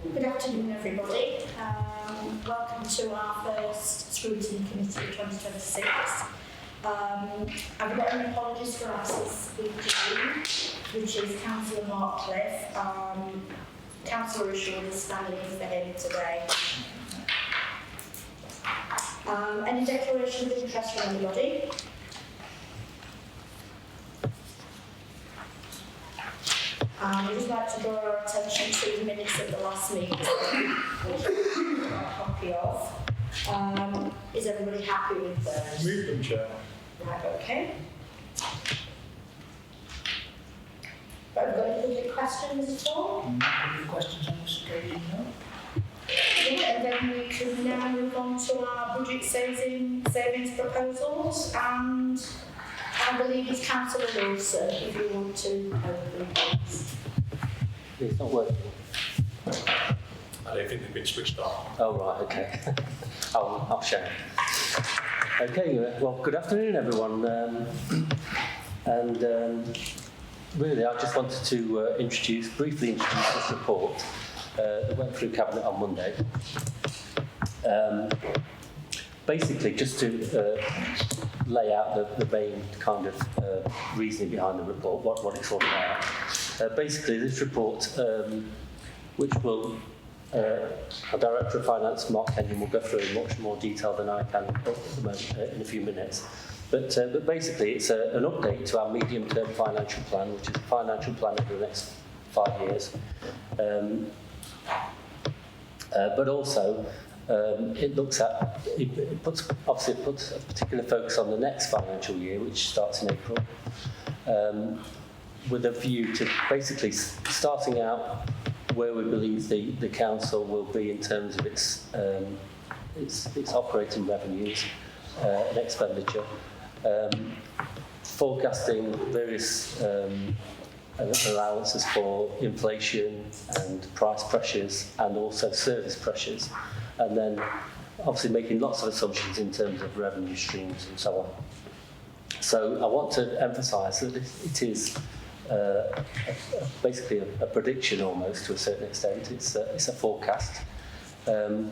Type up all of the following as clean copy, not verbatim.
Good afternoon, everybody. Welcome to our first scrutiny committee of 2026. I've got any apologies for absence with June, which is Councillor Mark Cliff. Councillor Assured is standing in for him today. Any declaration of interest from anybody? I'd just like to draw our attention to the minutes of the last meeting, which we've got a copy of. Is everybody happy with those? Move them, Chair. Right, okay. Have we got any public questions at all? Any questions on this occasion? No? Yeah, and then we can now move on to our budget savings proposals, and I believe it's Councillor Wilson, if you want to open things. It's not working. I don't think they've been switched on. Oh, right, okay. I'll share. Okay, well, good afternoon, everyone. Really, I just wanted to briefly introduce this report that went through Cabinet on Monday. Basically, just to lay out the main kind of reasoning behind the report, what it's all about. Basically, this report, which will our Director of Finance, Mark Kenyon, will go through in much more detail than I can at the moment, in a few minutes. But basically, it's an update to our medium-term financial plan, which is a financial plan over the next 5 years. But also, it puts a particular focus on the next financial year, which starts in April, with a view to basically starting out where we believe the council will be in terms of its operating revenues and expenditure, forecasting various allowances for inflation and price pressures and also service pressures, and then obviously making lots of assumptions in terms of revenue streams and so on. So I want to emphasise that it is basically a prediction almost to a certain extent. It's a forecast, but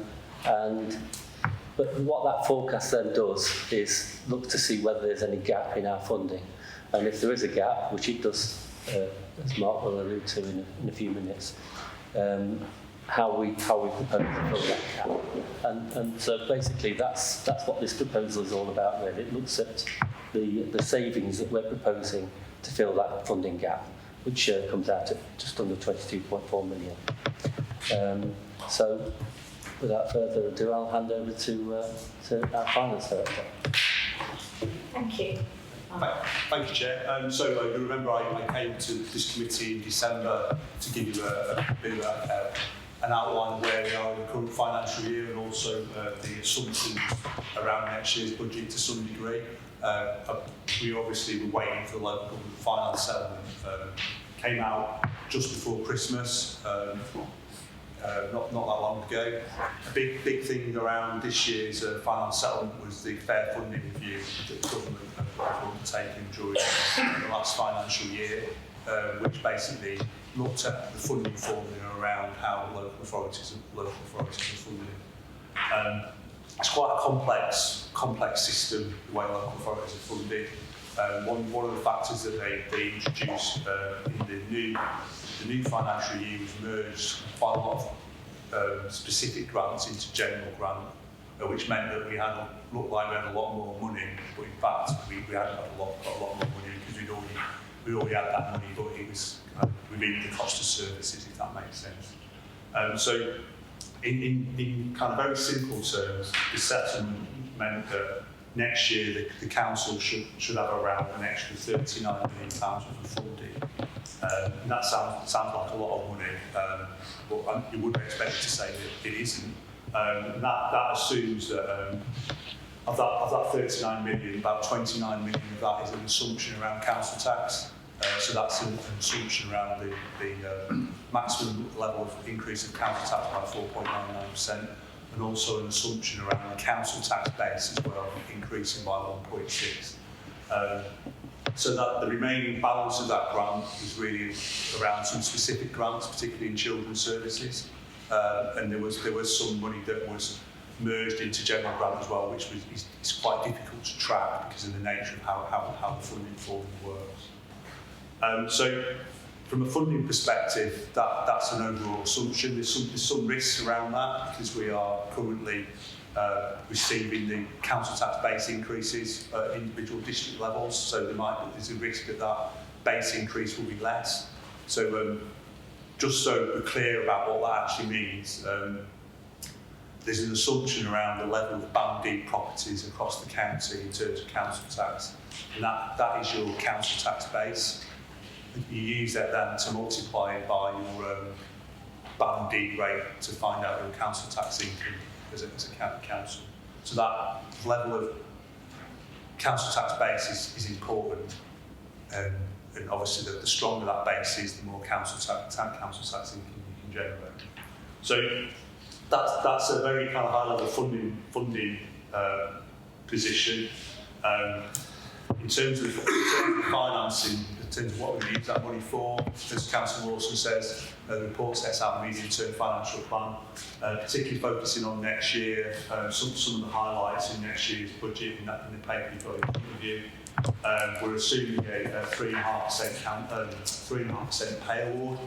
what that forecast then does is look to see whether there's any gap in our funding, and if there is a gap, which it does, as Mark will allude to in a few minutes, how we propose to fill that gap. And so basically that's what this proposal is all about, really. It looks at the savings that we're proposing to fill that funding gap, which comes out at just under 22.4 million. So without further ado, I'll hand over to our Finance Director. Thank you. Thank you, Chair. So you remember I came to this committee in December to give you a bit of an outline of where we are in the current financial year, and also the assumptions around next year's budget to some degree. We obviously were waiting for the local government finance settlement. Came out just before Christmas, not that long ago. A big thing around this year's finance settlement was the fair funding review that the government have undertaken during the last financial year, which basically looked at the funding formula around how local authorities are funded. It's quite a complex system, the way local authorities are funded. One of the factors that they introduced in the new financial year was merged quite a lot of specific grants into general grant, which meant that looked like we had a lot more money, but in fact we hadn't had a lot more money because we already had that money, but it was within the cost of services, if that makes sense. So in kind of very simple terms, the settlement meant that next year the council should have around an extra £39 million worth of funding. And that sounds like a lot of money, but you wouldn't expect to say that it isn't. And that assumes that of that 39 million, about 29 million of that is an assumption around council tax. So that's an assumption around the maximum level of increase of council tax by 4.99%, and also an assumption around the council tax base as well, increasing by 1.6%. So that the remaining balance of that grant is really around some specific grants, particularly in children's services. and there was some money that was merged into general grant as well, which is quite difficult to track because of the nature of how the funding formula works. So from a funding perspective, that's an overall assumption. There's some risks around that because we are currently receiving the council tax base increases at individual district levels, so there's a risk that base increase will be less. So just so we're clear about what that actually means, there's an assumption around the level of Band D properties across the county in terms of council tax, and that is your council tax base. You use that then to multiply it by your Band D rate to find out your council tax income as a county council. So that level of council tax base is important, and obviously the stronger that base is, the more council tax income you can generate. So that's a very kind of high level funding position. In terms of financing, in terms of what we use that money for, as Councillor Lawson says, the report sets out a medium-term financial plan, particularly focusing on next year. Some of the highlights in next year's budget in the paper you've got in front of you. We're assuming a 3.5% pay award,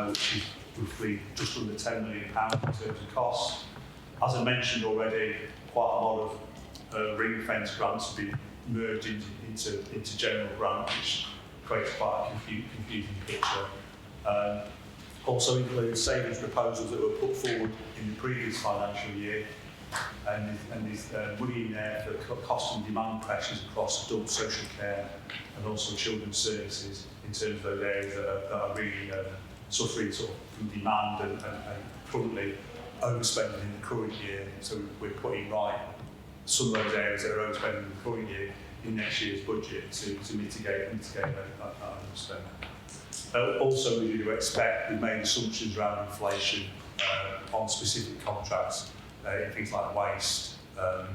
which is roughly just under £10 million in terms of costs. As I mentioned already, quite a lot of ring-fence grants have been merged into general grant, which creates quite a confusing picture. Also includes savings proposals that were put forward in the previous financial year, and there's money in there for cost and demand pressures across adult social care and also children's services in terms of those areas that are really suffering sort of from demand and currently overspending in the current year. So we're putting right some of those areas that are overspending in the current year in next year's budget to mitigate that overspend. Also, we do expect we've made assumptions around inflation on specific contracts in things like waste and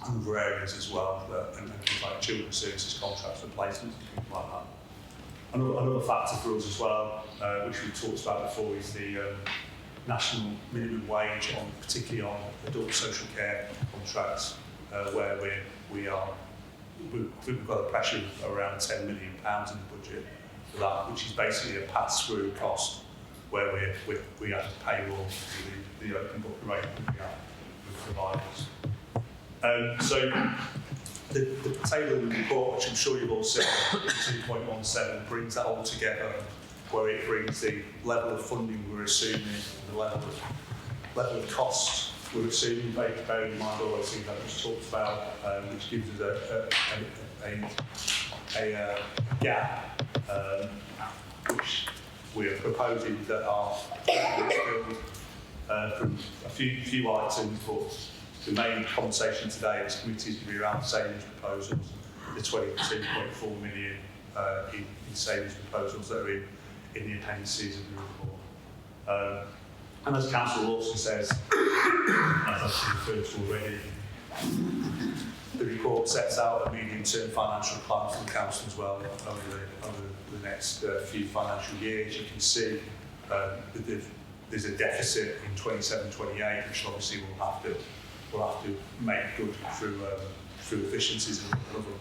other areas as well, and things like children's services contracts, replacements, things like that. Another factor for us as well, which we've talked about before, is the national minimum wage, particularly on adult social care contracts, where we've got a pressure of around £10 million in the budget for that, which is basically a pass-through cost where we have to pay more for the open book rate that we have with providers. So the table in the report, which I'm sure you've all seen, 2.17, brings that all together, where it brings the level of funding we're assuming, the level of costs we're assuming, bearing in mind all those things I just talked about, which gives us a gap, which we're proposing that are filled from a few items, but the main conversation today is committee is going to be around savings proposals, the 22.4 million in savings proposals that are in the appendices of the report. And as Councillor Lawson says, as I've referred to already, the report sets out a medium-term financial plan for the council as well over the next few financial years. You can see there's a deficit in 27-28, which obviously we'll have to make good through efficiencies and other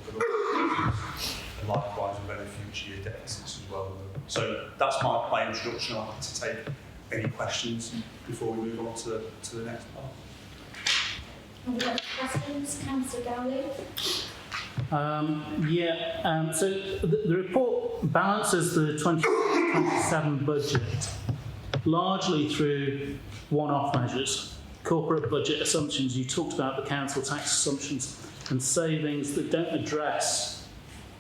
and likewise with any future year deficits as well. So that's my introduction. I'm happy to take any questions before we move on to the next part. Any other questions, Councillor Gowley? So the report balances the 2027 budget largely through one-off measures, corporate budget assumptions. You talked about the council tax assumptions and savings that don't address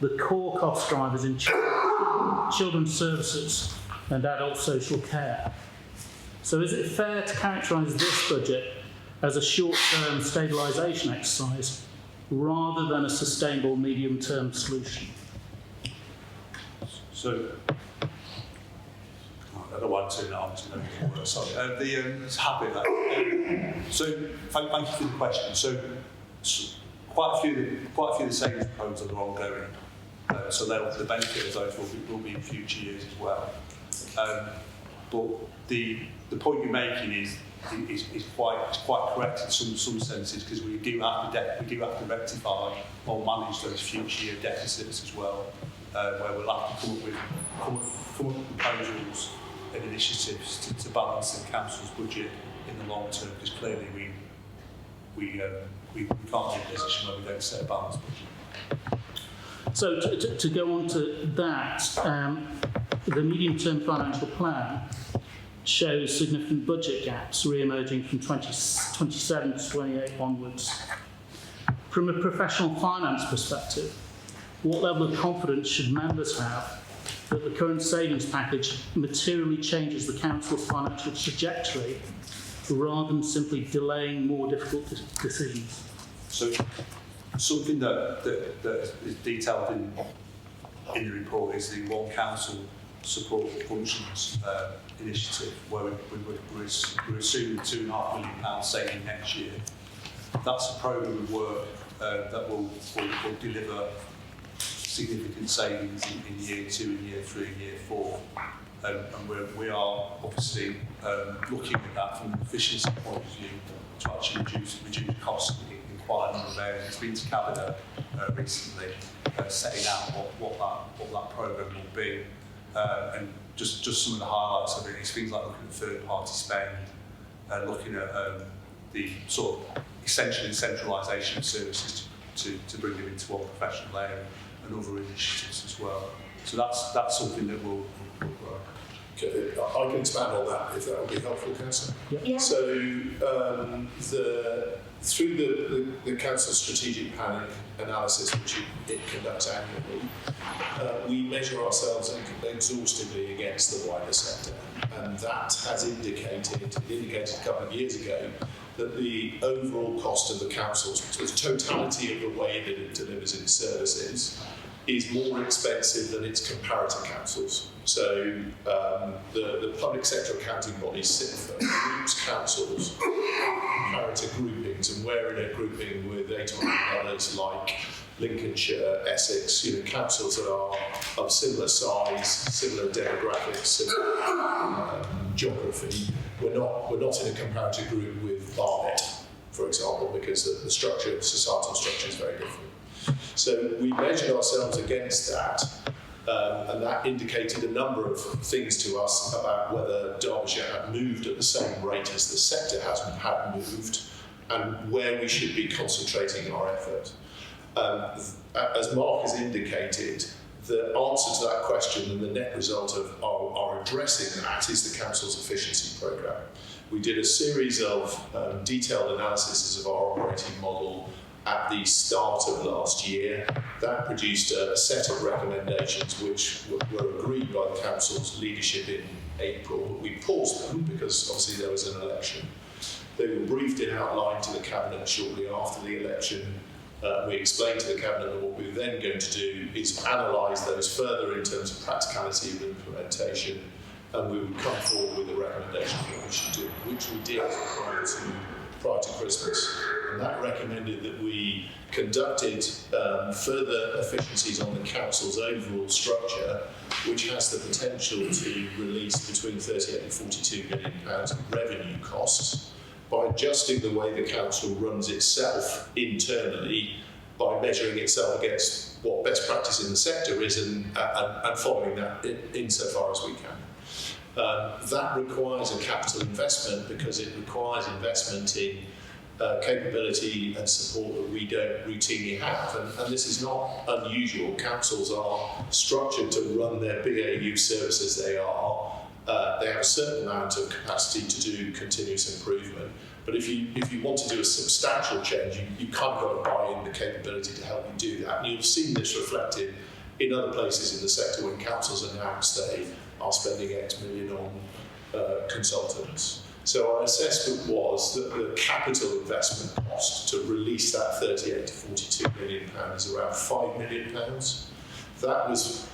the core cost drivers in children's services and adult social care. So is it fair to characterise this budget as a short-term stabilisation exercise rather than a sustainable medium-term solution? So, I don't want to turn that on to no sorry. It's happy that. So, thank you for the question. So quite a few of the savings proposals are ongoing. So the benefit of those will be in future years as well. But the the point you're making is quite correct in some senses, because we do have to rectify or manage those future year deficits as well, where we'll have to come up with proposals and initiatives to balance the council's budget in the long term, because clearly we can't be in a position where we don't set a balanced budget. So to go on to that, the medium-term financial plan shows significant budget gaps re-emerging from 27 to 28 onwards. From a professional finance perspective, what level of confidence should members have that the current savings package materially changes the council's financial trajectory rather than simply delaying more difficult decisions? So something that is detailed in the report is the One Council Support Functions initiative, where we're assuming £2.5 million saving next year. That's a programme of work that will deliver significant savings in year 2 and year 3 and year 4. And we are obviously looking at that from an efficiency point of view to actually reduce costs in quite a number of areas. It's been to Cabinet recently, setting out what that programme will be. And just some of the highlights of it, it's things like looking at third-party spend, looking at the sort of essentially centralisation of services to bring them into one professional area, and other initiatives as well. So that's something that will grow. Okay, I can expand on that if that would be helpful, Councillor. Yeah. So through the Council's strategic planning analysis, which it conducts annually, we measure ourselves exhaustively against the wider sector, and that has indicated a couple of years ago that the overall cost of the council's, the totality of the way that it delivers its services, is more expensive than its comparator councils. So the public sector accounting bodies sit for groups, councils, comparator groupings, and we're in a grouping with 8 or 9 others like Lincolnshire, Essex, councils that are of similar size, similar demographics, similar geography. We're not in a comparator group with Barnet, for example, because the societal structure is very different. So we measured ourselves against that, and that indicated a number of things to us about whether Derbyshire had moved at the same rate as the sector had moved, and where we should be concentrating our effort. As Mark has indicated, the answer to that question and the net result of our addressing that is the Council's efficiency programme. We did a series of detailed analyses of our operating model at the start of last year. That produced a set of recommendations which were agreed by the Council's leadership in April. We paused them because obviously there was an election. They were briefed and outlined to the Cabinet shortly after the election. We explained to the Cabinet that what we were then going to do is analyse those further in terms of practicality of implementation, and we would come forward with a recommendation of what we should do, which we did prior to Christmas. And that recommended that we conducted further efficiencies on the Council's overall structure, which has the potential to release between 38 and 42 million pounds of revenue costs by adjusting the way the Council runs itself internally, by measuring itself against what best practice in the sector is and following that insofar as we can. That requires a capital investment because it requires investment in capability and support that we don't routinely have. And this is not unusual. Councils are structured to run their BAU service as they are. They have a certain amount of capacity to do continuous improvement. But if you want to do a substantial change, you kind of got to buy in the capability to help you do that. And you've seen this reflected in other places in the sector when councils announce they are spending X million on consultants. So our assessment was that the capital investment cost to release that 38 to 42 million pounds is around 5 million pounds. That was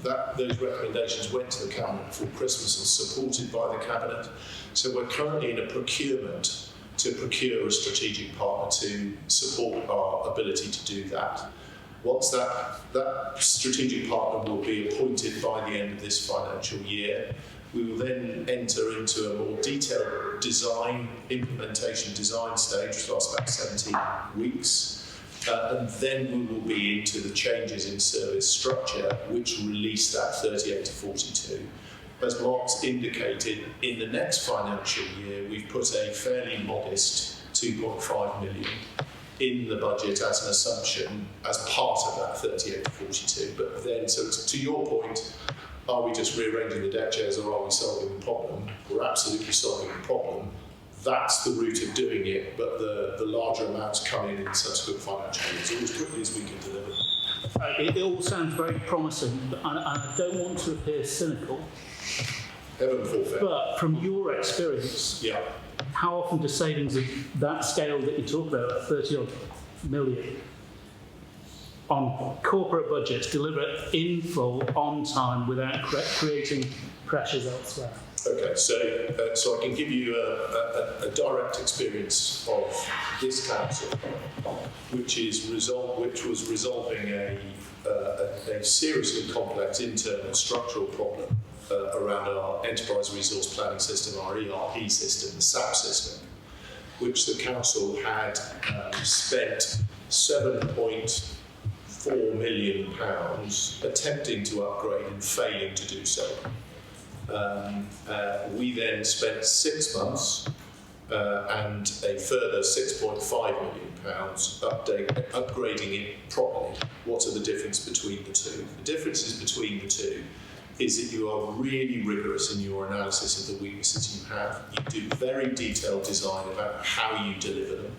those recommendations went to the Cabinet before Christmas and supported by the Cabinet. So we're currently in a procurement to procure a strategic partner to support our ability to do that. Once that strategic partner will be appointed by the end of this financial year, We will then enter into a more detailed implementation design stage, which lasts about 17 weeks. And then we will be into the changes in service structure, which release that 38 to 42. As Mark's indicated, in the next financial year, we've put a fairly modest 2.5 million in the budget as an assumption as part of that 38 to 42. But then, so to your point, are we just rearranging the deck chairs or are we solving the problem? We're absolutely solving the problem. That's the route of doing it, but the larger amounts come in subsequent financial years, as quickly as we can deliver. It all sounds very promising, and I don't want to appear cynical, Heaven forfeit. but from your experience, Yeah. how often do savings of that scale that you talk about, 30-odd million, on corporate budgets deliver it in full, on time, without creating pressures elsewhere? Okay, so I can give you a direct experience of this council, which was resolving a seriously complex internal structural problem around our enterprise resource planning system, our ERP system, the SAP system, which the council had spent £7.4 million attempting to upgrade and failing to do so. We then spent 6 months and a further £6.5 million upgrading it properly. What are the difference between the two? The differences between the two is that you are really rigorous in your analysis of the weaknesses you have. You do very detailed design about how you deliver them.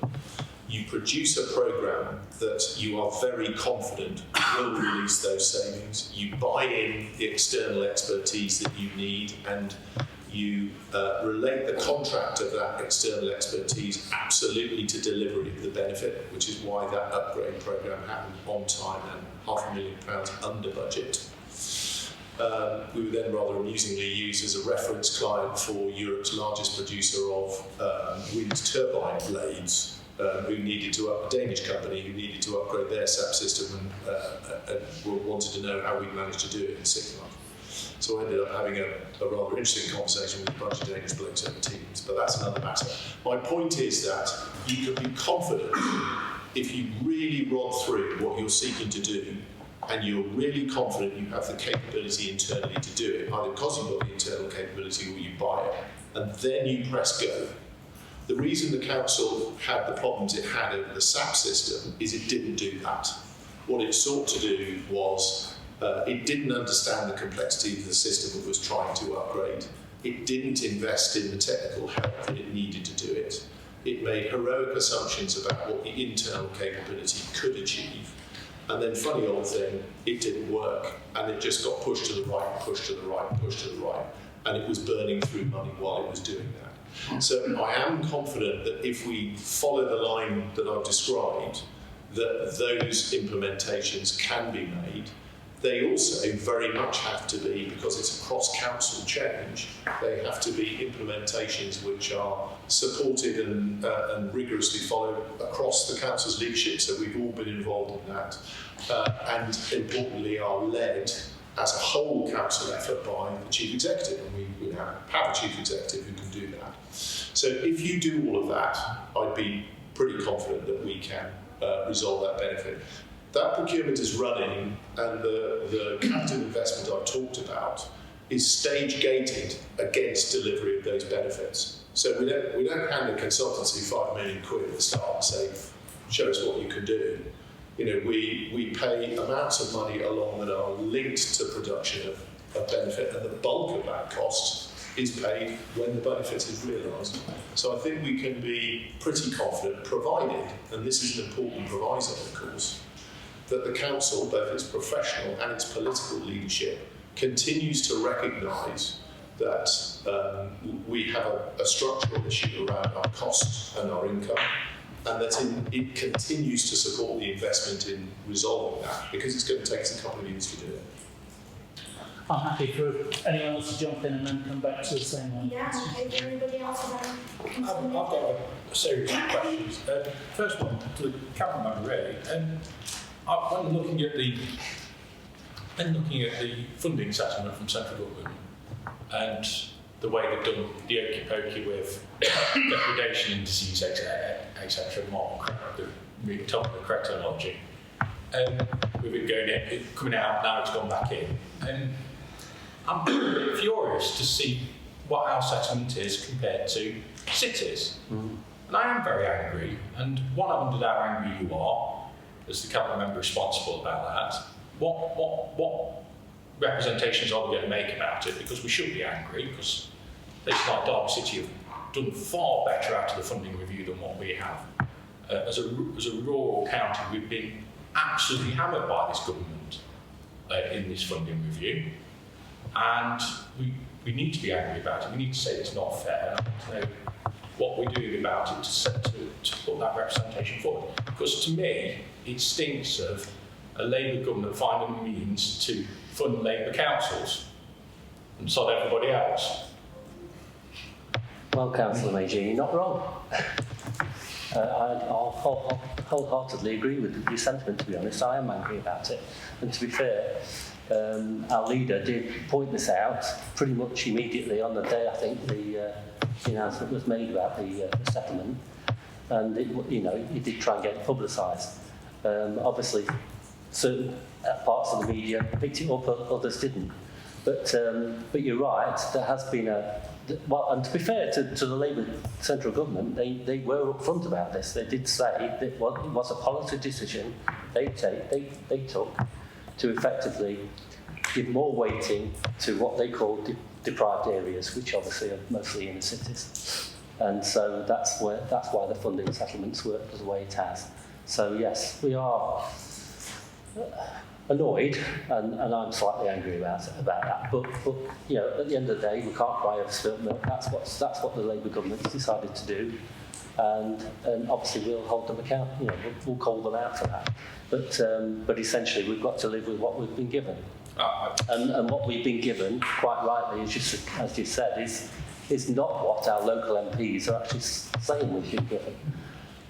You produce a programme that you are very confident will release those savings. You buy in the external expertise that you need, and you relate the contract of that external expertise absolutely to delivery of the benefit, which is why that upgrade programme happened on time and £500,000 under budget. We were then rather amusingly used as a reference client for Europe's largest producer of wind turbine blades, who needed to a Danish company who needed to upgrade their SAP system and wanted to know how we managed to do it in 6 months. So I ended up having a rather interesting conversation with a bunch of Danish blokes over Teams, but that's another matter. My point is that you can be confident if you really rod through what you're seeking to do, and you're really confident you have the capability internally to do it, either because you've got the internal capability or you buy it, and then you press go. The reason the council had the problems it had over the SAP system is it didn't do that. What it sought to do was it didn't understand the complexity of the system it was trying to upgrade. It didn't invest in the technical help that it needed to do it. It made heroic assumptions about what the internal capability could achieve. And then, funny old thing, it didn't work, and it just got pushed to the right, pushed to the right, pushed to the right, and it was burning through money while it was doing that. So I am confident that if we follow the line that I've described, that those implementations can be made. They also very much have to be, because it's a cross-council change, they have to be implementations which are supported and rigorously followed across the council's leadership, so we've all been involved in that, and importantly are led as a whole council effort by the chief executive, and we now have a chief executive who can do that. So if you do all of that, I'd be pretty confident that we can resolve that benefit. That procurement is running, and the capital investment I've talked about is stage-gated against delivery of those benefits. So we don't hand a consultancy £5 million at the start and say, show us what you can do. You know, we pay amounts of money along that are linked to production of benefit, and the bulk of that cost is paid when the benefit is realised. So I think we can be pretty confident, provided, and this is an important proviso, of course, that the council, both its professional and its political leadership, continues to recognise that we have a structural issue around our costs and our income, and that it continues to support the investment in resolving that, because it's going to take us a couple of years to do it. I'm happy for anyone else to jump in and then come back to the same one. Yeah, okay, does anybody else have any? I've got a series of questions. First one to the cabinet member, really. When looking at the funding settlement from central government, and the way they've done the okey pokey with degradation indices, etc. Mark, tell me the correct terminology. With it coming out, now it's gone back in. I'm a bit furious to see what our settlement is compared to cities. And I am very angry, and one, I wondered how angry you are, as the cabinet member responsible about that. What representations are we going to make about it? Because we should be angry, because places like Derby City have done far better out of the funding review than what we have. As a rural county, we've been absolutely hammered by this government in this funding review, and we need to be angry about it. We need to say it's not fair, and I want to know what we're doing about it to put that representation forward. Because to me, it stinks of a Labour government finding means to fund Labour councils and sod everybody else. Well, Councillor Major, you're not wrong. I'll wholeheartedly agree with your sentiment, to be honest. I am angry about it. And to be fair, our leader did point this out pretty much immediately on the day, I think, the announcement was made about the settlement. And, he did try and get it publicised. Obviously, certain parts of the media picked it up, others didn't. But you're right, there has been and to be fair to the Labour central government, they were upfront about this. They did say that it was a policy decision they took to effectively give more weighting to what they call deprived areas, which obviously are mostly inner cities. And so that's why the funding settlements work the way it has. So yes, we are annoyed, and I'm slightly angry about that. But at the end of the day, we can't cry over spilt milk. That's what the Labour government's decided to do, and obviously we'll hold them account. We'll call them out for that. But essentially, we've got to live with what we've been given, and what we've been given, quite rightly, as you said, is not what our local MPs are actually saying we've been given.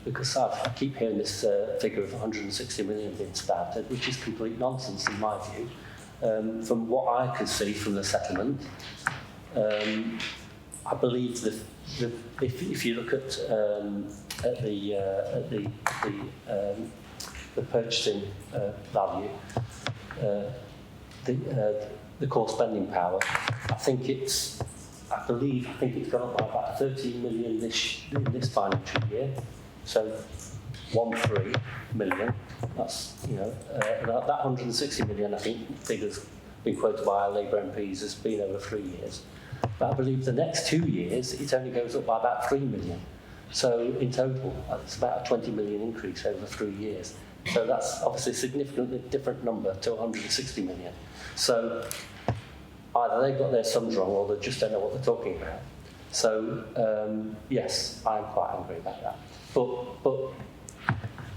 Because I keep hearing this figure of 160 million being spouted, which is complete nonsense in my view. From what I can see from the settlement, I believe if you look at the purchasing value, the core spending power, I think it's gone up by about 13 million in this financial year. So 13 million, that's, that 160 million, I think, figures been quoted by our Labour MPs has been over 3 years. But I believe the next 2 years, it only goes up by about 3 million. So in total, it's about a 20 million increase over 3 years. So that's obviously a significantly different number to 160 million. So either they've got their sums wrong or they just don't know what they're talking about. So yes, I'm quite angry about that. But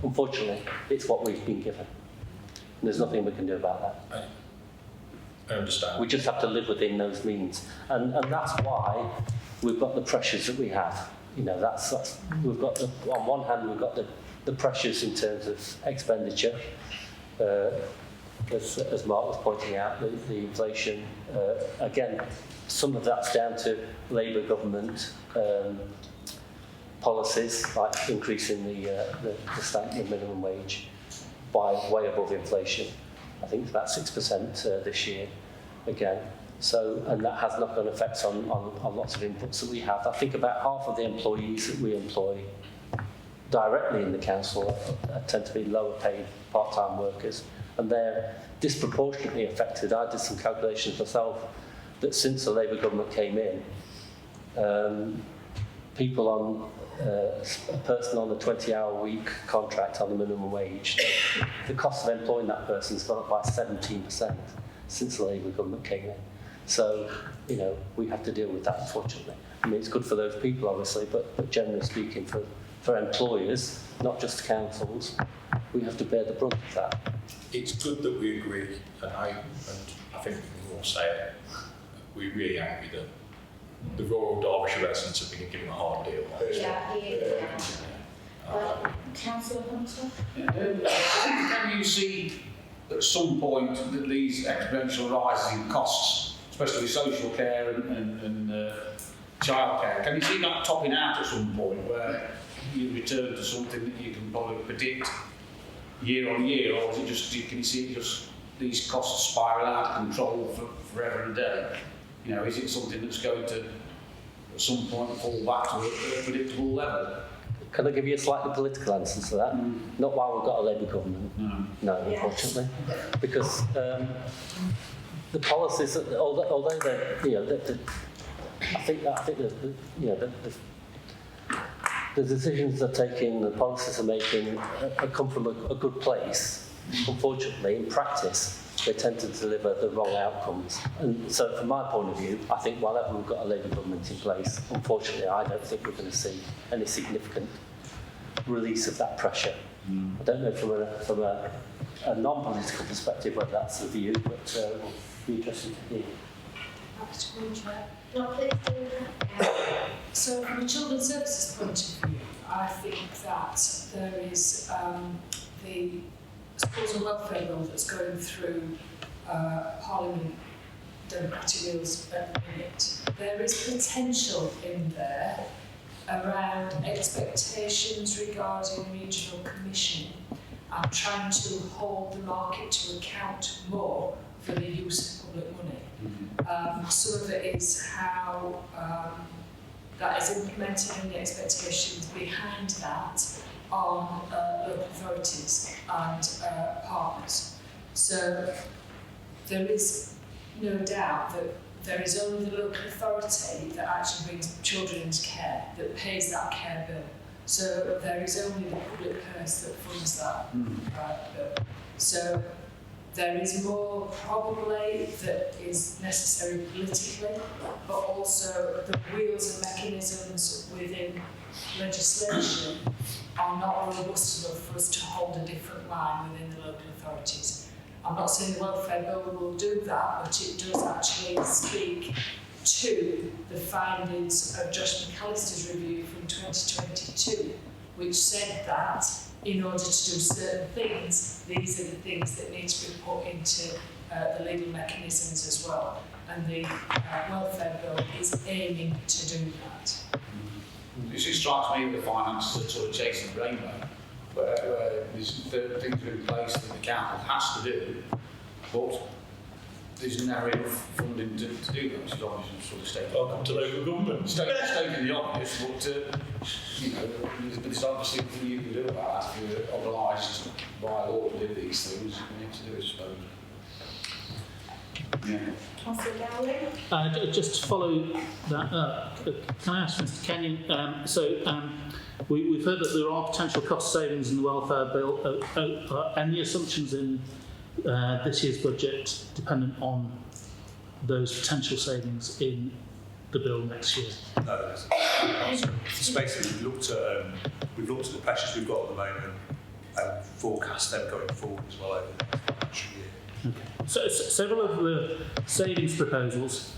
unfortunately, it's what we've been given. And there's nothing we can do about that. I understand. We just have to live within those means. And that's why we've got the pressures that we have. That's we've got on one hand, we've got the pressures in terms of expenditure. As Mark was pointing out, the inflation. Again, some of that's down to Labour government policies, like increasing the minimum wage by way above inflation. I think it's about 6% this year, again. So, and that has knock-on effects on lots of inputs that we have. I think about half of the employees that we employ directly in the council tend to be lower paid part-time workers, and they're disproportionately affected. I did some calculations myself that since the Labour government came in, people on a person on a 20-hour week contract on the minimum wage, the cost of employing that person has gone up by 17% since the Labour government came in. So, we have to deal with that, unfortunately. I mean, it's good for those people, obviously, but generally speaking, for employers, not just councils, we have to bear the brunt of that. It's good that we agree, and I think we can all say it. We're really angry that the rural Derbyshire residents have been given a hard deal. Councillor Hunter? Can you see at some point that these exponential rises in costs especially social care and childcare. Can you see that topping out at some point where you return to something that you can probably predict year on year, or is it just, can you see just these costs spiral out of control forever and a day? You know, is it something that's going to at some point fall back to a predictable level? Can I give you a slightly political answer to that? Not while we've got a Labour government. No, unfortunately, because the policies, although they're, you know, I think the you know the decisions they're taking, the policies they're making, come from a good place. Unfortunately, in practice, they tend to deliver the wrong outcomes. And so, from my point of view, I think whenever we've got a Labour government in place, unfortunately, I don't think we're going to see any significant release of that pressure. I don't know from a non-political perspective whether that's the view, but it'll be interesting to hear. No, please do. So from a children's services point of view, I think that there is the schools and welfare bill that's going through Parliament democratic wheels at the minute. There is potential in there around expectations regarding regional commissioning and trying to hold the market to account more for the use of public money. Some of it is how that is implemented and the expectations behind that on local authorities and partners. So there is no doubt that there is only the local authority that actually brings children into care, that pays that care bill. So there is only the public purse that funds that bill. So there is more probably that is necessary politically, but also the wheels and mechanisms within legislation are not robust enough for us to hold a different line within the local authorities. I'm not saying the welfare bill will do that, but it does actually speak to the findings of Josh McAllister's review from 2022, which said that in order to do certain things, these are the things that need to be put into the legal mechanisms as well. And the welfare bill is aiming to do that. It just strikes me that the finances are sort of chasing the rainbow, where there's things are in place that the council has to do, but there's never enough funding to do them, which is obviously sort of state. Welcome to local government. Stating the obvious, but you know, there's obviously nothing you can do about that. If you're obliged by law to do these things, you need to do it, I suppose. Yeah. Councillor Gowling? Just to follow that up, can I ask Mr. Kenyon, we've heard that there are potential cost savings in the welfare bill. Are any assumptions in this year's budget dependent on those potential savings in the bill next year? No, there isn't. So basically, we've looked at the pressures we've got at the moment and forecast them going forward as well over the next financial year. Okay. So several of the savings proposals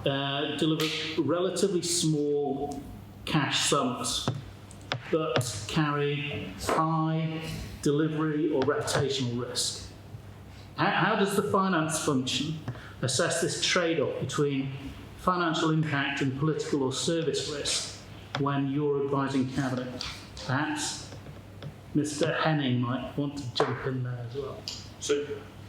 deliver relatively small cash sums, but carry high delivery or reputational risk. How does the finance function assess this trade-off between financial impact and political or service risk when you're advising Cabinet? Perhaps Mr. Henning might want to jump in there as well. So,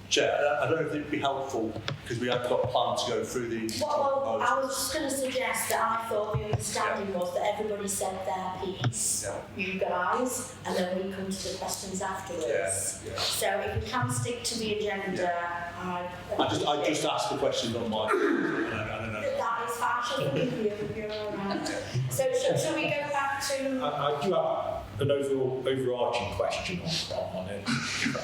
Chair, I don't know if it'd be helpful because we have got a plan to go through the. Well, I was just going to suggest that I thought the understanding was that everybody said their piece, you guys, and then we come to the questions afterwards. Yeah. So if we can stick to the agenda, I just asked the questions on my. I don't know. That is actually you're all right. So shall we go back to? I do have an overarching question on it.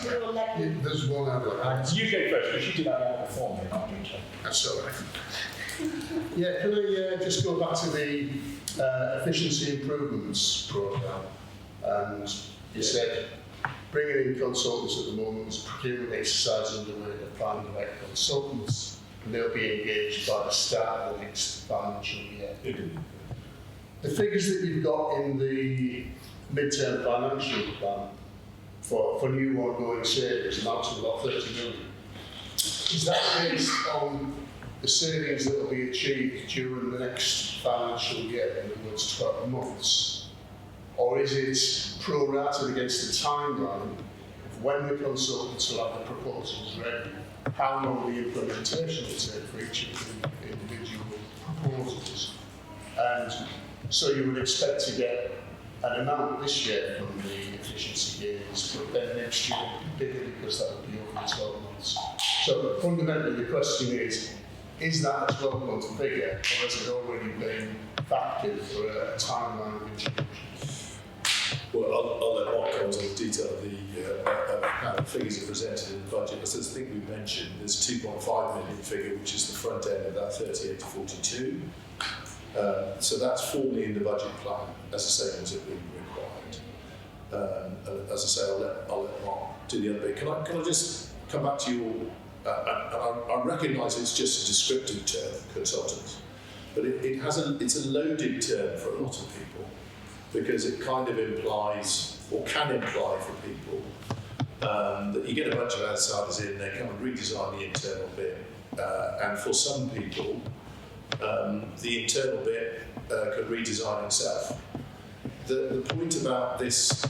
We'll let you. There's one other. You go first, because you did that out before me, not you? That's all right. Yeah, can I just go back to the efficiency improvements programme? And you said bringing in consultants at the moment, there's a procurement exercise underway to find the right consultants, and they'll be engaged by the start of the next financial year. The figures that you've got in the mid-term financial plan for new ongoing savings amount to about 30 million. Is that based on the savings that will be achieved during the next financial year, in other words 12 months, or is it prorated against the timeline of when the consultants will have the proposals ready, how long the implementation will take for each of the individual proposals? And so you would expect to get an amount this year from the efficiency gains, but then next year bigger because that would be over 12 months. So fundamentally the question is that a 12-month figure, or has it already been factored for a timeline of introduction? Well, I'll let Mark comment on the detail of how the figures are presented in the budget. As I think we mentioned, there's 2.5 million figure, which is the front end of that 38 to 42. So that's formally in the budget plan as a savings that we required. And as I say, I'll let Mark do the other bit. Can I just come back to your, I recognise it's just a descriptive term, consultants, but it's a loaded term for a lot of people, because it kind of implies, or can imply for people, that you get a bunch of outsiders in, they come and redesign the internal bit, and for some people, the internal bit could redesign itself. The point about this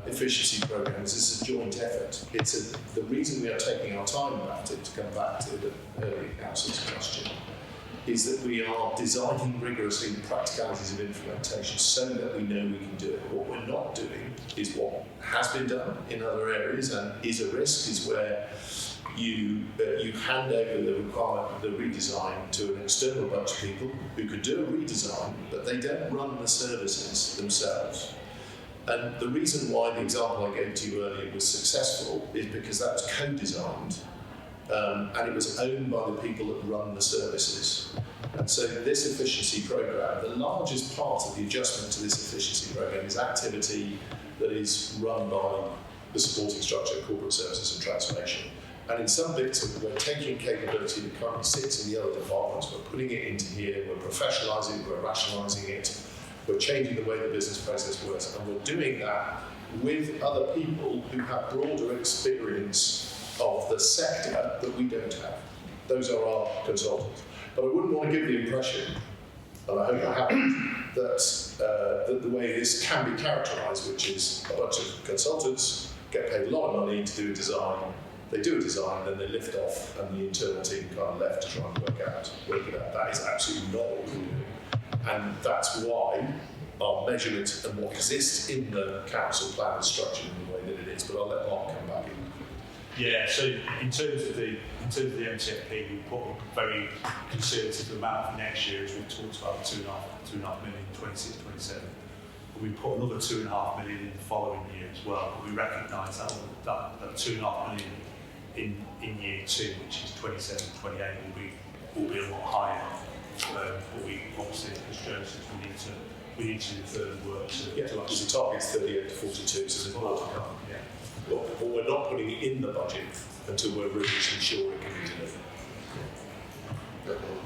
efficiency programme is it's a joint effort. The reason we are taking our time about it, to come back to the earlier council's question, is that we are designing rigorously the practicalities of implementation so that we know we can do it. What we're not doing is what has been done in other areas and is a risk, is where you hand over the redesign to an external bunch of people who could do a redesign, but they don't run the services themselves. And the reason why the example I gave to you earlier was successful is because that was co-designed, and it was owned by the people that run the services. And so this efficiency programme, the largest part of the adjustment to this efficiency programme is activity that is run by the supporting structure, corporate services and transformation. And in some bits of it, we're taking capability that currently sits in the other departments, we're putting it into here, we're professionalising it, we're rationalising it, we're changing the way the business process works, and we're doing that with other people who have broader experience of the sector that we don't have. Those are our consultants. But I wouldn't want to give the impression, and I hope I haven't, that the way this can be characterised, which is a bunch of consultants get paid a lot of money to do a design, they do a design, then they lift off, and the internal team kind of left to try and work it out. That is absolutely not what we're doing. And that's why our measurement and what exists in the council plan is structured in the way that it is. But I'll let Mark come back in. Yeah, so in terms of the MTFP, we put a very conservative amount for next year, as we talked about, 2.5 million, 26, 27. But we put another 2.5 million in the following year as well. But we recognise that 2.5 million in year 2, which is 27, 28, will be a lot higher. But we obviously, as Joe says, we need to do further work. Because the target's 38 to 42, so there's more to come. Yeah. But we're not putting it in the budget until we're really sure it can be delivered.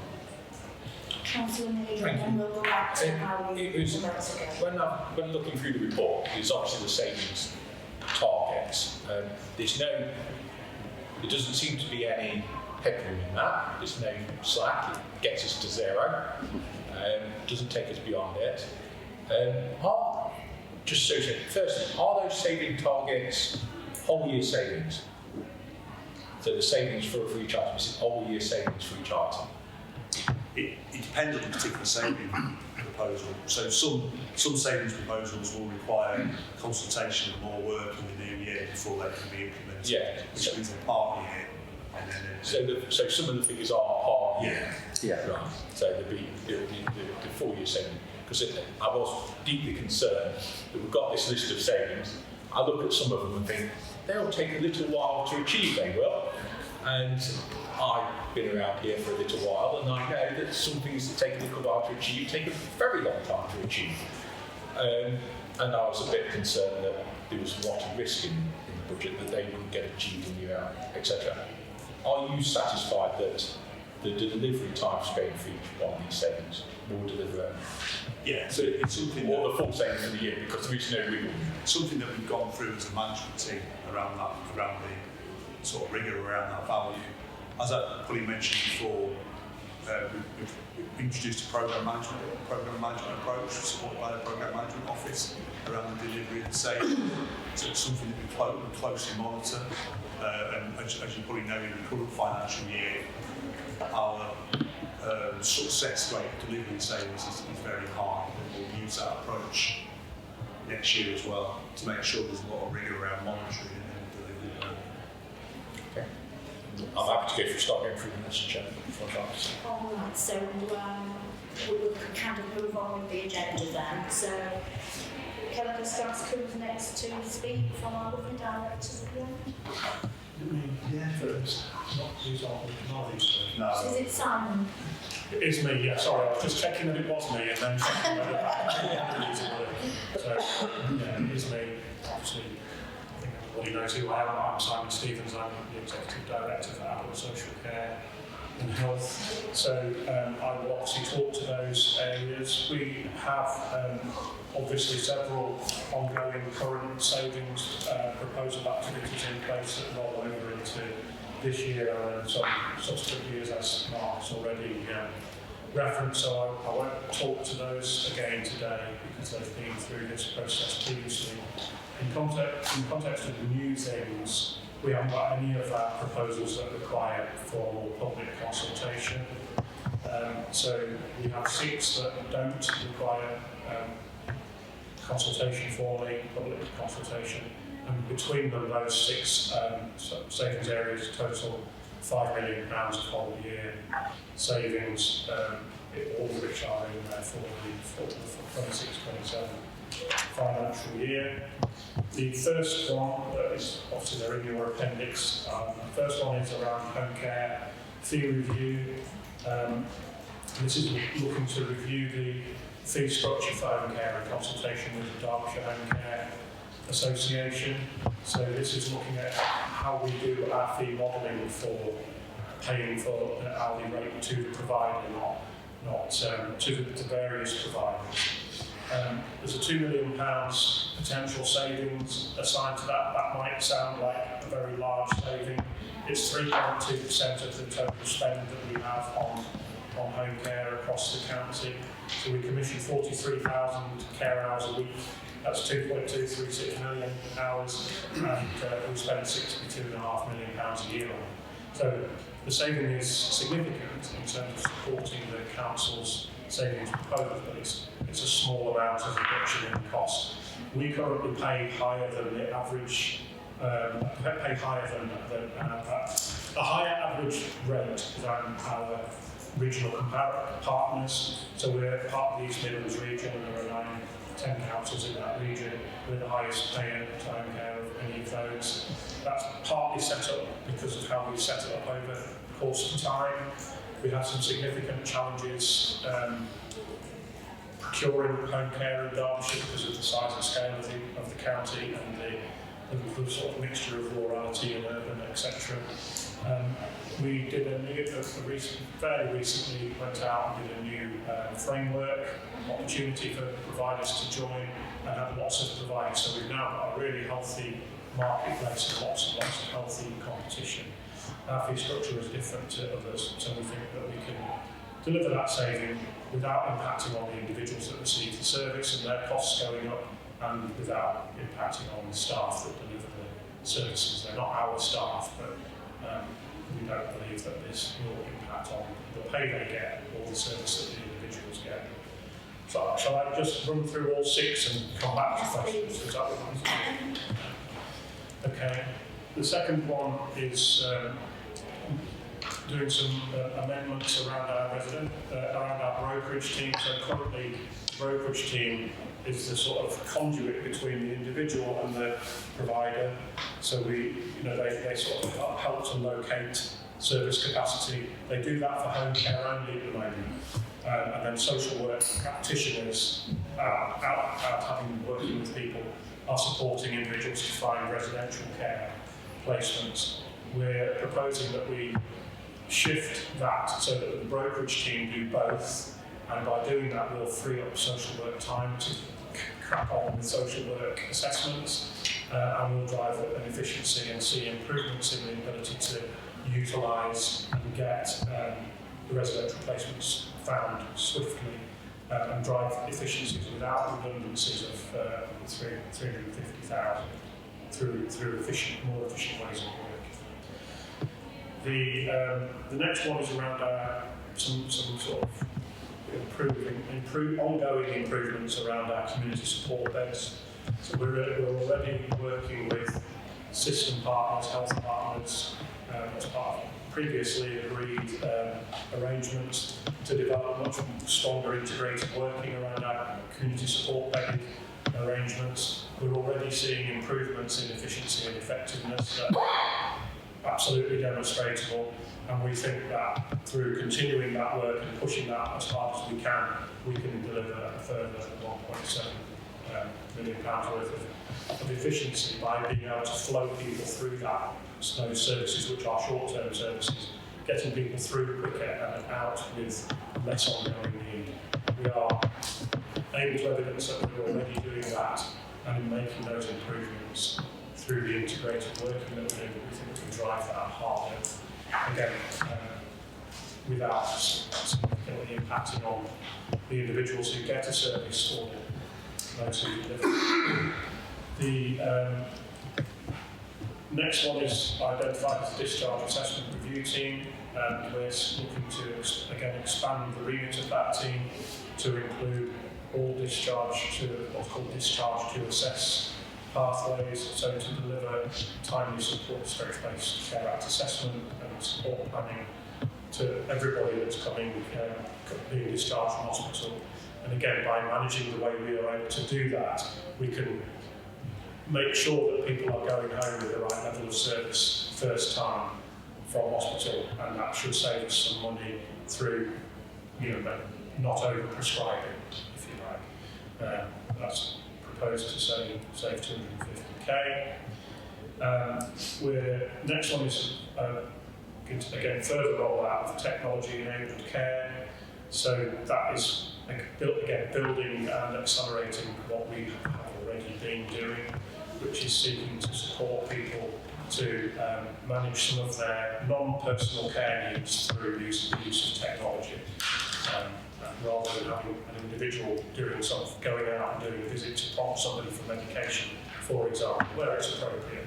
Councillor Miller, and we'll go back to how we when looking through the report, there's obviously the savings targets. There doesn't seem to be any headroom in that. There's no slack. It gets us to zero. Doesn't take us beyond it. Firstly, are those saving targets whole year savings? So the savings for each item, is it whole year savings for each item? It depends on the particular saving proposal. So some savings proposals will require consultation and more work in the new year before they can be implemented. Yeah. Which means a part year. And then so some of the figures are part year. Yeah. Right. So there'd be the 4 year saving. Because I was deeply concerned that we've got this list of savings. I look at some of them and think they'll take a little while to achieve. They will. And I've been around here for a little while, and I know that some things that take a little while to achieve take a very long time to achieve. And I was a bit concerned that there was a lot of risk in the budget that they wouldn't get achieved in the year, etc. Are you satisfied that the delivery time frame for each one of these savings will deliver? Yeah, so it's something or the full savings of the year, because there is no wiggle. Something that we've gone through as a management team around the sort of rigour around that value. As I probably mentioned before, we've introduced a program management approach supported by the program management office around the delivery of the savings. So it's something that we closely monitor. And as you probably know, in the current financial year, our success rate of delivering savings is very high, and we'll use that approach next year as well to make sure there's a lot of rigour around monitoring and delivery. Okay. I'm happy to go start going through the Mr. Chairman before I start. All right, so we can kind of move on with the agenda then. So can I just ask who's next to speak from our lovely directors again? Yeah, first. Who's on the knowledge? No. Is it Simon? It is me, yeah, sorry, I was just checking that it was me and then checking whether that So, yeah, it is me. Obviously, I think everybody knows who I am. I'm Simon Stevens, I'm the Executive Director for Adult Social Care and Health. So, I will obviously talk to those areas. We have obviously several ongoing current savings proposal activities in place that roll over into this year and some subsequent years, as Mark's already referenced, so I won't talk to those again today because they've been through this process previously. In context of new things, we haven't got any of our proposals that require formal public consultation. So we have 6 that don't require consultation formally, public consultation. And between them, those 6 savings areas total £5 million of whole year savings, all of which are in there for the 26-27 financial year. The first one, is obviously they're in your appendix. The first one is around home care fee review. This is looking to review the fee structure for home care in consultation with the Derbyshire Home Care Association. So this is looking at how we do our fee modelling for paying for an hourly rate to the provider, not to the various providers. There's a £2 million potential savings assigned to that. That might sound like a very large saving. It's 3.2% of the total spend that we have on home care across the county. So we commission 43,000 care hours a week. That's 2.236 million hours, and we spend £62.5 million a year on it. So the saving is significant in terms of supporting the council's savings proposal, but it's a small amount of reduction in cost. We currently pay higher than the average, pay higher than a higher average rate than our regional partners. So we're part of the East Midlands region, and there are 10 councils in that region. We're the highest payer to home care of any of those. That's partly set up because of how we set it up over the course of time. We have some significant challenges procuring home care in Derbyshire because of the size and scale of the county and the sort of mixture of rurality and urban, etc. We did fairly recently went out and did a new framework opportunity for providers to join and have lots of providers. So we've now got a really healthy marketplace and lots of healthy competition. Our fee structure is different to others, so we think that we can deliver that saving without impacting on the individuals that receive the service and their costs going up, and without impacting on the staff that deliver the services. They're not our staff, but we don't believe that this will impact on the pay they get or the service that the individuals get. So shall I just run through all 6 and come back to questions? Is that what okay. The second one is doing some amendments around our brokerage team. So currently, the brokerage team is the sort of conduit between the individual and the provider. So they sort of help to locate service capacity. They do that for home care only at the moment. And then social work practitioners out working with people are supporting individuals to find residential care placements. We're proposing that we shift that so that the brokerage team do both, and by doing that we'll free up social work time to crack on with social work assessments, and we'll drive an efficiency and see improvements in the ability to utilise and get the residential placements found swiftly and drive efficiencies without redundancies of 350,000 through more efficient ways of working. The next one is around some sort of ongoing improvements around our community support beds. So we're already working with system partners, health partners, as part of previously agreed arrangements to develop much stronger integrated working around our community support bed arrangements. We're already seeing improvements in efficiency and effectiveness that are absolutely demonstrable, and we think that through continuing that work and pushing that as hard as we can deliver a further £1.7 million worth of efficiency by being able to flow people through those services, which are short-term services, getting people through quicker and out with less ongoing need. We are able to evidence that we're already doing that, and in making those improvements through the integrated working that we're doing, we think we can drive that harder, again, without significantly impacting on the individuals who get a service or those who deliver. The next one is identified as the discharge assessment review team, and we're looking to again expand the remit of that team to include all discharge to what's called discharge to assess pathways, so to deliver timely support, strength-based care act assessment and support planning to everybody that's being discharged from hospital. And again, by managing the way we are able to do that, we can make sure that people are going home with the right level of service first time from hospital, and that should save us some money through, not over-prescribing, if you like. That's proposed to save 250k. Next one is again further rollout of technology-enabled care. So that is building and accelerating what we have already been doing, which is seeking to support people to manage some of their non-personal care needs through the use of technology. Rather than having an individual going out and doing a visit to prompt somebody for medication, for example, where it's appropriate,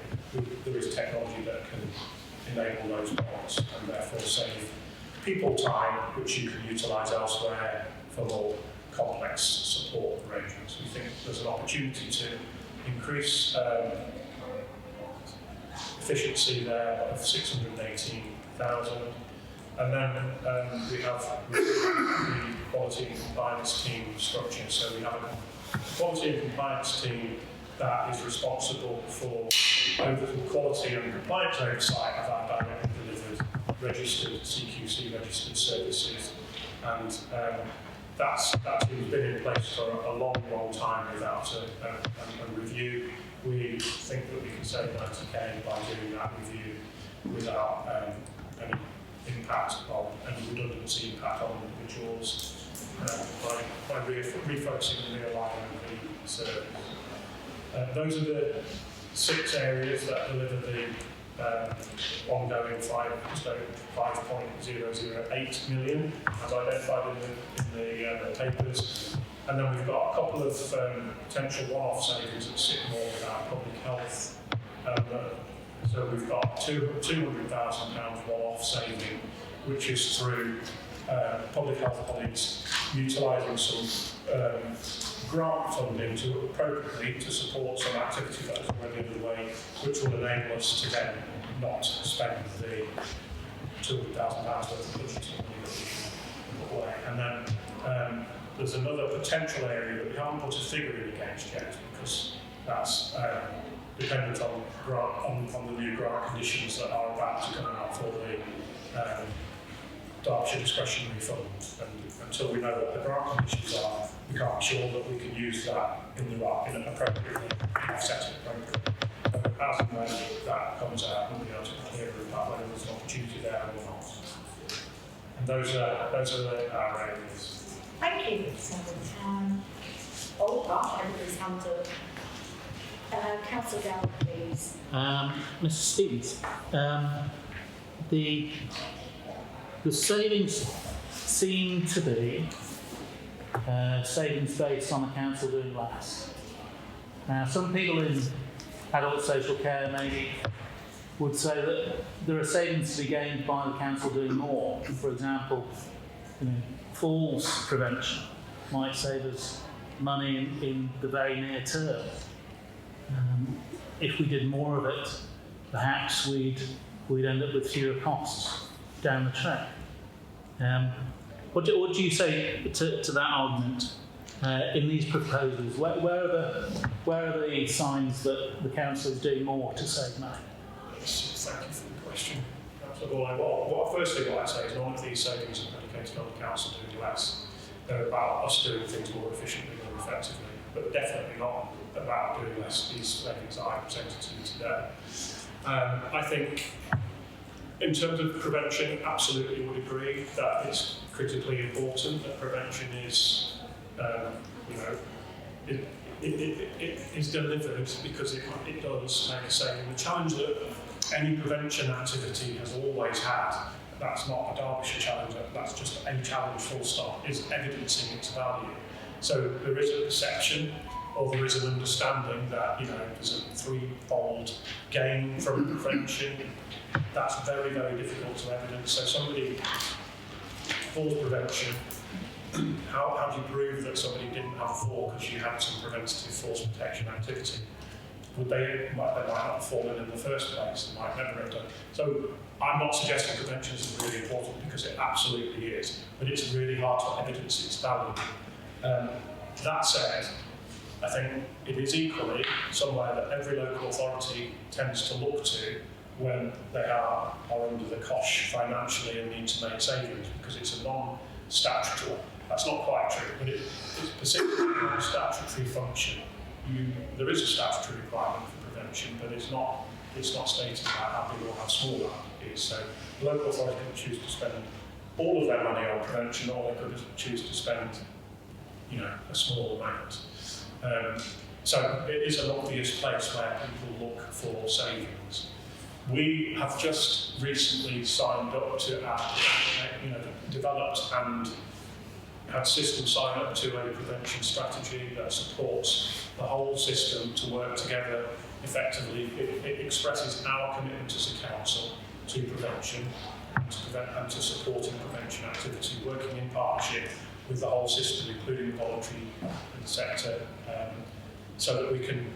there is technology that can enable those prompts and therefore save people time, which you can utilise elsewhere for more complex support arrangements. We think there's an opportunity to increase efficiency there of 618,000. And then we have the quality and compliance team structure. So we have a quality and compliance team that is responsible for the quality and compliance oversight of our directly delivered registered CQC registered services. And that team's been in place for a long time without a review. We think that we can save 90k by doing that review without any impact on any redundancy impact on individuals by refocusing and realigning the service. Those are the 6 areas that deliver the ongoing 5.008 million as identified in the papers. And then we've got a couple of potential one-off savings that sit more with our public health. So we've got £200,000 one-off saving, which is through public health colleagues utilising some grant funding appropriately to support some activity that is already underway, which will enable us to then not spend the £200,000 worth of budgeting money that we can put away. And then there's another potential area that we haven't put a figure in against yet, because that's dependent on the new grant conditions that are about to come out for the Derbyshire discretionary fund. And until we know what the grant conditions are, we can't be sure that we can use that in appropriately, offset it appropriately. As and when that comes out, we'll be able to be clearer about whether there's an opportunity there or not. And those are our areas. Thank you. So, everybody's hands up. Councillor Gallagher, please. Mr. Stevens, the savings seem to be savings based on the council doing less. Now, some people in adult social care maybe would say that there are savings to be gained by the council doing more. For example, falls prevention might save us money in the very near term. If we did more of it, perhaps we'd end up with fewer costs down the track. What do you say to that argument in these proposals? Where are the signs that the council is doing more to save money? Thank you for the question. Firstly, what I'd say is none of these savings are predicated on the council doing less. They're about us doing things more efficiently, more effectively, but definitely not about doing less. These savings that I presented to you today. I think, in terms of prevention, absolutely would agree that it's critically important that prevention is, it is delivered because it does make a saving. The challenge that any prevention activity has always had, that's not a Derbyshire challenge, that's just a challenge full stop, is evidencing its value. So there is a perception or there is an understanding that there's a threefold gain from prevention. That's very, very difficult to evidence. So somebody falls prevention, how do you prove that somebody didn't have a fall because you had some preventative falls protection activity? They might not have fallen in the first place, they might never have done. So I'm not suggesting prevention isn't really important, because it absolutely is, but it's really hard to evidence its value. That said, I think it is equally somewhere that every local authority tends to look to when they are under the cosh financially and need to make savings, because it's a non-statutory. That's not quite true, but it's specifically a non-statutory function. There is a statutory requirement for prevention, but it's not stated how big or how small that is. So the local authority could choose to spend all of their money on prevention, or they could choose to spend, a small amount. So it is an obvious place where people look for savings. We have just recently signed up to developed and had systems sign up to a prevention strategy that supports the whole system to work together effectively. It expresses our commitment as a council to prevention and to supporting prevention activity, working in partnership with the whole system, including the voluntary sector, so that we can.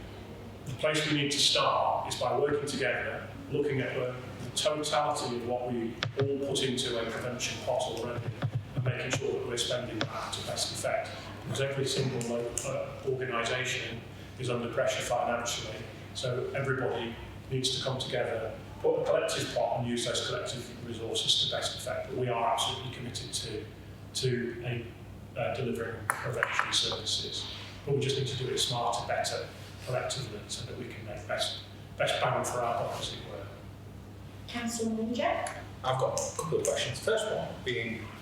The place we need to start is by working together, looking at the totality of what we all put into a prevention pot already, and making sure that we're spending that to best effect. Because every single organisation is under pressure financially, so everybody needs to come together, put a collective pot and use those collective resources to best effect. But we are absolutely committed to delivering prevention services. But we just need to do it smarter, better, collectively, so that we can make best bang for our buck, as it were. Councillor Manager? I've got a couple of questions. The first one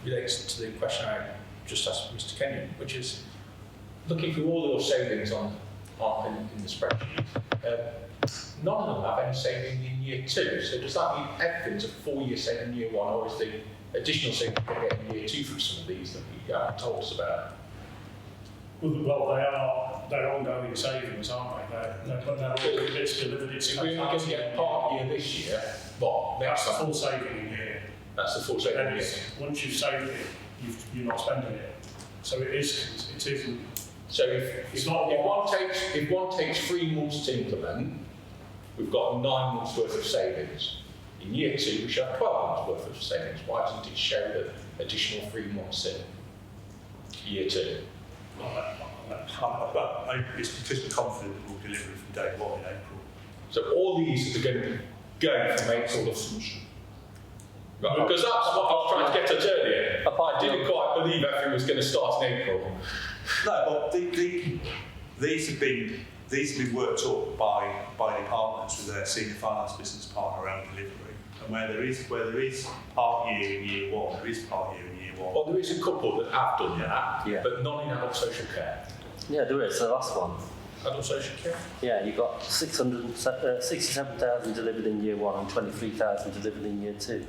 relates to the question I just asked Mr. Kenyon, which is looking through all your savings in the spreadsheet. None of them have any saving in year 2. So does that mean everything's a 4-year saving in year 1, or is the additional saving we're going to get in year 2 from some of these that you haven't told us about? Well, they're ongoing savings, aren't they? It's delivered. It's if we're only going to get part year this year, that's the full saving in here. That's the full saving in year. Once you've saved it, you're not spending it. So it isn't. So if one takes 3 months to implement, we've got 9 months worth of savings. In year 2, we should have 12 months worth of savings. Why doesn't it show the additional 3 months in year 2? It's because we're confident that we'll deliver it from day 1 in April. So all these are going to go from April to right, because that's what I was trying to get at earlier. I didn't quite believe everything was going to start in April. No, but these have been worked up by departments with their senior finance business partner around delivery. And where there is part year in year 1, there is part year in year 1. Well, there is a couple that have done that, but none in adult social care. Yeah, there is, the last one. Adult social care? Yeah, you've got 67,000 delivered in year 1 and 23,000 delivered in year 2.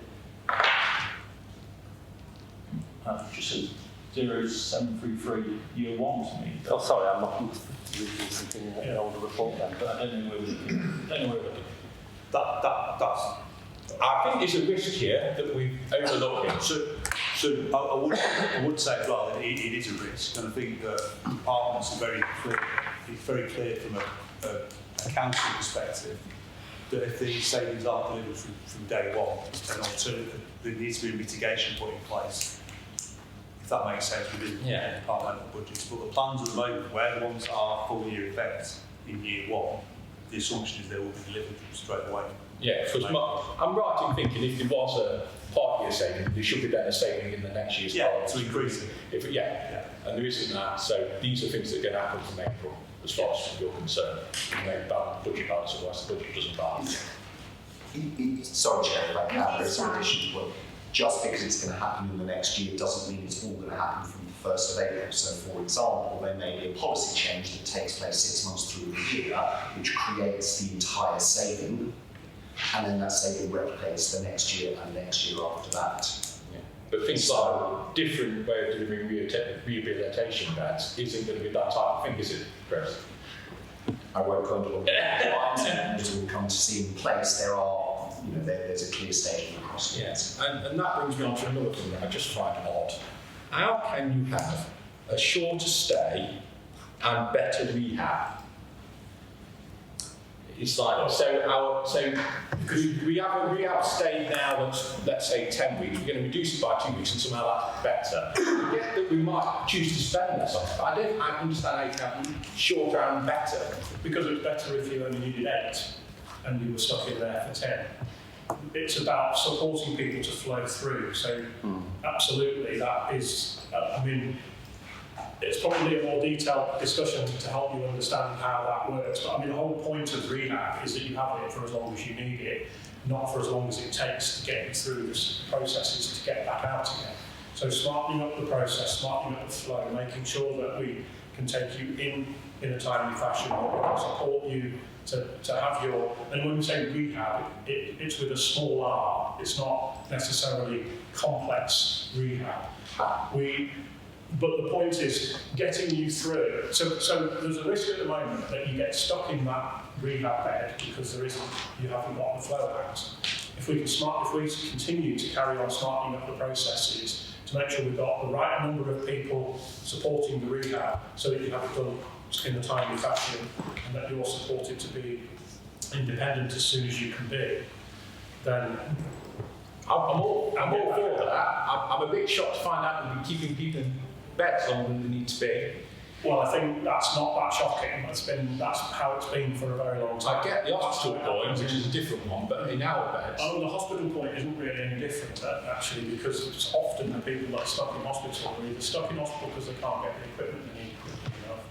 I've just said 0733 year one to me. Oh, sorry, I'm not reading something in an older report then, but I don't know where we're looking. That's I think there's a risk here that we're overlooking. So I would say as well that it is a risk, and I think that departments are very clear. It's very clear from a council perspective that if these savings aren't delivered from day one, an alternative, there needs to be a mitigation put in place. If that makes sense within departmental budgets. But the plans at the moment, where the ones that are full year effects in year one, the assumption is they will be delivered straight away. Yeah, because I'm right in thinking if there was a part-year saving, there should be then a saving in the next year's part. To increase it. And there isn't that. So these are things that are going to happen from April, as far as you're concerned. You make budget balance, otherwise the budget doesn't balance. Sorry, Chair, right now there's an additional point. Just because it's going to happen in the next year doesn't mean it's all going to happen from the 1st of April. So, for example, there may be a policy change that takes place 6 months through the year, which creates the entire saving, and then that saving replicates the next year and next year after that. Yeah. But things like different way of delivering rehabilitation beds isn't going to be that type of thing, is it, Chris? I won't go into what as we come to see in place, there are, there's a clear staging across the Yes, and that brings me on to another thing that I just find odd. How can you have a shorter stay and better rehab? It's like, we have a rehab stay now that's, let's say, 10 weeks, we're going to reduce it by 2 weeks and somehow that's better. I get that we might choose to spend less on it, but I don't understand how you can have shorter and better. Because it's better if you only needed 8 and you were stuck in there for 10. It's about supporting people to flow through. So absolutely, that is, it's probably a more detailed discussion to help you understand how that works. But the whole point of rehab is that you have it for as long as you need it, not for as long as it takes to get you through the processes to get back out again. So smartening up the process, smartening up the flow, making sure that we can take you in a timely fashion, that we can support you to have your, and when we say rehab, it's with a small r, it's not necessarily complex rehab. But the point is getting you through. So there's a risk at the moment that you get stuck in that rehab bed because you haven't got the flow out. If we continue to carry on smartening up the processes to make sure we've got the right number of people supporting the rehab so that you have it done in a timely fashion and that you're supported to be independent as soon as you can be, then I'm all for that. I'm a bit shocked to find out that we're keeping people in beds longer than they need to be. Well, I think that's not that shocking. That's how it's been for a very long time. I get the hospital point, which is a different one, but in our beds. The hospital point isn't really any different, actually, because it's often the people that are stuck in hospital are either stuck in hospital because they can't get the equipment they need quickly enough,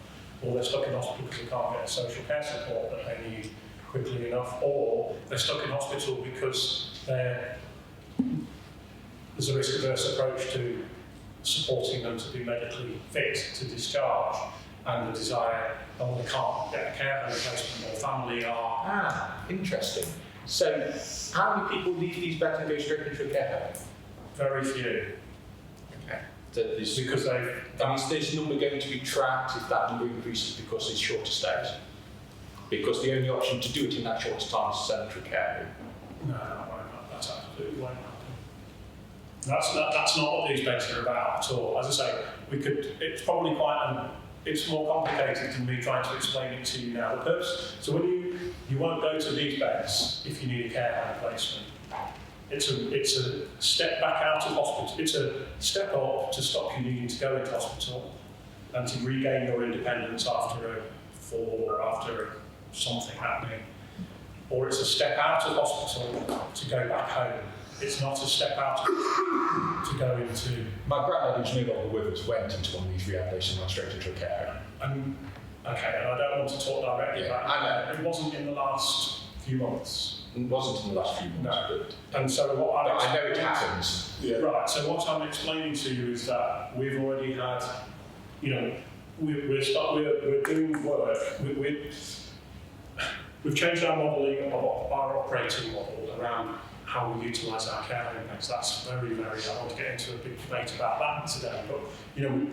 or they're stuck in hospital because they can't get the social care support that they need quickly enough, or they're stuck in hospital because there's a risk-averse approach to supporting them to be medically fit to discharge, and the desire, they can't get a care home placement, or family are. Interesting. So, how many people leave these beds and go straight into a care home? Very few. Okay. So because is this number going to be tracked if that number increases because it's shorter stays? Because the only option to do it in that shorter time is to send to a care home. No, that's absolutely won't happen. That's not what these beds are about at all. As I say, it's probably it's more complicated than me trying to explain it to you now. The purpose, so when you won't go to these beds if you need a care home placement. It's a step back out of hospital. It's a step up to stop you needing to go into hospital and to regain your independence after a fall or after something happening. Or it's a step out of hospital to go back home. It's not a step out to go into. My granddad, who's no longer with us, went into one of these rehabilitation and went straight into a care home. Okay, and I don't want to talk directly about that. It wasn't in the last few months. It wasn't in the last few months. No. And so what I know it happens. Yeah. Right, so what I'm explaining to you is that we've already had, we're doing work. We've changed our modelling of our operating model around how we utilise our care home beds. That's very, very, I want to get into a big debate about that today, but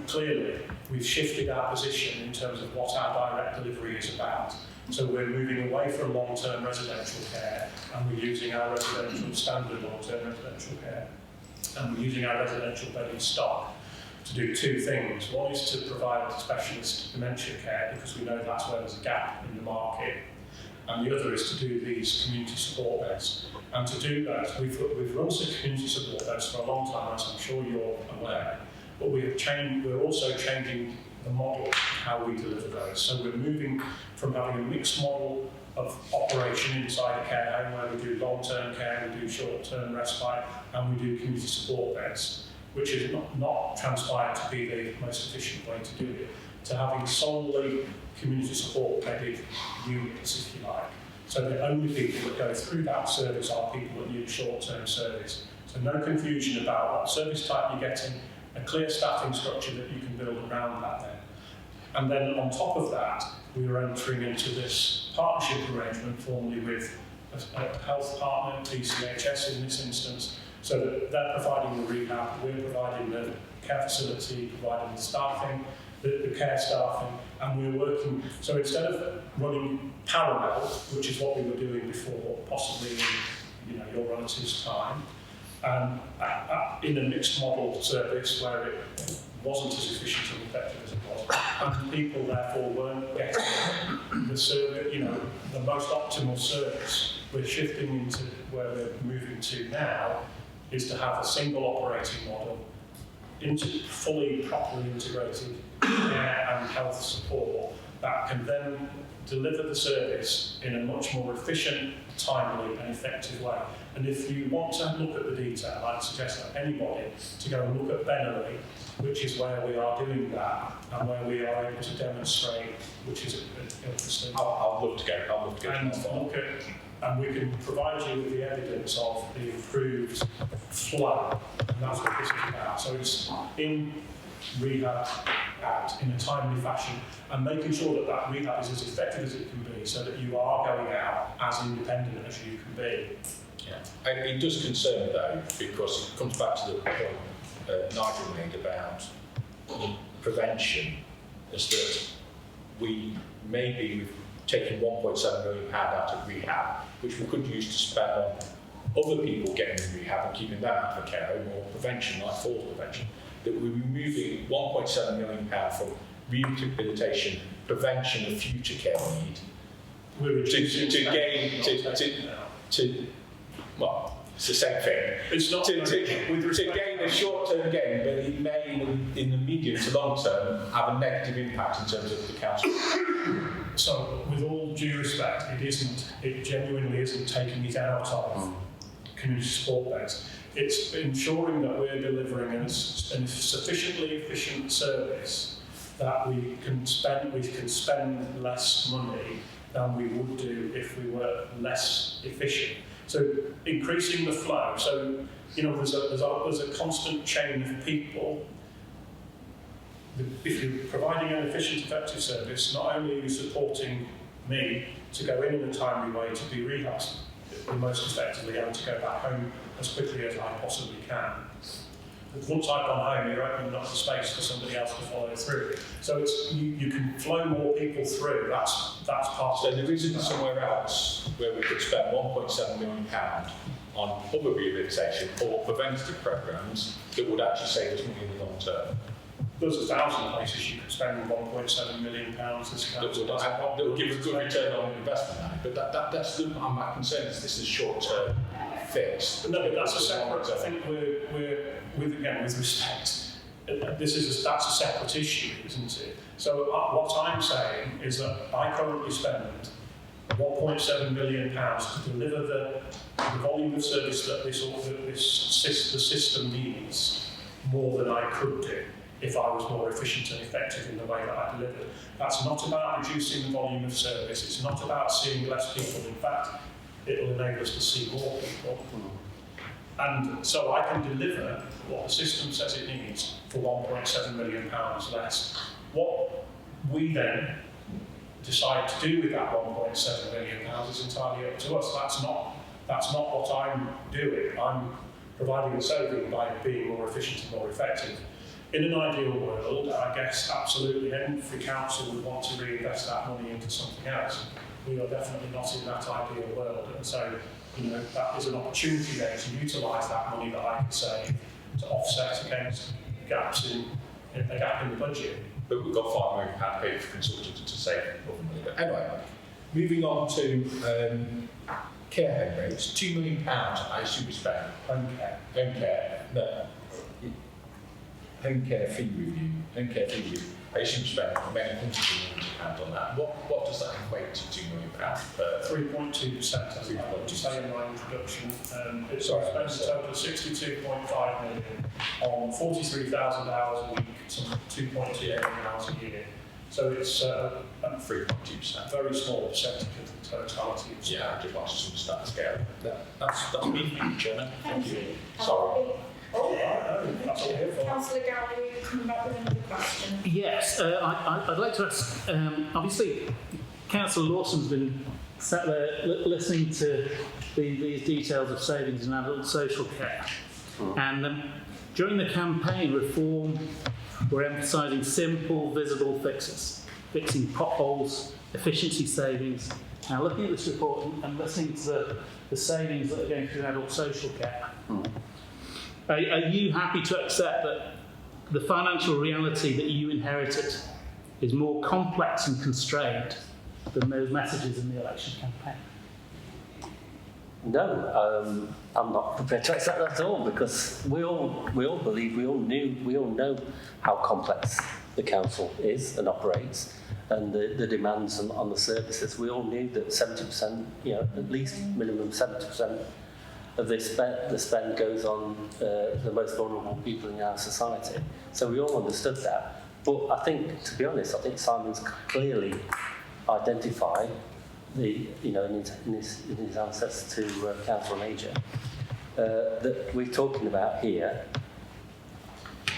clearly we've shifted our position in terms of what our direct delivery is about. So we're moving away from long-term residential care, and we're using our residential standard long-term residential care, and we're using our residential bedding stock to do two things. One is to provide specialist dementia care, because we know that's where there's a gap in the market, and the other is to do these community support beds. And to do that, we've run some community support beds for a long time, as I'm sure you're aware, but we're also changing the model of how we deliver those. So we're moving from having a mixed model of operation inside a care home, where we do long-term care, we do short-term respite, and we do community support beds, which is not transpired to be the most efficient way to do it, to having solely community support bedded units, if you like. So the only people that go through that service are people that need short-term service. So no confusion about what service type you're getting, a clear staffing structure that you can build around that then. And then on top of that, we are entering into this partnership arrangement formally with a health partner, TCHS in this instance, so that they're providing the rehab, we're providing the care facility, providing the staffing, the care staffing, and we're working. So instead of running parallel, which is what we were doing before, possibly in your relative's time, in a mixed model service where it wasn't as efficient and effective as it was, and people therefore weren't getting the service, the most optimal service. We're shifting into where we're moving to now, is to have a single operating model, fully properly integrated care and health support that can then deliver the service in a much more efficient, timely and effective way. And if you want to look at the detail, I'd suggest that anybody to go and look at Benelli, which is where we are doing that and where we are able to demonstrate, which is interesting. I'll look to go and we can provide you with the evidence of the improved flow, and that's what this is about. So it's in rehab out in a timely fashion, and making sure that that rehab is as effective as it can be, so that you are going out as independent as you can be. Yeah, it does concern me though, because it comes back to the point Nigel made about prevention, is that we've taken £1.7 million out of rehab, which we could use to spend on other people getting in rehab and keeping them out of a care home, or prevention, like falls prevention, that we're removing £1.7 million from rehabilitation, prevention of future care need, well, it's the same thing. It's not to gain a short-term gain, but it may, in the medium to long term, have a negative impact in terms of the council. So, with all due respect, it genuinely isn't taking it out of community support beds. It's ensuring that we're delivering a sufficiently efficient service that we can spend less money than we would do if we were less efficient. So increasing the flow. So there's a constant chain of people. If you're providing an efficient, effective service, not only are you supporting me to go in a timely way to be rehoused most effectively and to go back home as quickly as I possibly can. Once I've gone home, you're opening up the space for somebody else to follow through. So you can flow more people through. That's part so of it. So there isn't somewhere else where we could spend £1.7 million on other rehabilitation or preventative programmes that would actually save us money in the long term? There's 1,000 places you could spend £1.7 million this council that would give a good return on investment. But that's my concern is this is short-term fix. No, but that's a separate. I think we're with respect. That's a separate issue, isn't it? So what I'm saying is that I currently spend £1.7 million to deliver the volume of service that the system needs more than I could do if I was more efficient and effective in the way that I delivered. That's not about reducing the volume of service. It's not about seeing less people. In fact, it'll enable us to see more people. And so I can deliver what the system says it needs for £1.7 million less. What we then decide to do with that £1.7 million is entirely up to us. That's not That's not what I'm doing. I'm providing a saving by being more efficient and more effective. In an ideal world, I guess absolutely every council would want to reinvest that money into something else. We are definitely not in that ideal world, and so that is an opportunity there to utilise that money that I can save to offset against gaps in a gap in the budget. But we've got £5 million paid for consultants to save other money. But anyway, moving on to care home rates, £2 million, I assume we spend. Home care. Home care, no. Home care fee review, I assume we spend many hundreds of millions of pounds on that. What does that equate to £2 million per? 3.2%, I think I want to say in my introduction. It's spent a total of 62.5 million on 43,000 hours a week, some 2.2 million hours a year. So it's 3.2%. Very small percentage of the totality. Yeah, I just wanted to understand the scale. That's me, Chairman. Thank you. Sorry. That's all here for. Councillor Galloway, coming back with another question. Yes, I'd like to ask, obviously, Councillor Lawson's been sat there listening to these details of savings in adult social care. And during the campaign, Reform were emphasising simple, visible fixes, fixing potholes, efficiency savings. Now, looking at this report and listening to the savings that are going through adult social care, are you happy to accept that the financial reality that you inherited is more complex and constrained than those messages in the election campaign? No, I'm not prepared to accept that at all, because we all believe, we all know how complex the council is and operates, and the demands on the services. We all knew that 70%, at least minimum 70% of the spend goes on the most vulnerable people in our society. So we all understood that. But I think, to be honest, Simon's clearly identified in his answers to Councillor Major, that we're talking about here,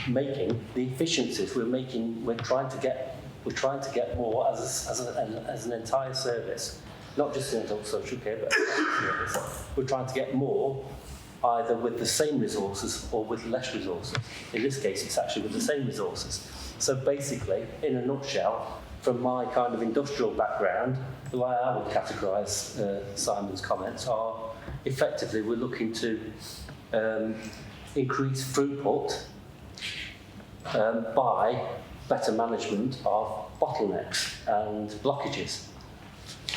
making the efficiencies. We're trying to get more as an entire service. Not just in adult social care, but we're trying to get more either with the same resources or with less resources. In this case, it's actually with the same resources. So basically, in a nutshell, from my kind of industrial background, the way I would categorise Simon's comments are, effectively, we're looking to increase throughput by better management of bottlenecks and blockages.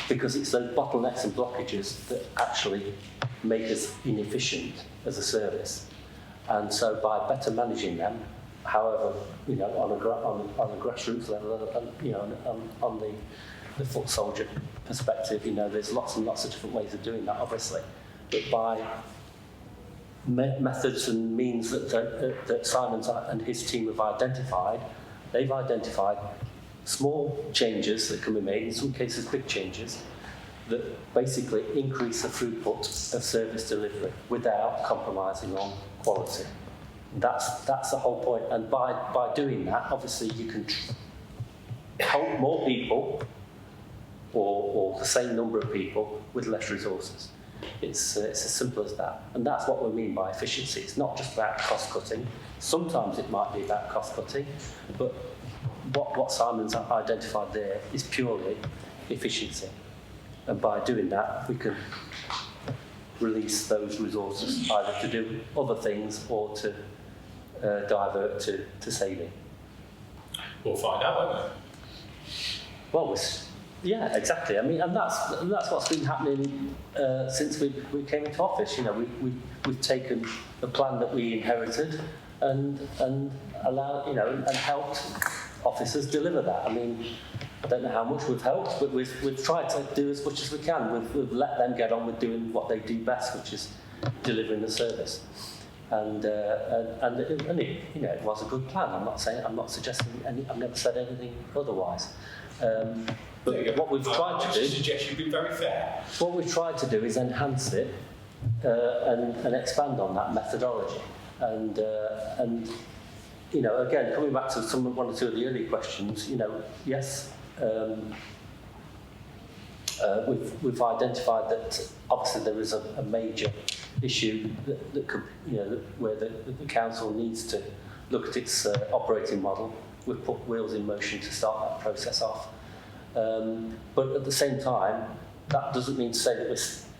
Because it's those bottlenecks and blockages that actually make us inefficient as a service. And so by better managing them, however, on a grassroots level, on the foot soldier perspective, there's lots and lots of different ways of doing that, obviously. But by methods and means that Simon and his team have identified, they've identified small changes that can be made, in some cases big changes, that basically increase the throughput of service delivery without compromising on quality. That's the whole point. And by doing that, obviously you can help more people or the same number of people with less resources. It's as simple as that. And that's what we mean by efficiency. It's not just about cost cutting. Sometimes it might be about cost cutting, but what Simon's identified there is purely efficiency. And by doing that, we can release those resources either to do other things or to divert to saving. We'll find out, won't we? Well, yeah, exactly. I mean, and that's what's been happening since we came into office. We've taken the plan that we inherited and allowed, and helped officers deliver that. I mean, I don't know how much we've helped, but we've tried to do as much as we can. We've let them get on with doing what they do best, which is delivering the service. And it was a good plan. I'm not suggesting I've never said anything otherwise. But what we've tried to do, suggest you've been very fair. What we've tried to do is enhance it and expand on that methodology. And again, coming back to one or two of the earlier questions, yes, we've identified that obviously there is a major issue that could, where the council needs to look at its operating model. We've put wheels in motion to start that process off. But at the same time, that doesn't mean to say that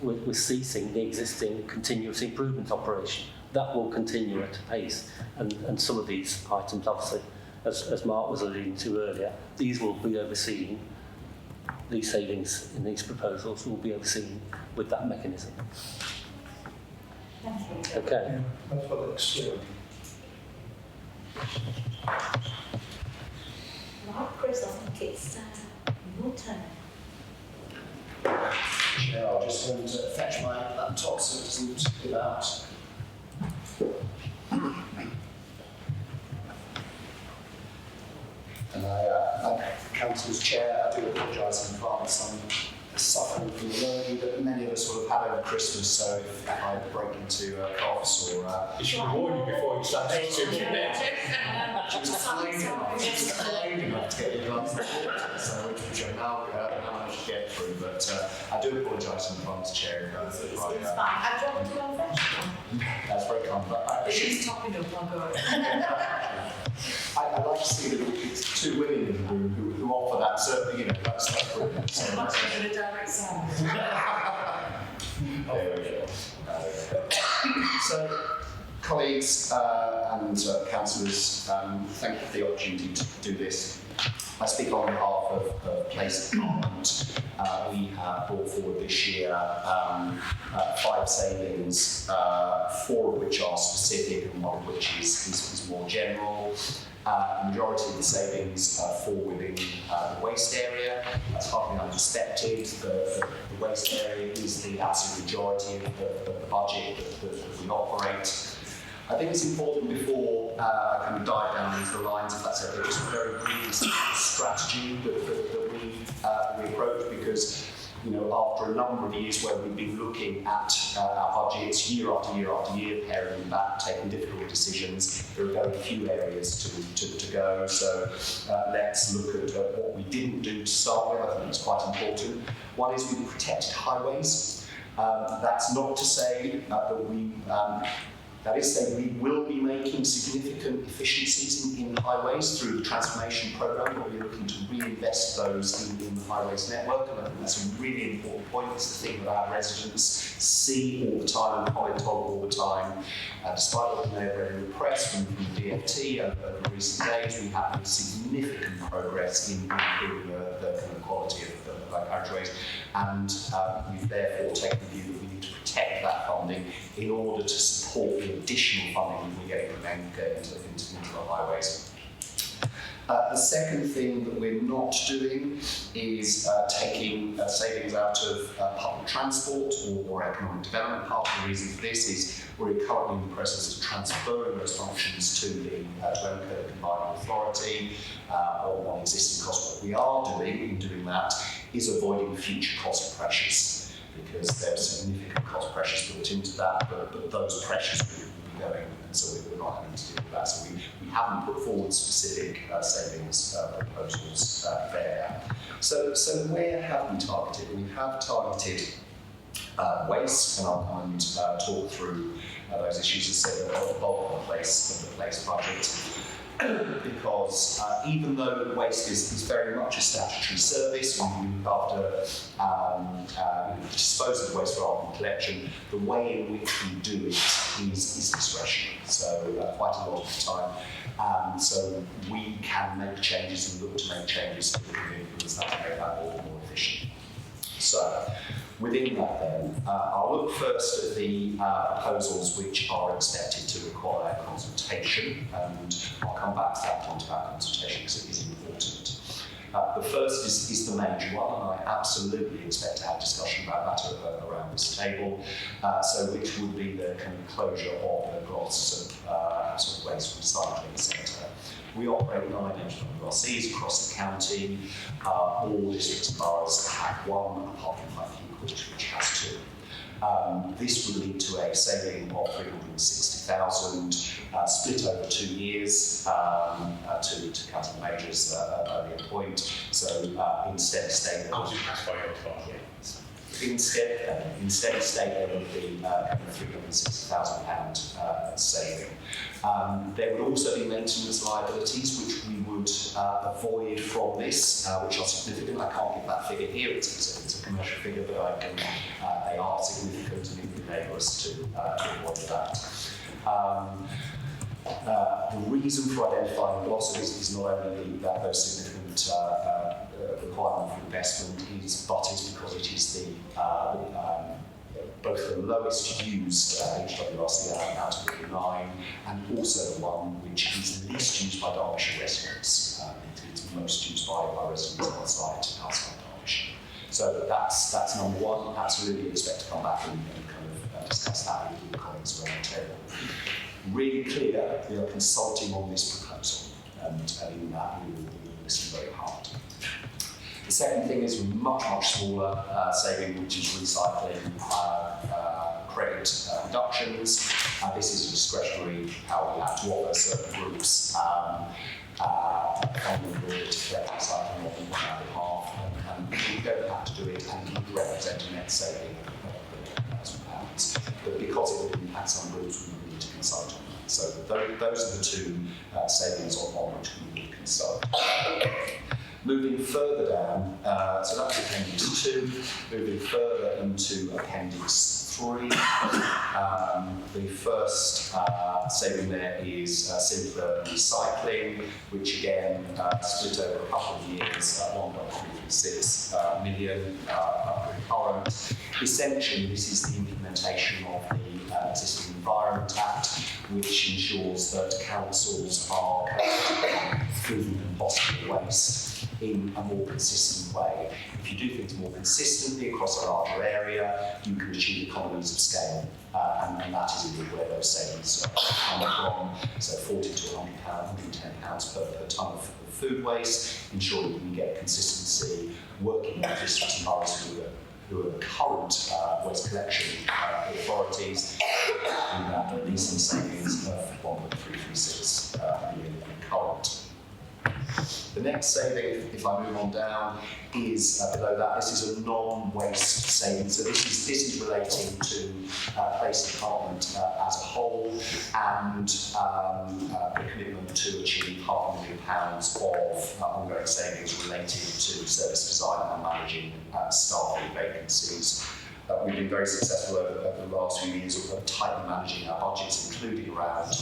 we're ceasing the existing continuous improvement operation. That will continue at a pace, and some of these items, obviously, as Mark was alluding to earlier, these will be overseen. These savings in these proposals will be overseen with that mechanism. Thank you. Okay. That's what they explain. Right, Chris, I think it's your turn. Chair, I'll just go and fetch my laptop so it doesn't give out. And like Council's Chair, I do apologise in advance. I'm suffering from the lurgy that many of us will have had over Christmas, so if I break into coughs or... You should warn you before you start eating, shouldn't it? She was kind enough to get you advance so which I now managed to get through, but I do apologise in advance, Chair. It's fine. I've dropped to go fetch. That's very kind, but If she's topping up, I'll go. I like to see that it's two women in the room who offer that, certainly, that's brilliant. So, I'm not going to direct sound. there we go. So, colleagues and councillors, thank you for the opportunity to do this. I speak on behalf of Place Department. We have brought forward this year 5 savings, 4 of which are specific and 1 of which is more general. The majority of the savings fall within the waste area. That's hardly unexpected. The waste area is the absolute majority of the budget that we operate. I think it's important before I kind of dive down into the lines, if that's okay, just a very brief strategy that we approach, because after a number of years where we've been looking at our budgets year after year after year, paring them back, taking difficult decisions, there are very few areas to go. So let's look at what we didn't do to start with. I think it's quite important. One is we protected highways. That's not to say that is to say we will be making significant efficiencies in highways through the transformation programme, where we're looking to reinvest those in the highways network, and I think that's a really important point. It's the thing that our residents see all the time and comment on all the time. Despite what we may have read in the press from the DFT over recent days, we have made significant progress in improving the quality of our carriageways, and we've therefore taken the view that we need to protect that funding in order to support the additional funding that we get into the highways. The second thing that we're not doing is taking savings out of public transport or economic development. Part of the reason for this is we're currently in the process of transferring those functions to the EMCO, the Combined Authority, on existing costs. What we are doing in doing that is avoiding future cost pressures, because there are significant cost pressures built into that, but those pressures will be going, and so we're not having to deal with that. So we haven't put forward specific savings proposals there. So where have we targeted? We have targeted waste, and I'll come and talk through those issues as I said, the bulk of the place budget. Because even though waste is very much a statutory service, we look after dispose of waste rather than collection, the way in which we do it is discretionary. So quite a lot of the time. So we can make changes and look to make changes so that we can influence that to make that more efficient. So within that then, I'll look first at the proposals which are expected to require consultation, and I'll come back to that point about consultation because it is important. The first is the major one, and I absolutely expect to have discussion about that around this table, which would be the kind of closure of the Gloucester waste recycling centre. We operate 9 HWRCs across the county. All districts and boroughs have one, apart from Highfield, which has 2. This would lead to a saving of 360,000 split over 2 years to cut the majors earlier point. So in steady state, in steady state there would be £360,000 saving. There would also be maintenance liabilities which we would avoid from this, which are significant. I can't give that figure here, it's a commercial figure, but I can, they are significant and it would enable us to avoid that. The reason for identifying losses is not only those significant requirement for investment, but is because it is the both the lowest used HWRC out of the 9, and also the one which is least used by Derbyshire residents. It's most used by residents outside Derbyshire. So that's number one. Absolutely expect to come back and kind of discuss that with your colleagues around the table. Really clear, we are consulting on this proposal, and in that we will listen very hard. The second thing is much smaller saving, which is recycling credit reductions. This is a discretionary how we have to offer certain groups funding for it to collect recycling on their behalf, and we don't have to do it, and it would represent a net saving of £1,000. But because it would impact some groups, we would need to consult on that. So those are the two savings on which we would consult. Moving further down, so that's Appendix 2, moving further into Appendix 3. The first saving there is simpler recycling, which again split over a couple of years, 1.336 million current. Essentially, this is the implementation of the existing Environment Act, which ensures that councils are collecting food and possible waste in a more consistent way. If you do things more consistently across a larger area, you can achieve economies of scale, and that is indeed where those savings come from. So £40 to £110 per tonne of food waste, ensuring that we get consistency, working with districts and boroughs who are current waste collection authorities, and releasing savings of 1.336 million current. The next saving, if I move on down, is below that. This is a non-waste saving. So this is relating to Place Department as a whole, and the commitment to achieve £500,000 of ongoing savings related to service design and managing staffing vacancies. We've been very successful over the last few years of tightly managing our budgets, including around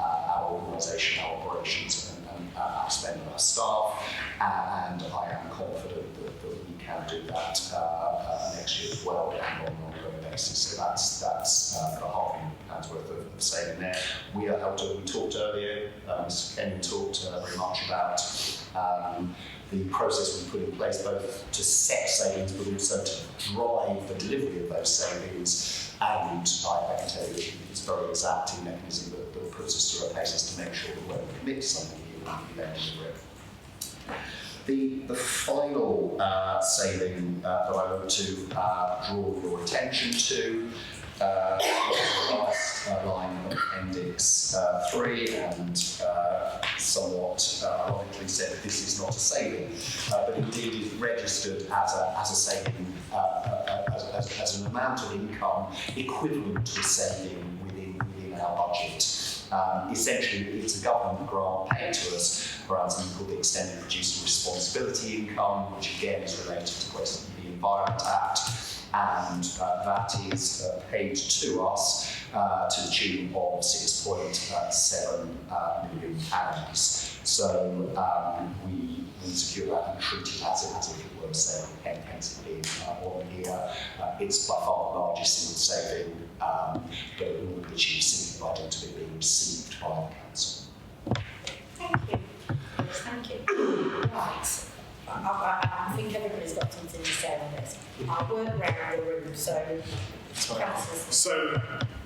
our organisation, our operations, and our spend on our staff, and I am confident that we can do that next year as well and on an ongoing basis. So that's £500,000 worth of saving there. We talked earlier, Mr. Kenyon talked very much about the process we put in place both to set savings but also to drive the delivery of those savings, and I can tell you it's a very exacting mechanism that puts us through our paces to make sure that when we commit to something, we then deliver it. The final saving that I want to draw your attention to the last line of Appendix 3, and somewhat ironically said that this is not a saving, but indeed is registered as a saving, as an amount of income equivalent to a saving within our budget. Essentially, it's a government grant paid to us around something called the Extended Producer Responsibility Income, which again is related to the Environment Act, and that is paid to us to the tune of £6.7 million. So we secure that and treat it as if it were a saving, hence it being on here. It's by far the largest single saving, but it will be achieved simply by dint of it being received by the council. Thank you. Thank you. Right. I think everybody's got something to say on this. I'll work around the room, so So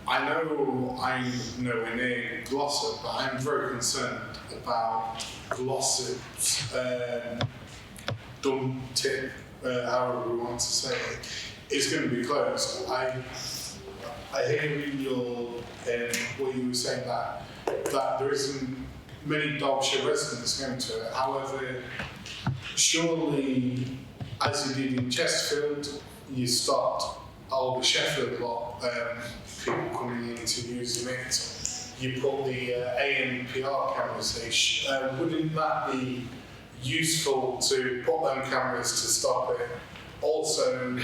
I'm nowhere near Glossop, but I'm very concerned about Glossop's dumb tip, however we want to say it, is going to be closed. I hear in your what you were saying that there isn't many Derbyshire residents going to it. However, surely, as you did in Chesterfield, you start the Sheffield lot, people coming into using it. You put the ANPR cameras. Wouldn't that be useful to put them cameras to stop it? Also,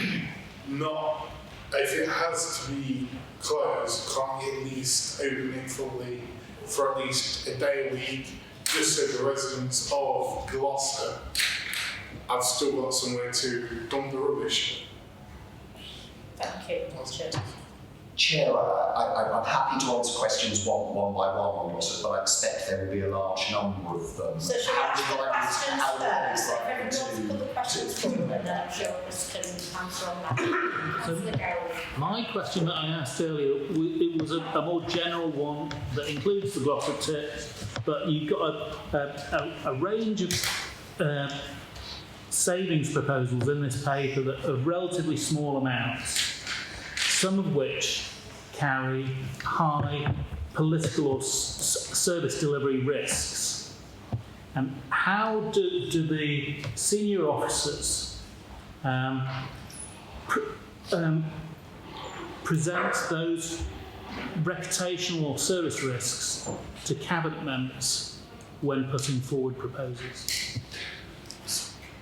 not if it has to be closed, can't you at least open it fully for at least a day a week, just so the residents of Gloucester have still got somewhere to dump the rubbish? Thank you, Richard. Chair, I'm happy to answer questions one by one on Gloucester, but I expect there will be a large number of them. So should we ask the questions first? If everyone wants to put the questions forward, then I'm sure Chris can answer on that. Councillor Garrett. My question that I asked earlier, it was a more general one that includes the Gloucester tip, but you've got a range of savings proposals in this paper that are relatively small amounts, some of which carry high political or service delivery risks. And how do the senior officers present those reputational or service risks to cabinet members when putting forward proposals?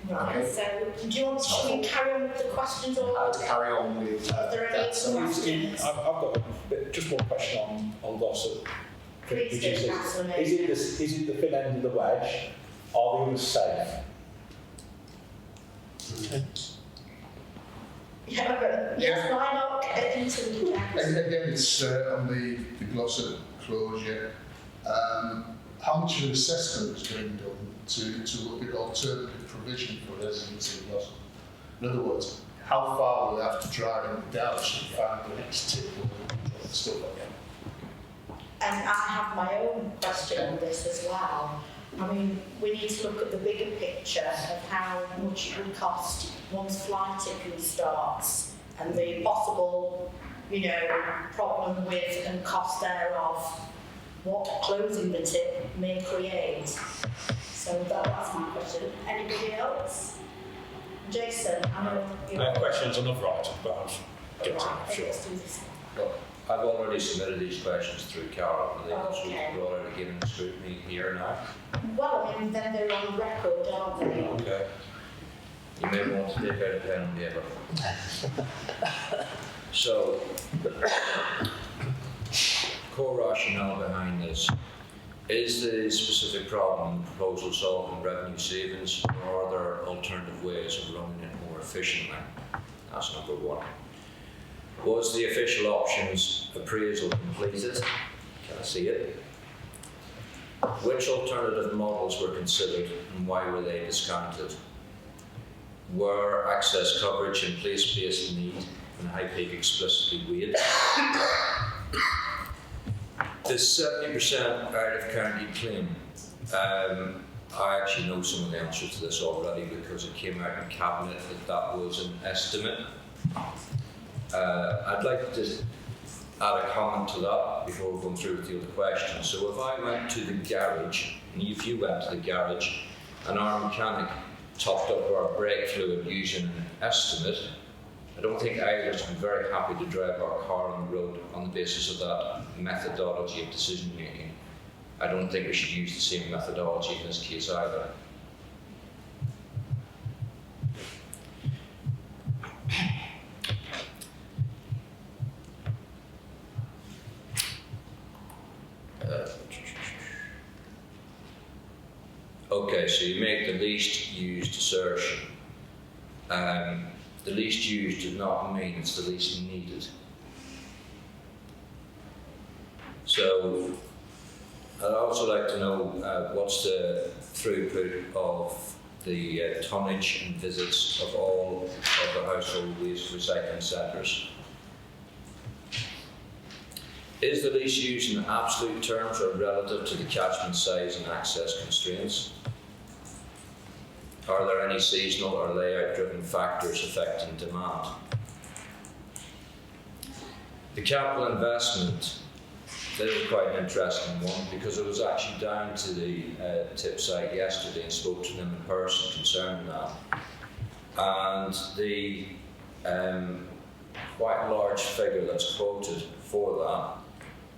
Right, so do you want to carry on with the questions or How to carry on with are there any that? questions? I've got just one question on Gloucester. Please do, Councillor May. Is it the thin end of the wedge? Are the others safe? Yeah, but yes, why not get into the Again, it's on the Gloucester closure. How much of an assessment is being done to look at alternative provision for residents in Gloucester? In other words, how far will they have to drive in the Derbyshire to find the next tip or stuff like that? And I have my own question on this as well. I mean, we need to look at the bigger picture of how much it would cost once flight tipping starts and the possible, problem with and cost thereof, what closing the tip may create. So that's my question. Anybody else? Jason, I know you Questions on the right, but Right, let's do this one. I've already submitted these questions through Carol, and Okay. we're already given scrutiny here now. Well, I mean, then they're on record, aren't they? Okay. You may want to take out a pen and paper. So, core rationale behind this. Is the specific problem proposal solving revenue savings, or are there alternative ways of running it more efficiently? That's number one. Was the official options appraisal completed? Can I see it? Which alternative models were considered and why were they discounted? Were access coverage and place-based need and high peak explicitly weighed? The 70% out of county claim, I actually know some of the answers to this already because it came out in Cabinet that was an estimate. I'd like to add a comment to that before we go through with the other questions. So if I went to the garage, and if you went to the garage, and our mechanic topped up our brake fluid using an estimate, I don't think either of us would be very happy to drive our car on the road on the basis of that methodology of decision making. I don't think we should use the same methodology in this case either. Okay, so you make the least used assertion. The least used does not mean it's the least needed. So I'd also like to know what's the throughput of the tonnage and visits of all of the household waste recycling centres. Is the least used in absolute terms or relative to the catchment size and access constraints? Are there any seasonal or layout-driven factors affecting demand? The capital investment, that is quite an interesting one, because I was actually down to the tip site yesterday and spoke to them in person concerning that. And the quite large figure that's quoted for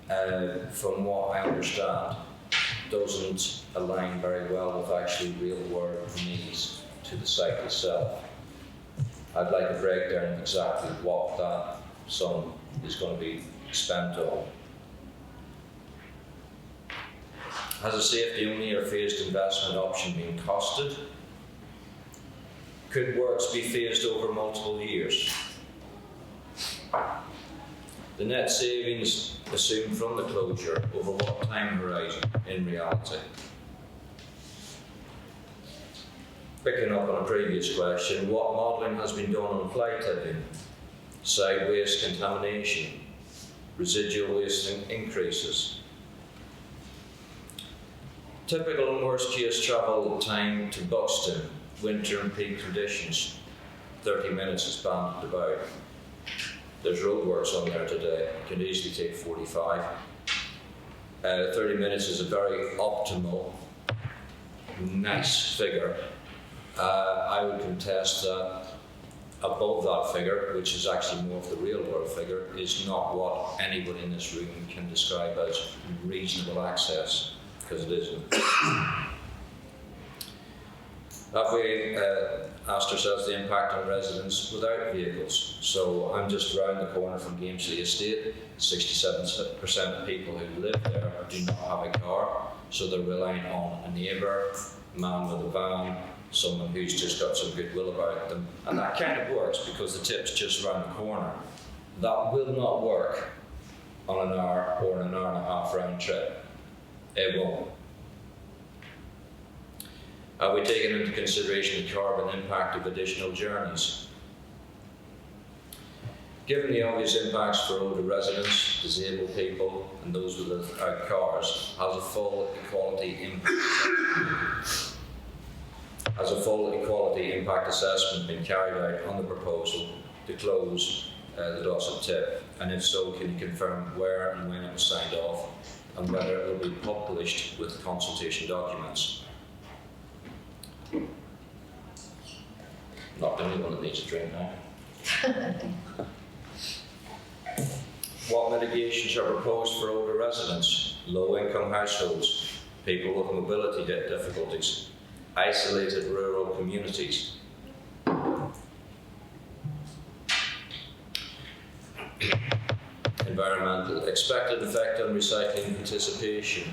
that, from what I understand, doesn't align very well with actually real world needs to the site itself. I'd like a breakdown of exactly what that sum is going to be spent on. Has a safety only or phased investment option been costed? Could works be phased over multiple years? The net savings assumed from the closure over what time horizon in reality? Picking up on a previous question, what modelling has been done on fly tipping, side waste contamination, residual waste increases? Typical and worst case travel time to Buxton, winter and peak conditions, 30 minutes is banded about. There's roadworks on there today, it can easily take 45. 30 minutes is a very optimal, nice figure. I would contest that above that figure, which is actually more of the real world figure, is not what anybody in this room can describe as reasonable access, because it isn't. Have we asked ourselves the impact on residents without vehicles? So I'm just around the corner from Gamesley Estate. 67% of people who live there do not have a car, so they're relying on a neighbour, a man with a van, someone who's just got some goodwill about them. And that kind of works because the tip's just around the corner. That will not work on an hour or an hour and a half round trip. It won't. Are we taking into consideration the carbon impact of additional journeys? Given the obvious impacts for older residents, disabled people, and those without cars, has a full equality impact assessment been carried out on the proposal to close the Dorset tip? And if so, can you confirm where and when it was signed off, and whether it will be published with consultation documents? Not the only one that needs a drink now. What mitigations are proposed for older residents, low-income households, people with mobility difficulties, isolated rural communities? Environmental, expected effect on recycling participation,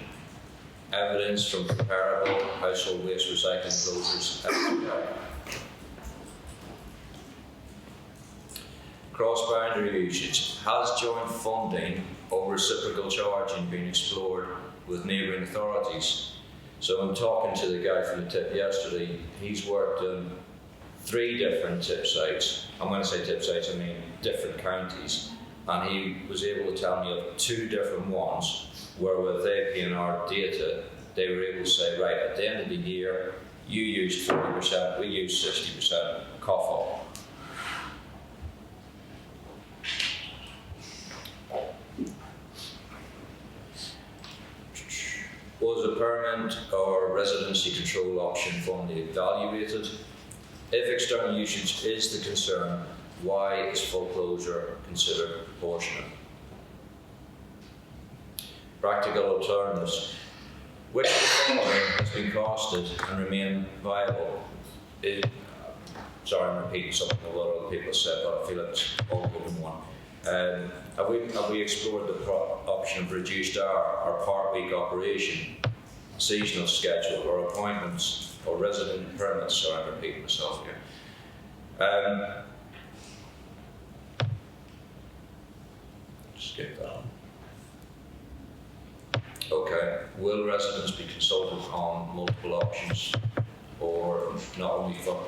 evidence from comparable household waste recycling closures elsewhere. Cross-boundary usage. Has joint funding or reciprocal charging been explored with neighbouring authorities? So I'm talking to the guy from the tip yesterday. He's worked on 3 different tip sites. And when I say tip sites, I mean different counties. And he was able to tell me of 2 different ones where with APNR data, they were able to say, right, at the end of the year, you used 40%, we used 60%, cough up. Was a permanent or residency control option formally evaluated? If external usage is the concern, why is full closure considered proportionate? Practical alternatives. Which of the following has been costed and remain viable? Sorry, I'm repeating something a lot of other people said, but I feel it's all good in one. Have we explored the option of reduced hour or part week operation, seasonal schedule or appointments or resident permits? Sorry, I'm repeating myself here. Skip that one. Okay. Will residents be consulted on multiple options or not only for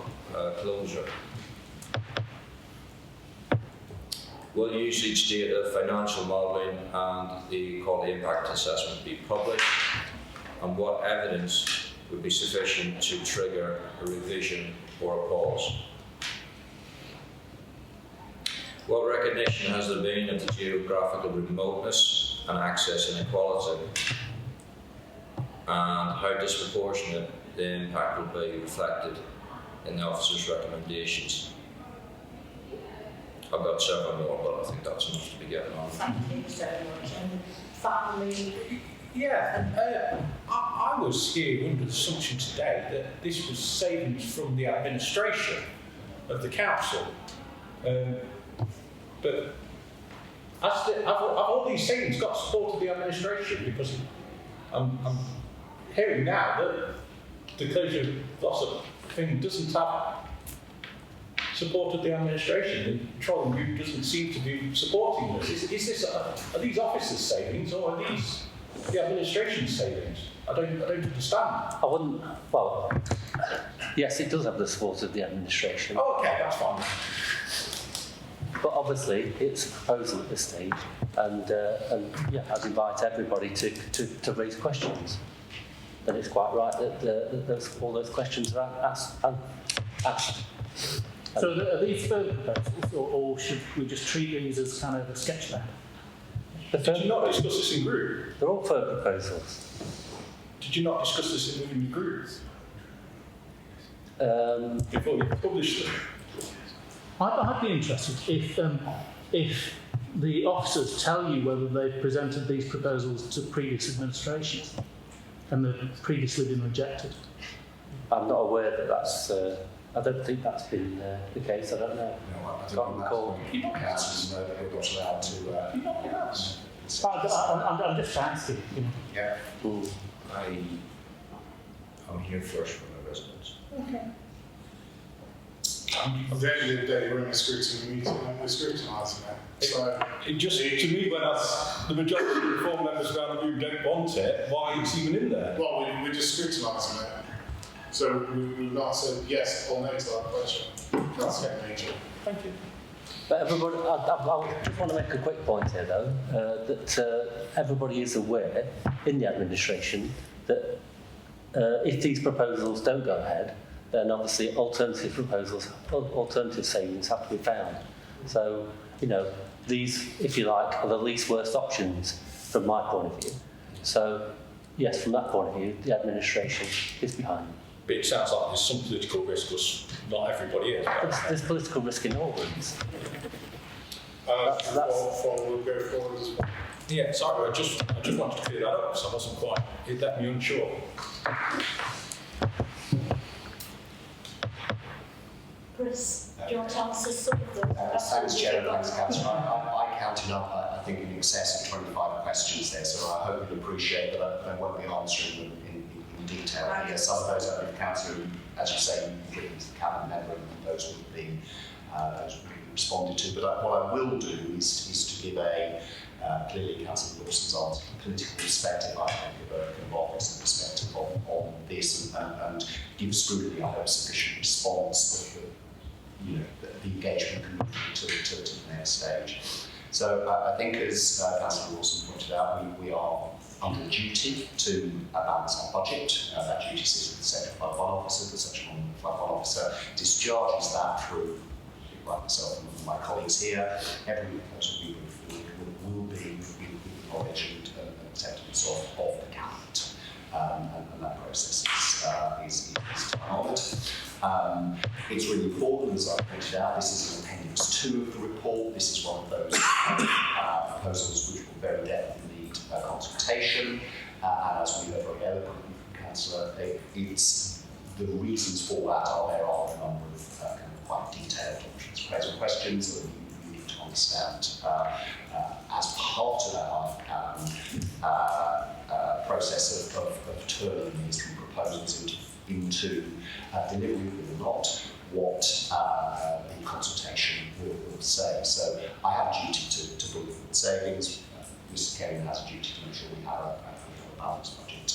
closure? Will usage data, financial modelling and the quality impact assessment be published? And what evidence would be sufficient to trigger a revision or a pause? What recognition has there been of the geographical remoteness and access inequality? And how disproportionate the impact will be reflected in the officer's recommendations? I've got several more, but I think that's enough to be getting on. Thank you so much. And finally, Yeah, I was here under the assumption today that this was savings from the administration of the council. But have all these savings got support of the administration? Because I'm hearing now that the closure of Glossop thing doesn't have support of the administration. The Trolling Group doesn't seem to be supporting this. Is this are these officers' savings or are these the administration's savings? I don't understand. I wouldn't, well, yes, it does have the support of the administration. Oh, okay, that's fine. But obviously, it's a proposal at this stage, and yeah, I'd invite everybody to raise questions. And it's quite right that all those questions are asked. So are these further proposals, or should we just treat these as kind of a sketch map? Did you not discuss this in group? They're all further proposals. Did you not discuss this in the group? Before you published it? I'd be interested if the officers tell you whether they've presented these proposals to previous administrations and they've previously been rejected. I'm not aware that that's. I don't think that's been the case. I don't know. No, I don't recall. Councillors know that we're not allowed to. I'm just asking. You know. Yeah. I'm here first from the residents. okay. At the end of the day, we're in a scrutiny meeting and we're scrutinising it. So It just, to me, when the majority of the 4 members around the room don't want it, why it's even in there? well, we're just scrutinising it. So we've not said yes or no to that question. That's it, Major. Thank you. But everybody, I just want to make a quick point here, though, that everybody is aware in the administration that if these proposals don't go ahead, then obviously alternative savings have to be found. So, you know, these, if you like, are the least worst options from my point of view. So, yes, from that point of view, the administration is behind them. But it sounds like there's some political risk, because not everybody is. There's political risk in all rooms. We'll go forward as well. Yeah, sorry, I just wanted to clear that up, because I wasn't quite, it left me unsure. Chris, do you want to answer some of them? Thanks, Chair, and thanks, Councillor. I counted up, I think, in excess of 25 questions there, so I hope you'll appreciate that I won't be answering them in detail. Right. Yes, some of those are Councillor, as you say, you've written to the Cabinet member, and those would be responded to. But what I will do is to give a clearly Councillor Wilson's answer, political perspective, I think, of office and perspective on this, and give scrutiny, I hope, sufficient response that the engagement can move to the next stage. So I think, as Councillor Wilson pointed out, we are under a duty to balance our budget. That duty sits with the Section 5.1 officer. The Section 5.1 officer discharges that through people like myself and my colleagues here. Every proposal we move forward will be with the knowledge and acceptance of the Cabinet. And that process is time-honoured. It's really important, as I pointed out, this is an appendix 2 of the report. This is one of those proposals which will very definitely need consultation. And as we heard very eloquently from Councillor, it's the reasons for that there are a number of kind of quite detailed options, present questions that you need to understand as part of that process of turning these proposals into delivery or not, what the consultation will say. So I have a duty to bring forward savings. Mr. Kelly has a duty to make sure we have a balanced budget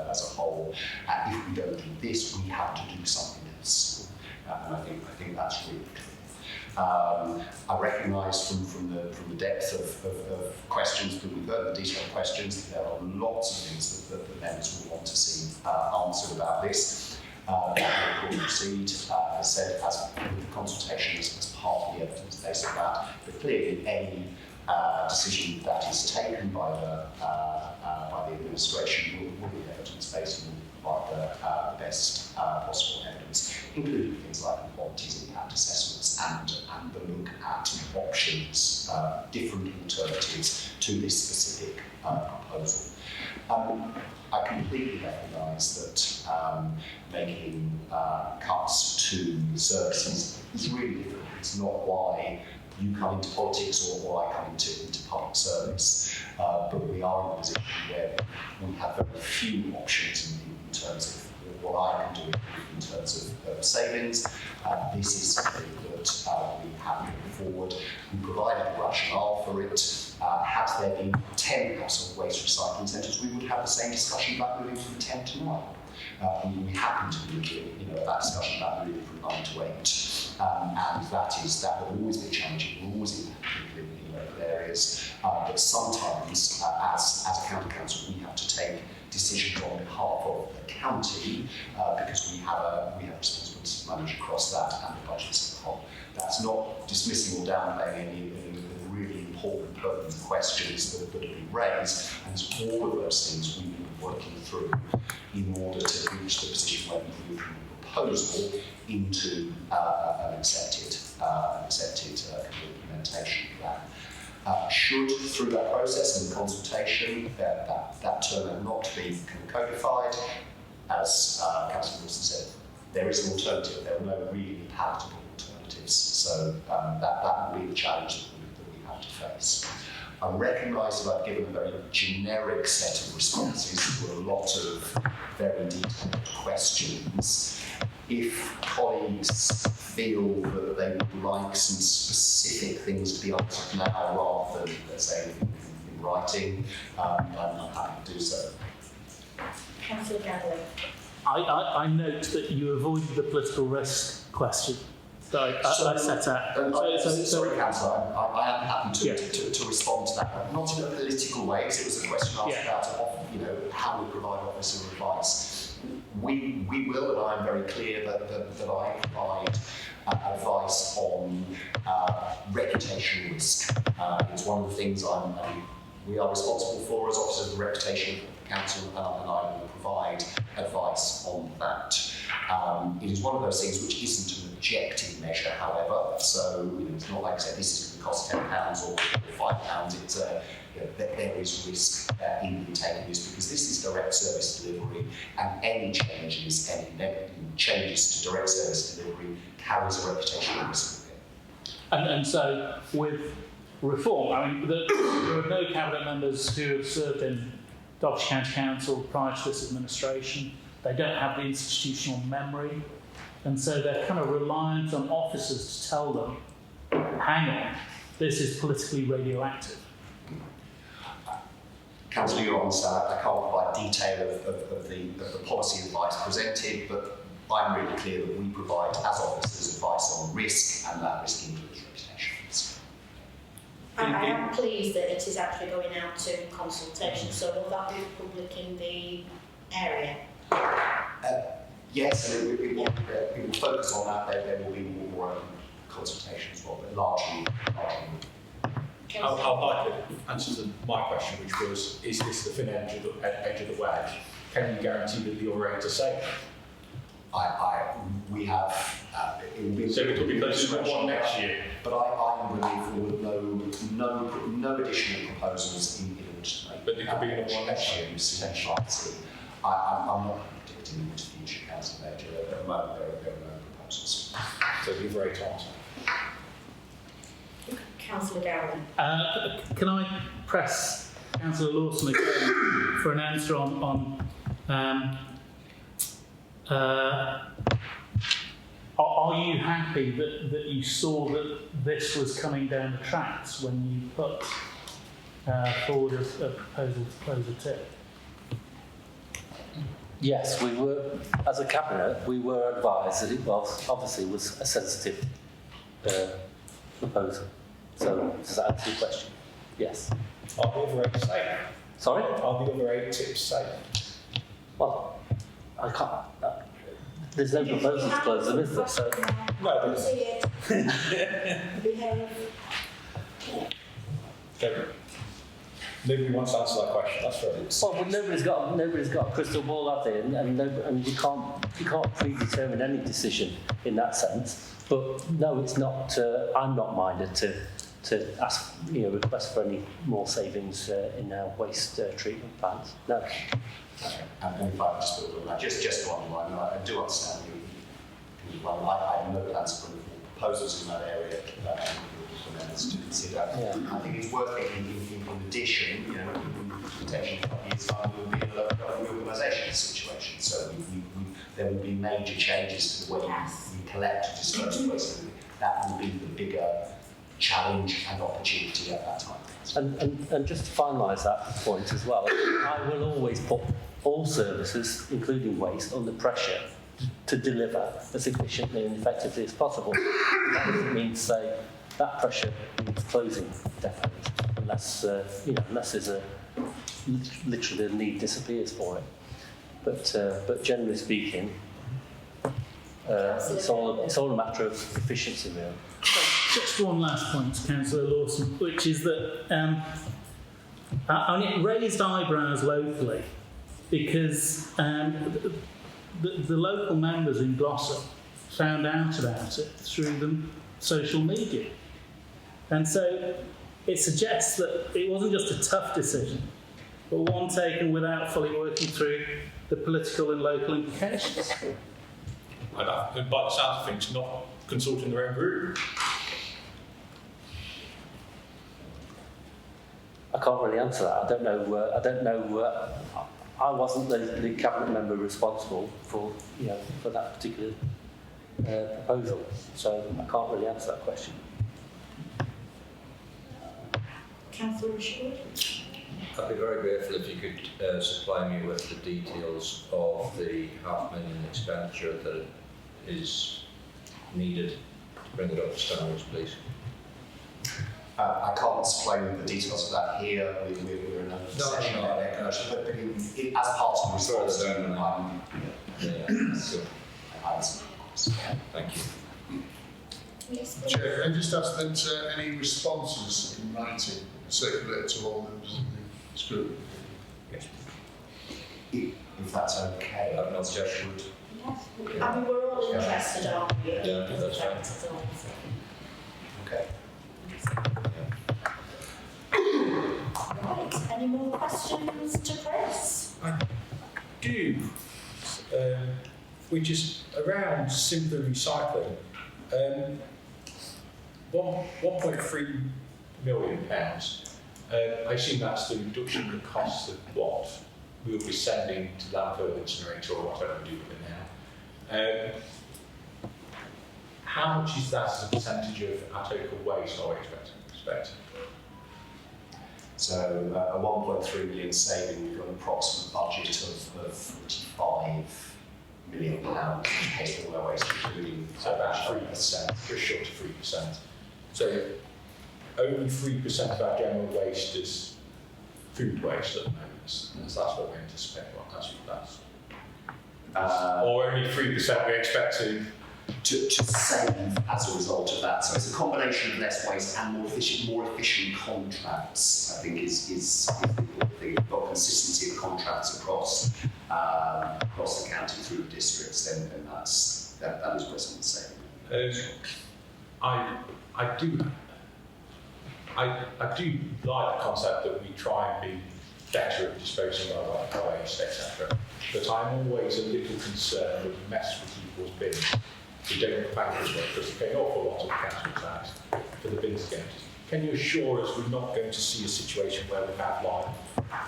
as a whole. And if we don't do this, we have to do something else. And I think that's really clear. I recognise from the depth of questions that we've heard, the detailed questions, that there are lots of things that the members will want to see answered about this. that will proceed, as I said, as with the consultation as part of the evidence base of that. But clearly, any decision that is taken by the administration will be evidence based and will provide the best possible evidence, including things like qualities impact assessments and the look at options, different alternatives to this specific proposal. I completely recognise that making cuts to services is really difficult. It's not why you come into politics or why I come into public service, but we are in a position where we have very few options in terms of what I can do in terms of savings. This is something that we have going forward. We provided a rationale for it. Had there been 10 household waste recycling centres, we would have the same discussion about moving from 10 to 9. We happen to be that discussion about moving from 9 to 8, and that will always be challenging. We'll always impact people in local areas, but sometimes, as a county council, we have to take decisions on behalf of the county because we have responsibility to manage across that and the budgets as a whole. That's not dismissing or downplaying any of the really important, pertinent questions that have been raised, and it's all of those things we've been working through in order to reach the position where we move from a proposal into an accepted implementation plan. Should, through that process and the consultation, that turn out not to be codified, as Councillor Wilson said, there is an alternative. There are no really palatable alternatives. So that will be the challenge that we have to face. I recognise that I've given a very generic set of responses to a lot of very detailed questions. If colleagues feel that they would like some specific things to be answered now rather than, let's say, in writing, I'm happy to do so. Councillor Galloway. I note that you avoided the political risk question that I set out. Sorry, Councillor, I am happy to respond to that, not in a political way, because it was a question asked about how we provide officer advice. We will, and I am very clear that I provide advice on reputational risk. It's one of the things we are responsible for as officers of the reputation of the council, and I will provide advice on that. It is one of those things which isn't an objective measure, however, so it's not like I said, this is going to cost £10 or £5. It's there is risk in taking this, because this is direct service delivery, and any changes to direct service delivery carries a reputational risk with it. And so with reform, I mean, there are no cabinet members who have served in Derbyshire County Council prior to this administration. They don't have the institutional memory, and so they're kind of reliant on officers to tell them, hang on, this is politically radioactive. Councillor, you're on, I can't provide detail of the policy advice presented, but I'm really clear that we provide, as officers, advice on risk, and that risk includes reputations. I am pleased that it is actually going out to consultation, so will that be public in the area? Yes, and we will focus on that. There will be more consultations as well, but largely. I'd like to answer my question, which was, is this the thin edge of the wedge? Can you guarantee that you're ready to say? We have. It will be so it will be closer to one next year. But I am moving forward no additional proposals in order to make. But it could be one next year. I'm not predicting into the future, Councillor Major. At the moment, there are no proposals. So be very tight. Councillor Gowran. Can I press Councillor Lawson again for an answer on are you happy that you saw that this was coming down the tracks when you put forward a proposal to close a tip? Yes, we were, as a cabinet, we were advised that it was a sensitive proposal. So does that answer your question? Yes. Are the other 8 safe? Sorry? Are the other 8 tips safe? Well, I can't. There's no proposal to close them, is there? So, No, I see it. Behave. okay. Nobody wants to answer that question. That's fair. well, nobody's got a crystal ball, have they? And you can't predetermine any decision in that sense. But no, it's not. I'm not minded to ask, request for any more savings in our waste treatment plants. No. And if I just build on that, just to underline, I do understand I have no plans for proposals in that area for members to consider. Yeah. I think it's worth it in addition, potentially in a couple of years' time, we'll be in a local government reorganisation situation. So there will be major changes to the way we collect and dispose of waste. That will be the bigger challenge and opportunity at that time. And just to finalise that point as well, I will always put all services, including waste, under pressure to deliver as efficiently and effectively as possible. That doesn't mean to say that pressure means closing depots, unless there's literally the need disappears for it. But generally speaking, it's all a matter of efficiency, really. Just one last point, Councillor Lawson, which is that it raised eyebrows locally because the local members in Glossop found out about it through the social media. And so it suggests that it wasn't just a tough decision, but one taken without fully working through the political and local implications. And by the sounds of things, not consulting their own group. I can't really answer that. I don't know. I wasn't the cabinet member responsible for that particular proposal, so I can't really answer that question. Councillor Ashwood. I'd be very grateful if you could supply me with the details of the £500,000 expenditure that is needed to bring it up to standards, please. I can't explain the details of that here. We're in a session about air commercial, but as part of the response Thank you. Yes, Chair, can I just ask that any responses in writing circulate to all members of this group? Yes. If that's okay. I've not suggested. yes. I mean, we're all interested, aren't we? Yeah, that's right. Okay. Right, any more questions to Chris? I do, which is around simpler recycling. £1.3 million. I assume that's the reduction in the cost of what we'll be sending to landfill incinerator or whatever we do with it now. How much is that as a percentage of our total waste are we expecting? So a 1.3 million saving, we've got an approximate budget of £45 million to pay for our waste, including So about 3%, just short of 3%. So only 3% of our general waste is food waste at the moment. That's what we anticipate. Or only 3% we expect to save as a result of that. So it's a combination of less waste and more efficient contracts, I think is the important thing. We've got consistency of contracts across the county through the districts, then that is where someone's saving. I do like the concept that we try and be better at disposing of our waste, etc. But I'm always a little concerned that we mess with people's bins. We don't look back as well because we pay an awful lot of council tax for the bins to go into. Can you assure us we're not going to see a situation where we have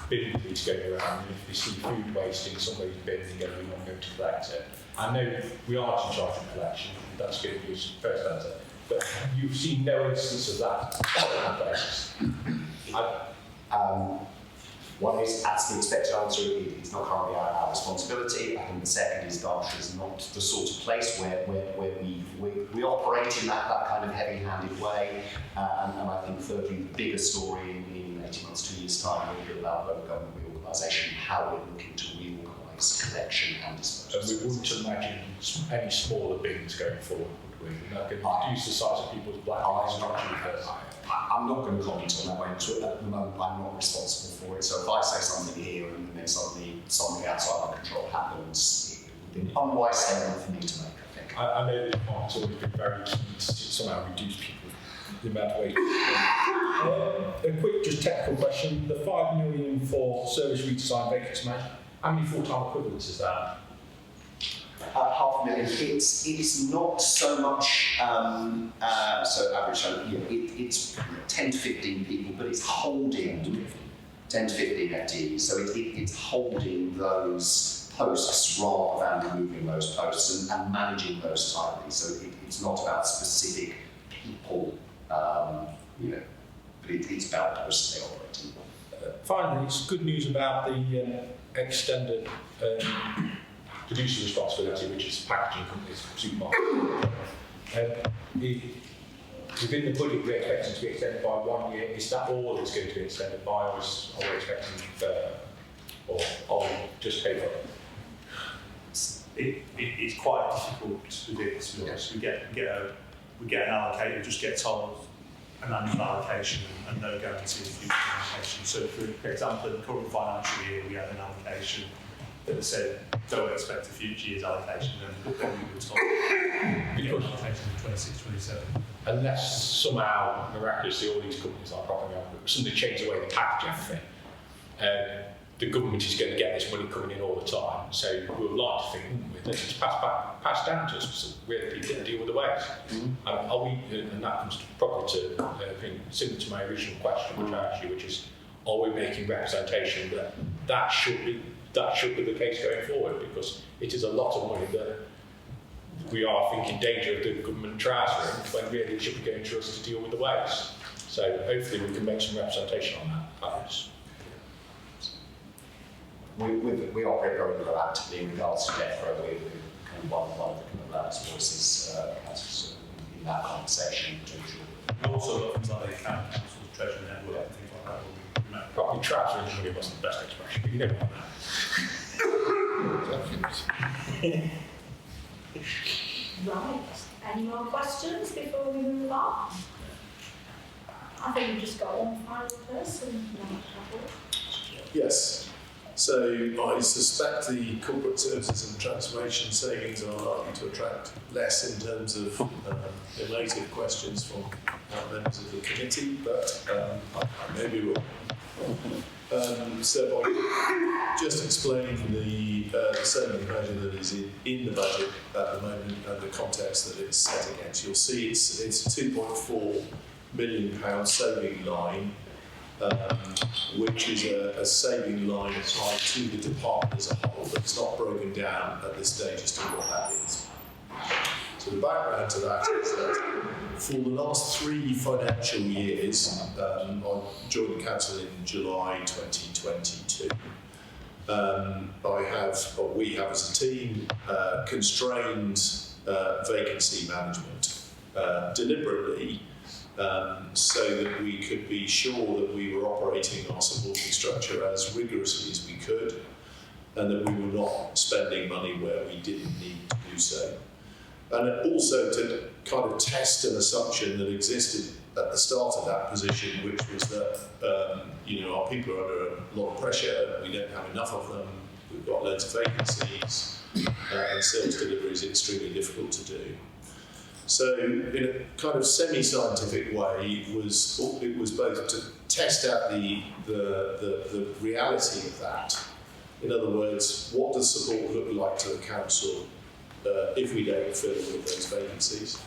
bin police going around and if we see food waste in somebody's bin, we're not going to collect it? I know we are to charge for collection, that's going to be a first answer, but you've seen no instance of that on the basis. One is, as the expected answer, it's not currently our responsibility. I think the second is Derbyshire is not the sort of place where we operate in that kind of heavy-handed way. And I think thirdly, the bigger story in 18 months, 2 years' time will be about local government reorganisation, how we're looking to reorganise is collection and disposal. And we wouldn't imagine any smaller bins going forward, would we? We're not going to reduce the size of people's black bins. I'm not going to comment on that one. At the moment, I'm not responsible for it. So if I say something here and then suddenly something outside my control happens, it would be an unwise statement for me to make, I think. I know the department's always been very keen to somehow reduce the amount of waste. A quick, just technical question. The 5 million for service redesign vacancy management, how many full-time equivalents is that? 500,000. It's not so much, so average, it's 10 to 15 people, but it's holding 10 to 15 FTEs. So it's holding those posts rather than removing those posts and managing those tightly. So it's not about specific people, but it's about posts they operate in. Finally, it's good news about the extended producer responsibility, which is packaging companies, supermarkets. Within the budget, we're expecting to be extended by 1 year. Is that all it's going to be extended by, or are we expecting further? Or are we just pay for it? It's quite difficult to predict, to be honest. We get an allocation, we just get told an annual allocation and no guarantee of future allocation. So, for example, in the current financial year, we had an allocation that said, don't expect a future year's allocation, and then we were told because allocation in 26, 27. Unless somehow, miraculously, all these companies like propping up, somebody change the way they package everything, the government is going to get this money coming in all the time. So we would like to think, let's just pass down to us, because we're the people that deal with the waste. And that comes probably to, similar to my original question, which is, are we making representation that should be the case going forward, because it is a lot of money that we are thinking danger of the government transferring when really it should be going to us to deal with the waste. So hopefully we can make some representation on that. We operate very proactively in regards to DEFRA. We're kind of one of the loudest voices in that conversation to ensure. And also things like the account council, treasury network, and things like that. Probably transferring money wasn't the best expression, but you don't want that. Right. Any more questions before we move on? I think we've just got one final person. Yes. So I suspect the corporate services and transformation savings are likely to attract less in terms of elative questions from members of the committee, but I may be wrong. So I'll just explain the saving measure that is in the budget at the moment and the context that it's set against. You'll see it's a £2.4 million saving line, which is a saving line applied to the department as a whole, but it's not broken down at this stage as to what that is. So the background to that is that for the last 3 financial years, I joined the council in July 2022. We have as a team constrained vacancy management deliberately, so that we could be sure that we were operating our supporting structure as rigorously as we could, and that we were not spending money where we didn't need to do so. And also to kind of test an assumption that existed at the start of that position, which was that our people are under a lot of pressure, we don't have enough of them, we've got loads of vacancies, and service delivery is extremely difficult to do. So, in a kind of semi-scientific way, it was both to test out the reality of that. In other words, what does support look like to the council if we don't fill all of those vacancies?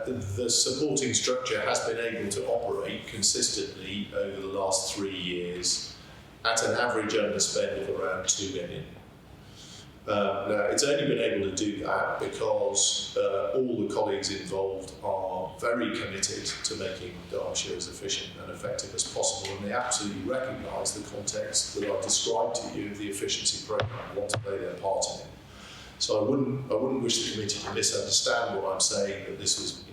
The supporting structure has been able to operate consistently over the last 3 years at an average underspend of around 2 million. Now, it's only been able to do that because all the colleagues involved are very committed to making Derbyshire as efficient and effective as possible, and they absolutely recognise the context that I've described to you of the efficiency programme and want to play their part in it. So I wouldn't wish the committee to misunderstand what I'm saying, that this was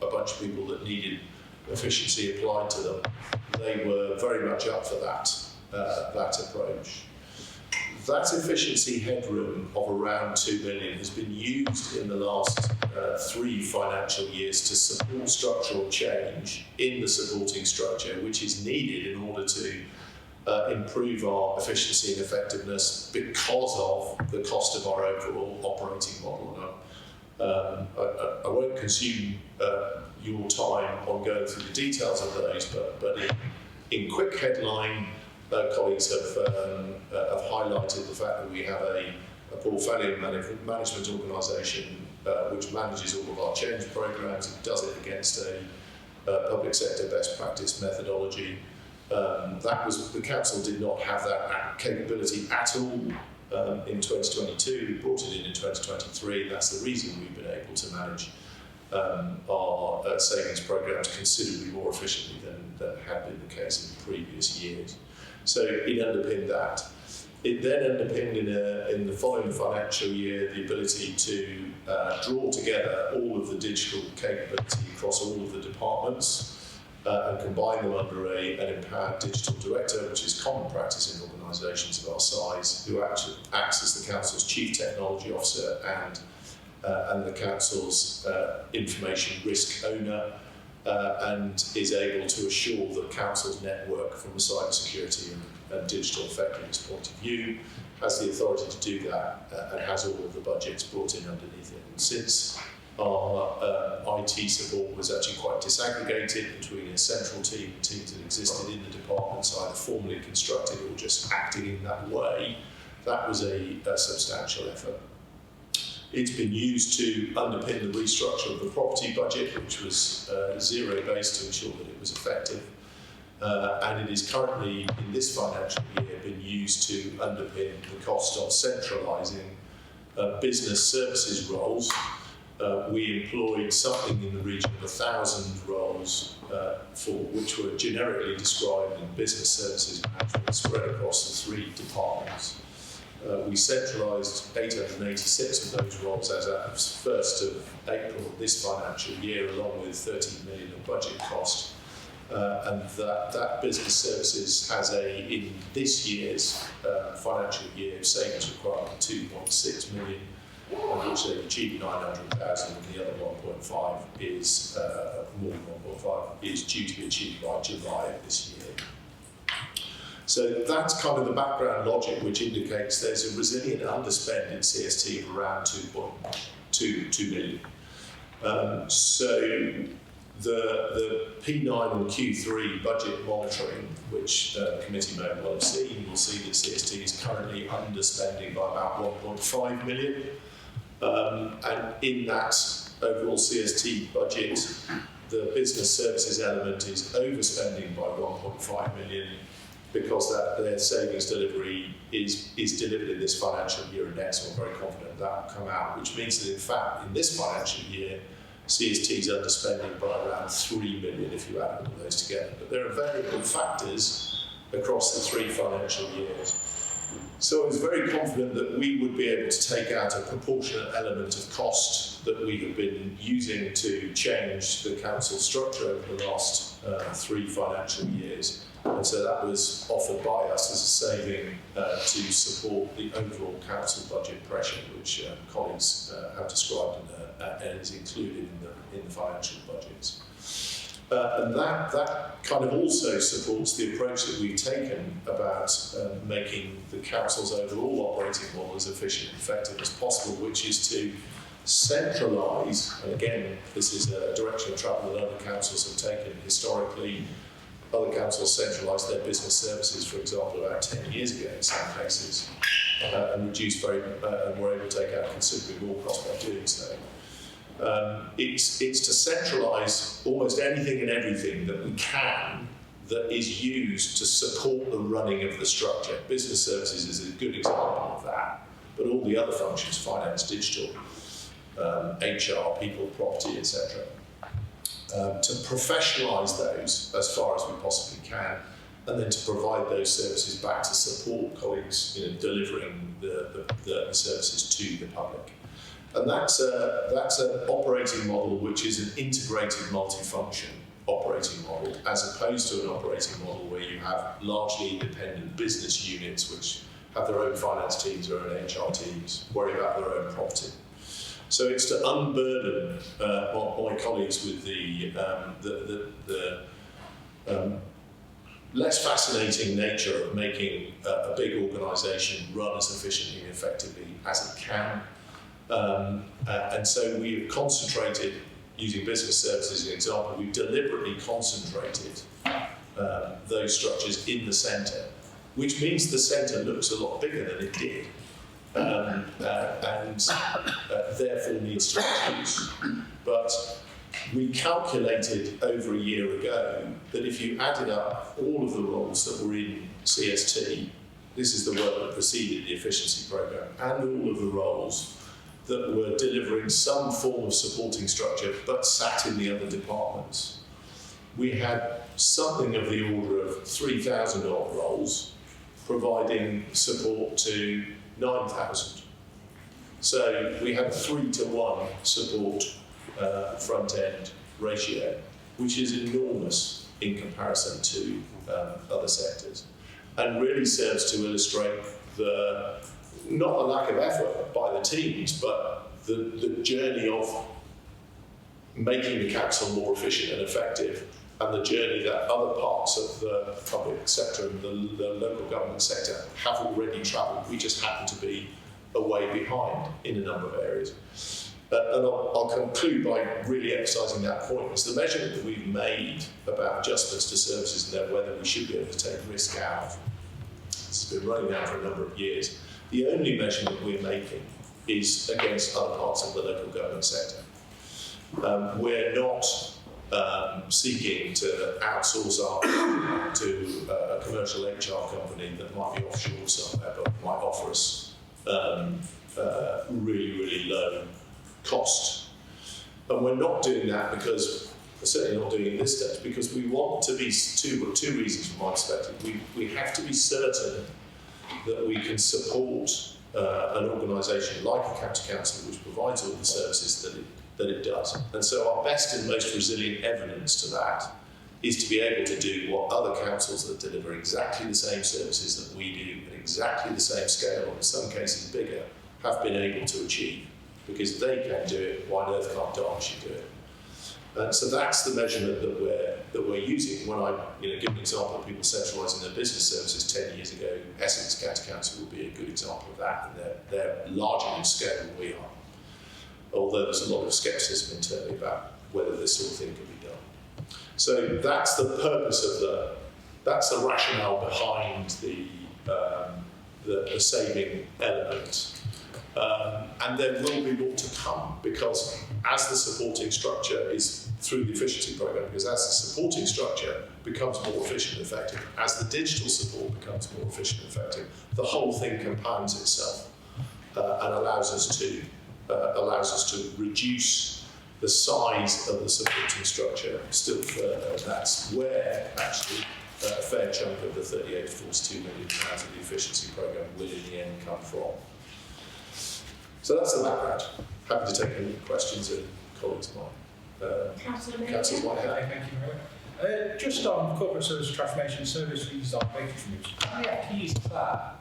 a bunch of people that needed efficiency applied to them. They were very much up for that. that approach. That efficiency headroom of around 2 million has been used in the last 3 financial years to support structural change in the supporting structure, which is needed in order to improve our efficiency and effectiveness because of the cost of our overall operating model. I won't consume your time on going through the details of those, but in quick headline, colleagues have highlighted the fact that we have a portfolio management organisation which manages all of our change programmes. It does it against a public sector best practice methodology. The council did not have that capability at all in 2022. We brought it in 2023. That's the reason we've been able to manage our savings programmes considerably more efficiently than had been the case in previous years. So it underpinned that. It then underpinned in the following financial year the ability to draw together all of the digital capability across all of the departments and combine them under an empowered digital director, which is common practice in organisations of our size, who actually acts as the council's chief technology officer and the council's information risk owner, and is able to assure the council's network from a cybersecurity and digital effectiveness point of view, has the authority to do that, and has all of the budgets brought in underneath it. And since our IT support was actually quite disaggregated between a central team and teams that existed in the departments, either formally constructed or just acting in that way, that was a substantial effort. It's been used to underpin the restructure of the property budget, which was zero-based to ensure that it was effective. And it is currently, in this financial year, been used to underpin the cost of centralising business services roles. We employed something in the region of 1,000 roles which were generically described in business services management spread across the 3 departments. We centralised 886 of those roles as at 1st of April this financial year, along with 13 million of budget cost. And that business services has in this year's financial year savings requirement of 2.6 million, of which they've achieved 900,000, and the other 1.5 is more than 1.5 is due to be achieved by July of this year. So that's kind of the background logic, which indicates there's a resilient underspend in CST of around 2.2 million. So the P9 and Q3 budget monitoring, which the committee may well have seen, will see that CST is currently underspending by about 1.5 million. And in that overall CST budget, the business services element is overspending by 1.5 million, because their savings delivery is delivered in this financial year and next, so I'm very confident that will come out, which means that in fact in this financial year CST is underspending by around 3 million if you add all those together. But there are variable factors across the 3 financial years. So I was very confident that we would be able to take out a proportionate element of cost that we have been using to change the council structure over the last 3 financial years. And so that was offered by us as a saving to support the overall council budget pressure, which colleagues have described and is included in the financial budgets. And that kind of also supports the approach that we've taken about making the council's overall operating model as efficient and effective as possible, which is to centralise, and again, this is a direction of travel that other councils have taken historically. Other councils centralised their business services, for example, about 10 years ago in some cases, and reduced and were able to take out considerably more cost by doing so. It's to centralise almost anything and everything that we can that is used to support the running of the structure. Business services is a good example of that, but all the other functions, finance, digital, HR, people, property, etc. To professionalise those as far as we possibly can, and then to provide those services back to support colleagues delivering the services to the public. And that's an operating model which is an integrated multifunction operating model, as opposed to an operating model where you have largely independent business units which have their own finance teams, their own HR teams, worry about their own property. So it's to unburden my colleagues with the less fascinating nature of making a big organisation run as efficiently and effectively as it can. And so we've concentrated, using business services as an example, we've deliberately concentrated those structures in the centre, which means the centre looks a lot bigger than it did. And therefore needs to reduce. But we calculated over a year ago that if you added up all of the roles that were in CST, this is the work that preceded the efficiency programme, and all of the roles that were delivering some form of supporting structure but sat in the other departments, we had something of the order of 3,000 odd roles providing support to 9,000. So we had a 3-to-1 support front-end ratio, which is enormous in comparison to other sectors, and really serves to illustrate not the lack of effort by the teams, but the journey of making the council more efficient and effective, and the journey that other parts of the public sector and the local government sector have already travelled. We just happen to be a way behind in a number of areas. And I'll conclude by really emphasising that point. It's the measurement that we've made about adjustments to services and whether we should be able to take risk out. It's been running now for a number of years. The only measurement we're making is against other parts of the local government sector. We're not seeking to outsource our to a commercial HR company that might be offshore somewhere but might offer us really, really low cost. And we're not doing that because, we're certainly not doing it in this stage, because we want to be, two reasons from my perspective. We have to be certain that we can support an organisation like a county council which provides all the services that it does. And so our best and most resilient evidence to that is to be able to do what other councils that deliver exactly the same services that we do at exactly the same scale, or in some cases bigger, have been able to achieve. Because they can do it, why on earth can't Derbyshire do it? So that's the measurement that we're using. When I give an example of people centralising their business services 10 years ago, Essex County Council would be a good example of that, and they're larger in scale than we are. Although there's a lot of scepticism internally about whether this sort of thing can be done. So that's the purpose of that's the rationale behind the saving element. And there will be more to come, because as the supporting structure is through the efficiency programme, because as the supporting structure becomes more efficient and effective, as the digital support becomes more efficient and effective, the whole thing compounds itself and allows us to reduce the size of the supporting structure still further. And that's where actually a fair chunk of the 38 to 42 million pounds of the efficiency programme will in the end come from. So that's the background. Happy to take any questions and colleagues might. Councillors might have. Thank you very much. Just on corporate service transformation service fees on vacancies, how many FTEs is that?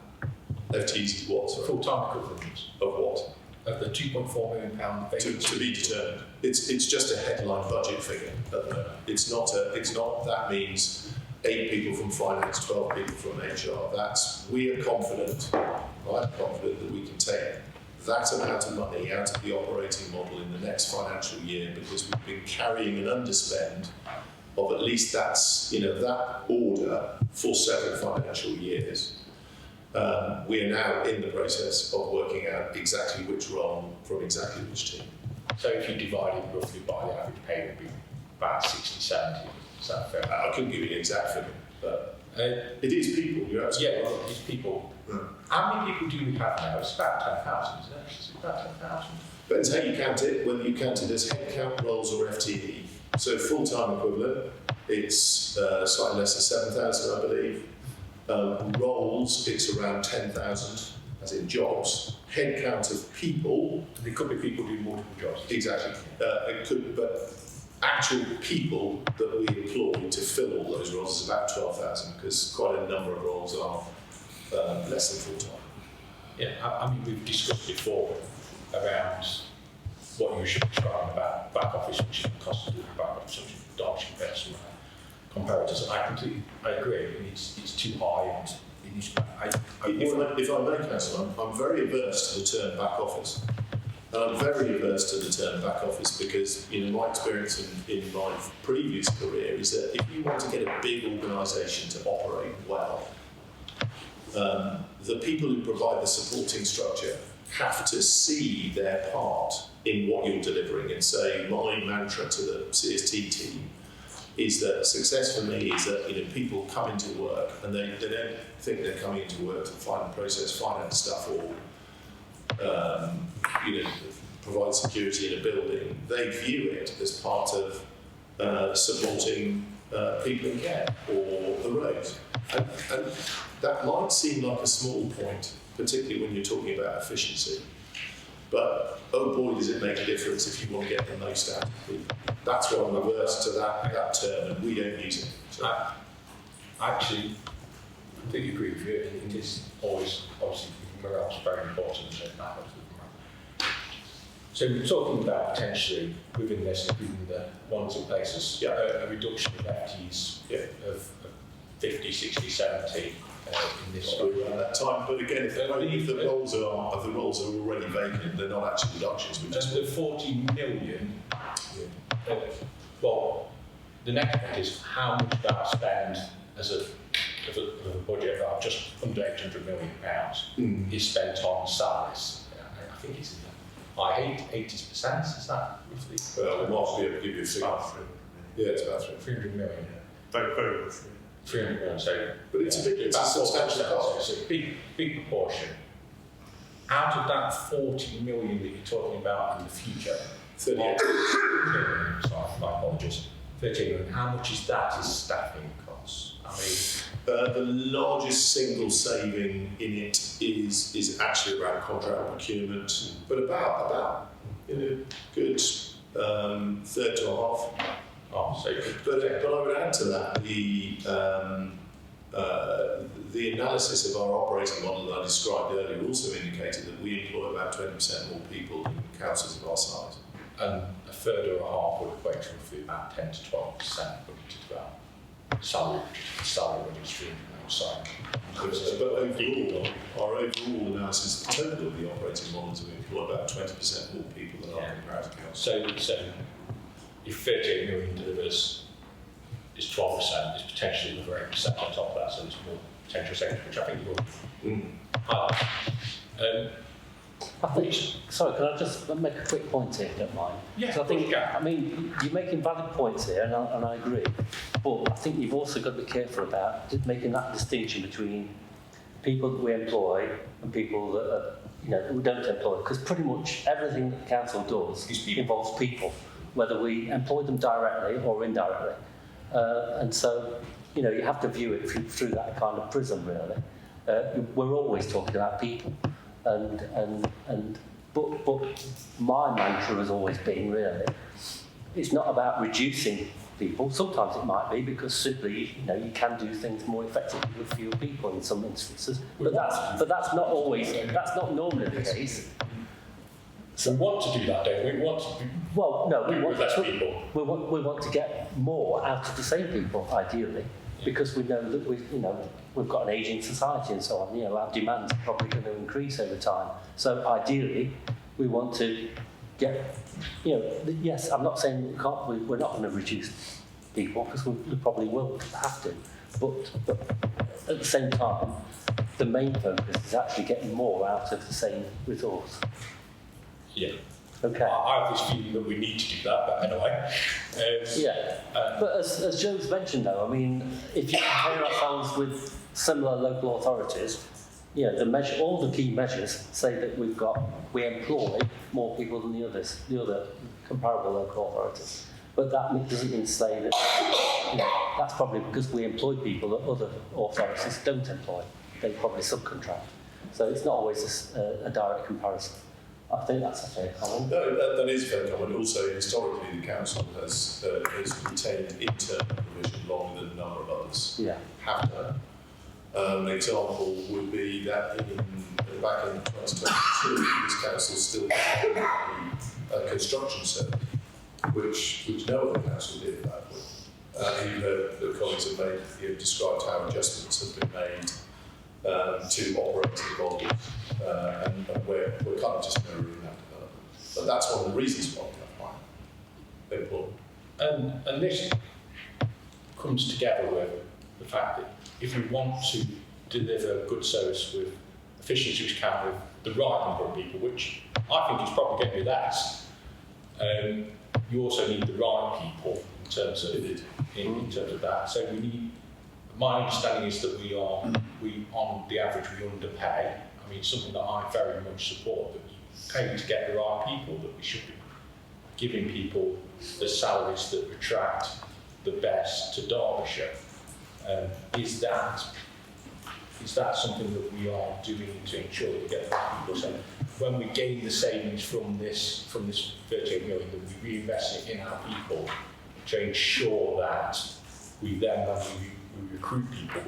FTEs is what? Sorry? Full-time equivalents. Of what? Of the £2.4 million vacancies. To be determined. It's just a headline budget figure at the moment. It's not. That means 8 people from finance, 12 people from HR. We are confident. I'm confident that we can take that amount of money out of the operating model in the next financial year, because we've been carrying an underspend of at least that order for several financial years. We are now in the process of working out exactly which role from exactly which team. So if you divide it roughly by the average pay, it would be about 60, 70. Is that fair? I couldn't give you an exact figure, but it is people. You're absolutely right. It's people. How many people do we have now? It's about 10,000, isn't it? It's about 10,000. Depends how you count it, whether you count it as headcount, roles, or FTE. So full-time equivalent, it's slightly less than 7,000, I believe. Roles, it's around 10,000, as in jobs. Headcount of people. There could be people doing multiple jobs. Exactly. It could, but actual people that we employ to fill all those roles is about 12,000, because quite a number of roles are less than full-time. Yeah, I mean, we've discussed before around what you should describe about back office, which is the cost of the back office, which is Derbyshire person comparators. And I agree, it's too high, and it needs to If I may, Councillor, I'm very averse to the term back office. And I'm very averse to the term back office because, my experience in my previous career is that if you want to get a big organisation to operate well, the people who provide the supporting structure have to see their part in what you're delivering and say, my mantra to the CST team is that success for me is that people come into work and they don't think they're coming into work to find process, finance stuff, or provide security in a building. They view it as part of supporting people in care or the roads. And that might seem like a small point, particularly when you're talking about efficiency. But oh boy, does it make a difference if you want to get the most out of people. That's why I'm averse to that term, and we don't use it. So I completely agree with you. It is always, obviously, morale is very important. So we're talking about potentially within this, including the ones in places, a reduction of FTEs of 50, 60, 70 in this around that time. But again, if the roles are already vacant, they're not actually reductions. We just the 40 million. Well, the next point is how much of that spend as a budget of just under £800 million is spent on salaries. I think it's I hate 80%. Is that roughly? Well, we might be able to give you a figure. Yeah, it's about 300 million. Very, very much. 300 million. So, but it's a substantial cost. It's a big proportion. Out of that 40 million that you're talking about in the future, 38 million, sorry, my apologies. 13 million. How much is that as staffing costs? I mean, the largest single saving in it is actually around contract procurement, but about good third to a half. Oh, so but I would add to that the analysis of our operating model that I described earlier also indicated that we employ about 20% more people in councils of our size. And a third or a half would equate to roughly about 10 to 12% budgeted about salary registry outside. But overall, our overall analysis of the total of the operating models, we employ about 20% more people than our comparative council. So if 38 million delivers is 12%, is potentially another 8% on top of that, so there's more potential savings, which I think will highlight. Sorry, can I just make a quick point here, if you don't mind? Yeah, I think, you're making valid points here, and I agree. But I think you've also got to be careful about making that distinction between people that we employ and people that we don't employ, because pretty much everything that the council does involves people, whether we employ them directly or indirectly. And so, you have to view it through that kind of prism, really. We're always talking about people. But my mantra has always been, really, it's not about reducing people. Sometimes it might be, because simply you can do things more effectively with fewer people in some instances. But that's not always, that's not normally the case. So we want to do that, don't we? We want to we want less people. We want to get more out of the same people, ideally, because we know that we've got an ageing society and so on. Our demand's probably going to increase over time. So ideally, we want to get. Yes, I'm not saying we're not going to reduce people, because we probably will have to. But at the same time, the main focus is actually getting more out of the same resource. Yeah. Okay. I have this feeling that we need to do that, but anyway. But as Joe's mentioned, though, if you compare ourselves with similar local authorities, all the key measures say that we employ more people than the other comparable local authorities. But that doesn't mean to say that that's probably because we employ people that other authorities don't employ. They probably subcontract. So it's not always a direct comparison. I think that's a fair comment. No, that is a fair comment. Also, historically, the council has retained internal provision longer than a number of others have done. An example would be that back in 2022, this council still had a construction survey, which no other council did at that point. You've heard the colleagues have described how adjustments have been made to operating models, and we're kind of just mirroring that development. But that's one of the reasons why we have high employment. And this comes together with the fact that if we want to deliver good service with efficiency, which can with the right number of people, which I think is probably going to be less, you also need the right people in terms of that. So we need. My understanding is that we on the average we underpay. I mean, something that I very much support, that we pay to get the right people, that we should be giving people the salaries that attract the best to Derbyshire. Is that something that we are doing to ensure that we get the right people? So when we gain the savings from this 38 million, that we reinvest it in our people to ensure that we then, when we recruit people,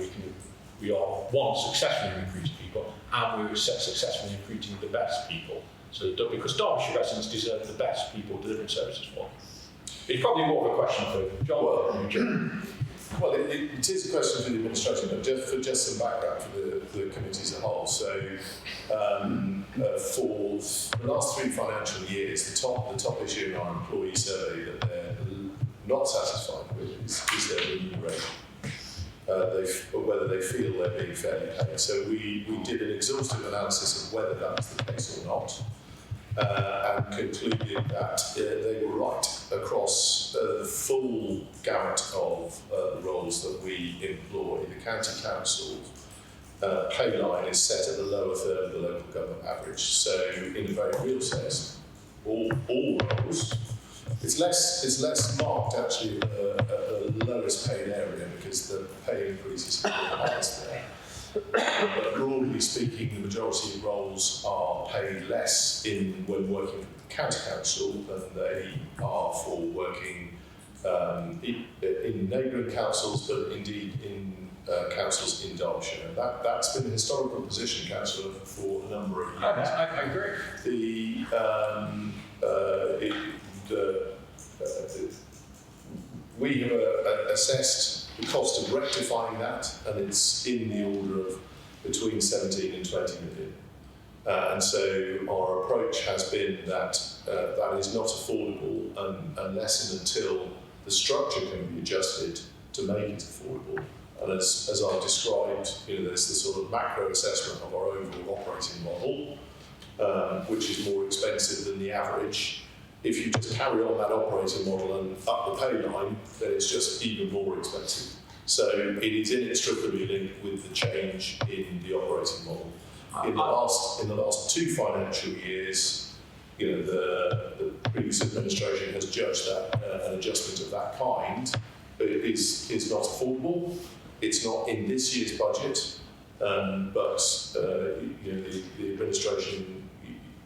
we are one, successfully recruiting people, and we're successfully recruiting the best people. So because Derbyshire residents deserve the best people delivering services for them. It's probably more of a question for John. Well, it is a question for the administration, but just some background for the committee as a whole. So, for the last 3 financial years, the top issue in our employee survey that they're not satisfied with is their remuneration. Whether they feel they're being fairly paid. So we did an exhaustive analysis of whether that was the case or not, and concluded that they were right across the full gamut of roles that we employ. The county council pay line is set at the lower third of the local government average. So in a very real sense, all roles. It's less marked actually at the lowest paid area because the pay increases are the highest there. But broadly speaking, the majority of roles are paid less when working for the county council than they are for working in neighbouring councils, but indeed in councils in Derbyshire. And that's been a historical position, Councillor, for a number of years. I agree. We have assessed the cost of rectifying that, and it's in the order of between 17 and 20 million. And so our approach has been that that is not affordable unless and until the structure can be adjusted to make it affordable. And as I've described, there's the sort of macro assessment of our overall operating model, which is more expensive than the average. If you just carry on that operating model and up the pay line, then it's just even more expensive. So it is inextricably linked with the change in the operating model. In the last 2 financial years, the previous administration has judged that an adjustment of that kind is not affordable. It's not in this year's budget, but the administration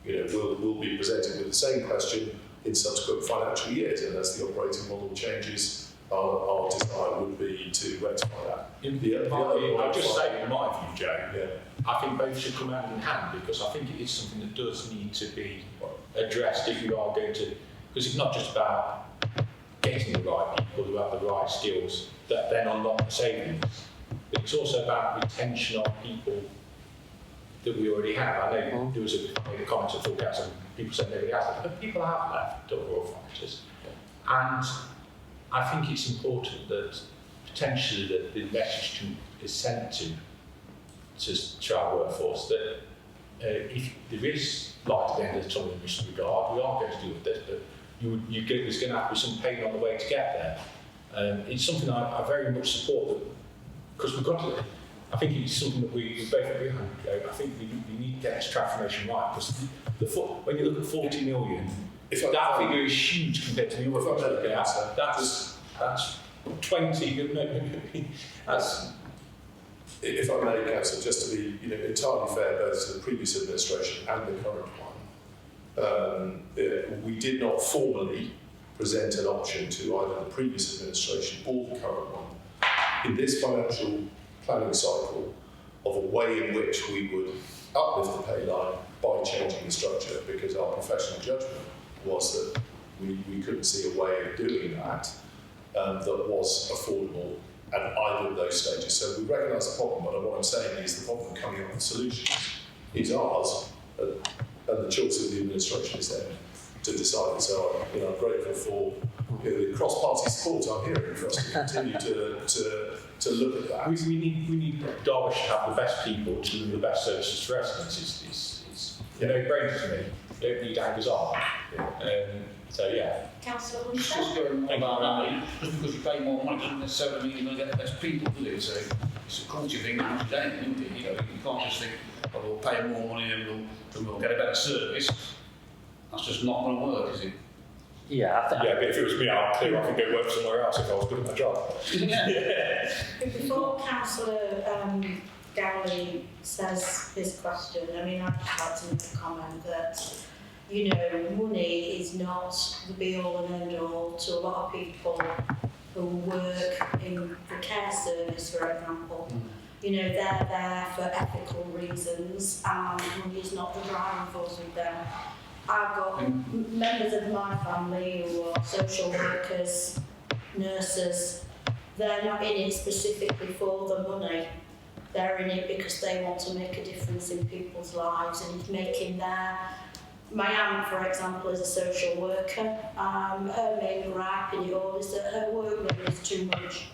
will be presented with the same question in subsequent financial years, and as the operating model changes, our desire would be to rectify that. I'll just say, in my view, Joe, I think both should come hand in hand, because I think it is something that does need to be addressed if we are going to, because it's not just about getting the right people who have the right skills that then unlock the savings, but it's also about retention of people that we already have. I know there was a comment at full council, people said nobody has left, but people have left Royal Fighters. And I think it's important that potentially that the message is sent to our workforce that if there is light at the end of the tunnel in this regard, we are going to deal with this, but there's going to have to be some pain on the way to get there. It's something I very much support, because we've got to. I think it's something that we both agree on. I think we need to get this transformation right, because when you look at 40 million, that figure is huge compared to the other figures we're looking at. That's 20. That's. If I may, Councillor, just to be entirely fair both to the previous administration and the current one, We did not formally present an option to either the previous administration or the current one in this financial planning cycle of a way in which we would uplift the pay line by changing the structure, because our professional judgment was that we couldn't see a way of doing that that was affordable at either of those stages. So we recognise the problem, but what I'm saying is the problem coming up with solutions is ours, and the choice of the administration is then to decide. So I'm grateful for the cross-party support I'm hearing for us to continue to look at that. We need Derbyshire to have the best people to do the best services for residents. It's no-brainer to me. Don't need hangers on. So yeah. Councillor Just Hunter? going on about that, just because you pay more money doesn't necessarily mean you're going to get the best people, does it? So it's a culture thing that you're saying, isn't it? You can't just think, oh, we'll pay more money and we'll get a better service. That's just not going to work, is it? Yeah, but if it was me, I'd clear off and go work somewhere else if I was good at my job. Yeah. Before Councillor Gowley says his question, I mean, I'd just like to make a comment that, money is not the be-all and end-all to a lot of people who work in the care service, for example. They're there for ethical reasons, and money is not the driving force with them. I've got members of my family who are social workers, nurses. They're not in it specifically for the money. They're in it because they want to make a difference in people's lives and making my aunt, for example, is a social worker. Her main gripe in it all is that her workload is too much.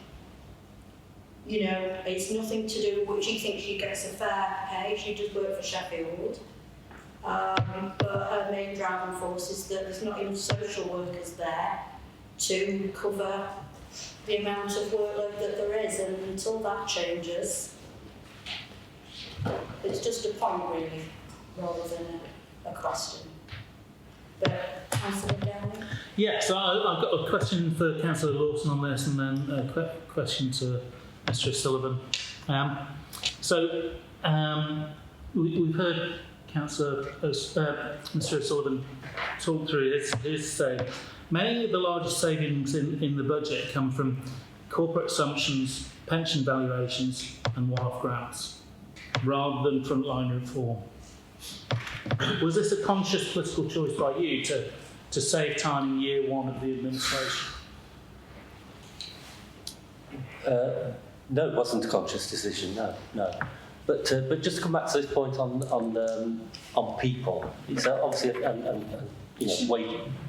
It's nothing to do with, she thinks she gets a fair pay. She does work for Sheffield. But her main driving force is that there's not enough social workers there to cover the amount of workload that there is, and until that changes, it's just a point really, rather than a question. But Councillor Downing? Yes, I've got a question for Councillor Lawson on this, and then a question to Mr. O'Sullivan. We've heard Mr. O'Sullivan talk through his say. Many of the largest savings in the budget come from corporate assumptions, pension valuations, and one-off grants, rather than frontline reform. Was this a conscious political choice by you to save time in year one of the administration? No, it wasn't a conscious decision. No. But just to come back to this point on people, it's obviously and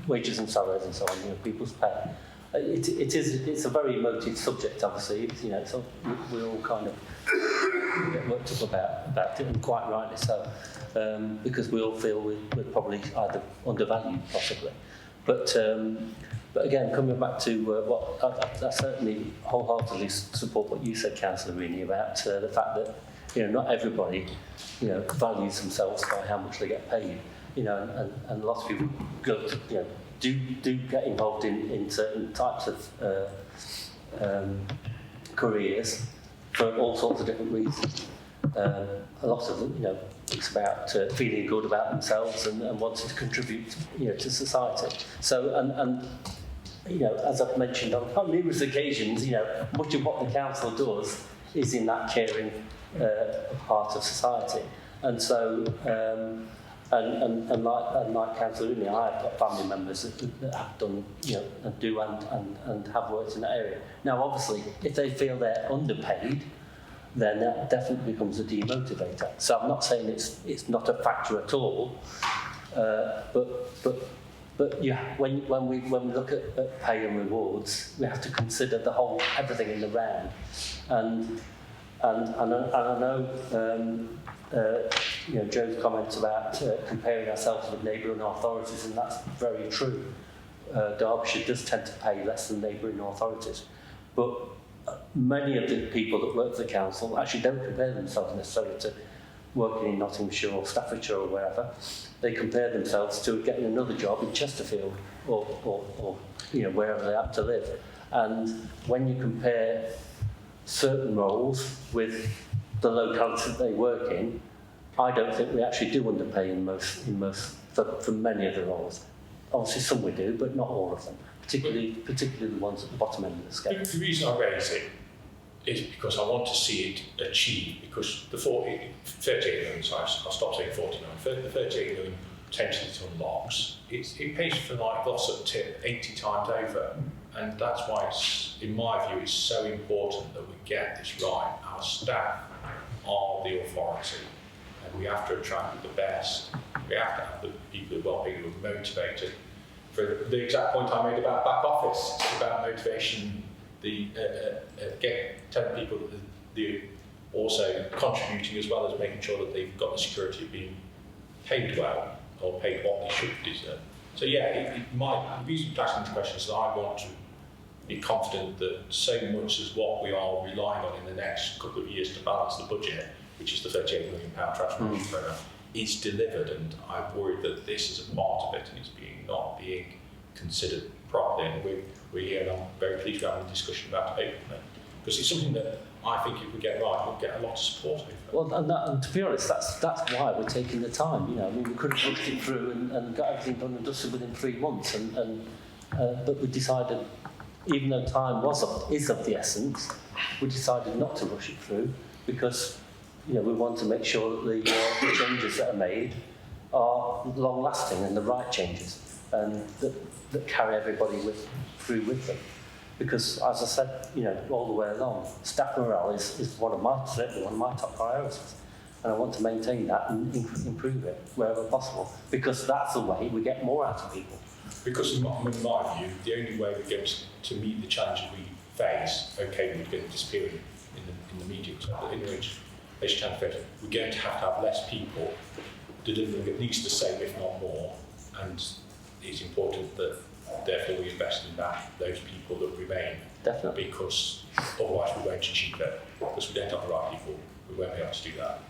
wages and salaries and so on. People's pay. It's a very emotive subject. Obviously, so we all kind of get worked up about it, and quite rightly so, because we all feel we're probably either undervalued, possibly. But again, coming back to what I certainly wholeheartedly support what you said, Councillor Reaney, about the fact that not everybody values themselves by how much they get paid. And lots of people go to do get involved in certain types of careers for all sorts of different reasons. A lot of them, it's about feeling good about themselves and wanting to contribute, to society. So, and as I've mentioned on numerous occasions, much of what the council does is in that caring part of society. And so, and like Councillor Rooney, I've got family members that have done, and do and have worked in that area. Now, obviously, if they feel they're underpaid, then that definitely becomes a demotivator. So I'm not saying it's not a factor at all, but yeah, when we look at pay and rewards, we have to consider everything in the round, and I know Joe's comments about comparing ourselves with neighbouring authorities, and that's very true. Derbyshire does tend to pay less than neighbouring authorities, but many of the people that work for the council actually don't compare themselves necessarily to working in Nottinghamshire or Staffordshire or wherever. They compare themselves to getting another job in Chesterfield or wherever they have to live. And when you compare certain roles with the locality that they work in, I don't think we actually do underpay in most for many of the roles. Obviously some we do, but not all of them, particularly the ones at the bottom end of the scale. The reason I raise it is because I want to see it achieved, because the 38 million, sorry, I'll stop saying 49, the 38 million potentially it unlocks, it pays for like Glossop tip 80 times over, and that's why it's, in my view, it's so important that we get this right. Our staff are the authority, and we have to attract the best. We have to have the people who are well paid, who are motivated. For the exact point I made about back office, it's about motivation, telling people that they're also contributing as well as making sure that they've got the security of being paid well or paid what they should deserve. So yeah, the reason for asking the question is that I want to be confident that so much as what we are relying on in the next couple of years to balance the budget, which is the £38 million transformation programme, is delivered, and I'm worried that this is a part of it and it's not being considered properly. And we're here, and I'm very pleased we're having a discussion about it openly, because it's something that I think if we get right, we'll get a lot of support over. Well, and to be honest, that's why we're taking the time. You know, I mean, we could have rushed it through and got everything done and dusted within 3 months, but we decided, even though time is of the essence, we decided not to rush it through, because we want to make sure that the changes that are made are long-lasting and the right changes, and that carry everybody through with them. Because, as I said, all the way along, staff morale is certainly one of my top priorities, and I want to maintain that and improve it wherever possible, because that's the way we get more out of people. Because in my view, the only way we're going to meet the challenges we face, okay, we're going to disappear in the medium term, but in the range, we're going to have less people delivering at least the same, if not more, and it's important that therefore we invest in those people that remain. Definitely. Because otherwise we won't achieve it. Because we don't have the right people, we won't be able to do that.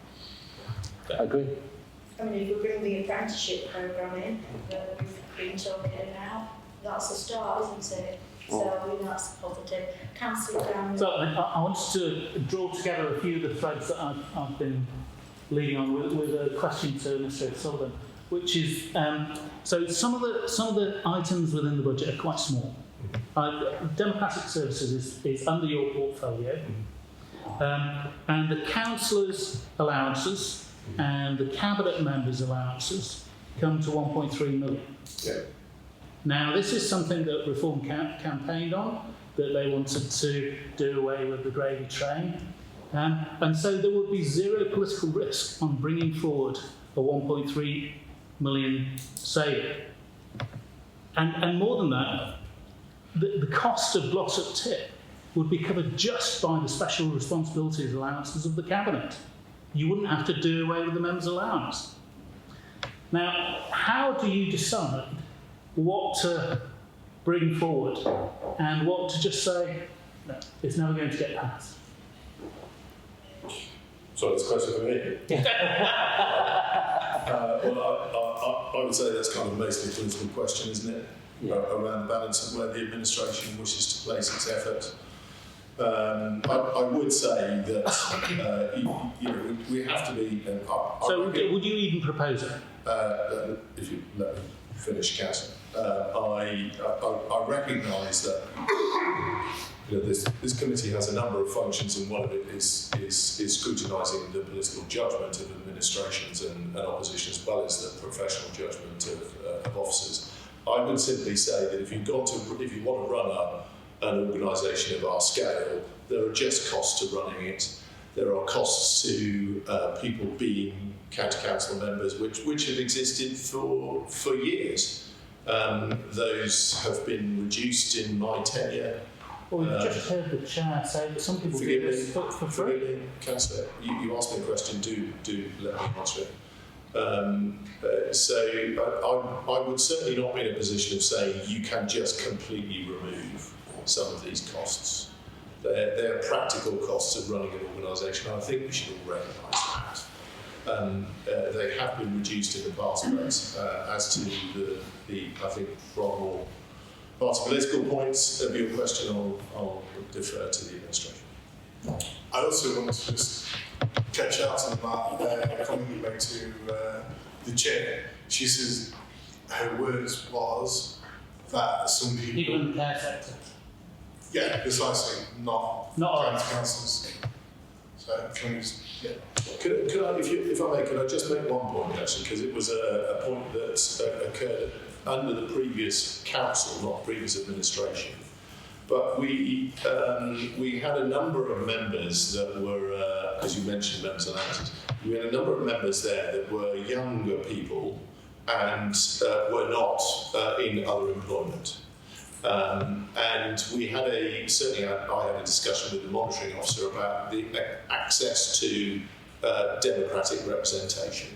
So. I agree. I mean, if we bring the apprenticeship programme in that we've been talking about, that's a start, isn't it? So that's positive. Councillor Brown. So I wanted to draw together a few of the threads that I've been leading on with a question to Mr. Sullivan, which is so some of the items within the budget are quite small. Democratic Services is under your portfolio, and the councillors' allowances and the cabinet members' allowances come to 1.3 million. Yeah. Now, this is something that Reform campaigned on, that they wanted to do away with the gravy train. And so there would be zero political risk on bringing forward a 1.3 million saving. And more than that, the cost of Glossop Tip would be covered just by the special responsibilities allowances of the Cabinet. You wouldn't have to do away with the member's allowance. Now, how do you decide what to bring forward and what to just say, no, it's never going to get passed? So it's a question for me. I would say that's kind of mostly a political question, isn't it? Yeah. Around the balance of where the administration wishes to place its effort. I would say that we have to be. So would you even propose it? If you let me finish, Councillor. I recognise that this committee has a number of functions, and one of it is scrutinising the political judgment of administrations and opposition, as well as the professional judgment of officers. I would simply say that if you want to run an organisation of our scale, there are just costs to running it. There are costs to people being county council members, which have existed for years. Those have been reduced in my tenure. Well, you've just heard the chair say that some people do this for free. Councillor, you asked me a question, do let me answer it. So I would certainly not be in a position of saying you can just completely remove some of these costs. They're practical costs of running an organisation, and I think we should all recognise that. They have been reduced in the past, but as to the I think far more political points of your question, I'll defer to the administration. I also want to just catch out on that comment you made to the chair, she says her words was that some people... People in the care sector. Yeah, precisely, not councils. So can we just, yeah. Could I, if I may, could I just make one point actually, because it was a point that occurred under the previous council, not previous administration. But we had a number of members that were, as you mentioned, members of analysis. We had a number of members there that were younger people and were not in other employment. And we had certainly I had a discussion with the monitoring officer about the access to democratic representation.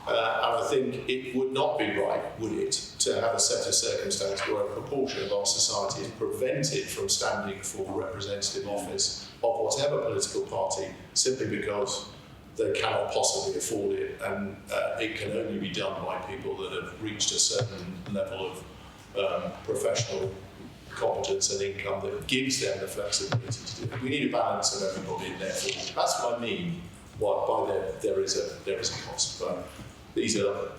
And I think it would not be right, would it, to have a set of circumstances where a proportion of our society is prevented from standing for representative office of whatever political party simply because they cannot possibly afford it, and it can only be done by people that have reached a certain level of professional competence and income that gives them the flexibility to do it. We need a balance of everybody, and therefore that's what I mean by there is a cost. But these are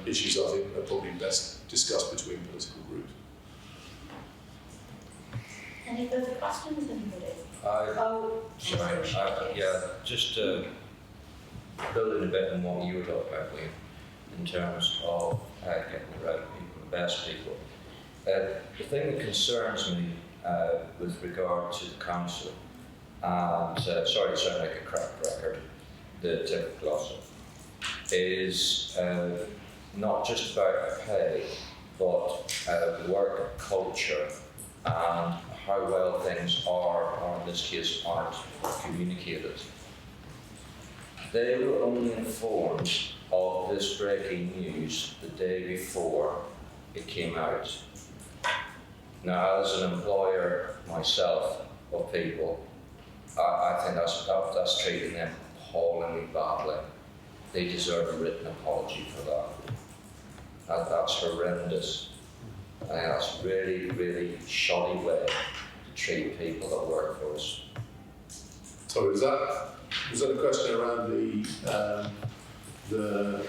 issues I think are probably best discussed between political groups. Any further questions, anybody? Just building a bit on what you were talking about, William, in terms of getting the right people, the best people. The thing that concerns me with regard to the council, and sorry to sound like a crack record, the Tim Glossop, is not just about pay, but the work culture and how well things are, or in this case aren't, communicated. They were only informed of this breaking news the day before it came out. Now, as an employer myself of people, I think that's treating them appallingly badly. They deserve a written apology for that. That's horrendous. I think that's really, really shoddy way to treat people that work for us. So was that a question around the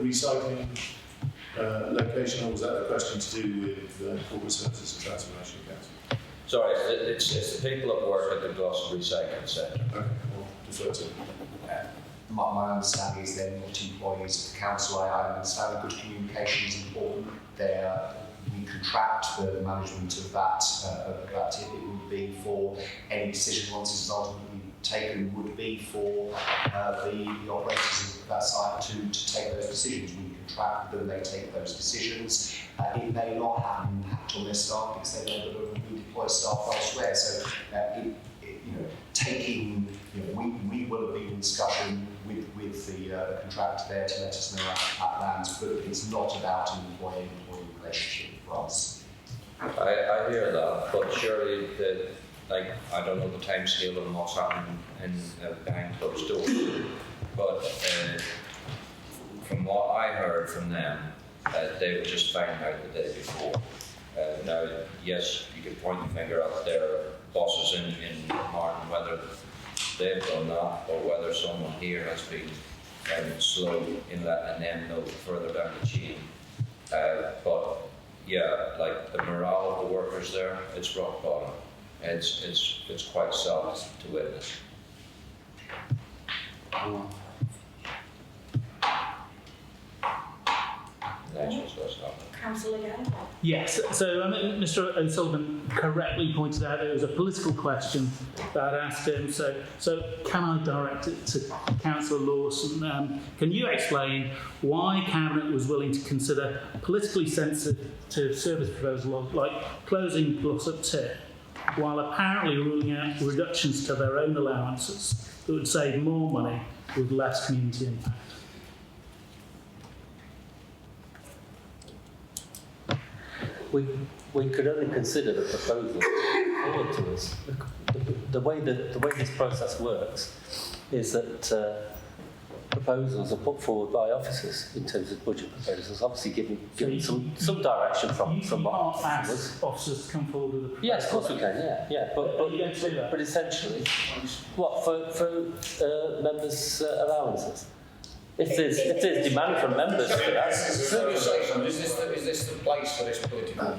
recycling location, or was that a question to do with Corporate Services and Transformation Council? Sorry, it's the people that work at the Gloucester Recycling Centre. Okay, we'll defer to my understanding is they're not employees of the council. I understand good communication is important. We contract the management of that. It would be for any decision once it's ultimately taken would be for the operators of that site to take those decisions. We contract with them, they take those decisions. It may not have an impact on their staff because they know that we deploy staff elsewhere. So we will have been in discussion with the contractor there to let us know that lands, but it's not about an employee-employee relationship for us. I hear that, but surely I don't know the timescale of what's happening behind closed doors, but from what I heard from them, they were just found out the day before. Now, yes, you could point your finger at their bosses in Martin, whether they've done that or whether someone here has been slow in letting them know further down the chain. But yeah, like the morale of the workers there, it's rock bottom. It's quite sad to witness. Councillor Gale? Yes, so Mr. O'Sullivan correctly pointed out it was a political question that I asked him. So can I direct it to Councillor Lawson? Can you explain why Cabinet was willing to consider politically sensitive service proposals like closing Glossop Tip, while apparently ruling out reductions to their own allowances that would save more money with less community impact? We could only consider the proposal forward to us. The way this process works is that proposals are put forward by officers in terms of budget proposals, obviously giving some direction from You can't ask officers to come forward with a proposal. Yes, of course we can, yeah. But essentially, what, for members' allowances? If there's demand from members for that. So you say something, is this the place for this political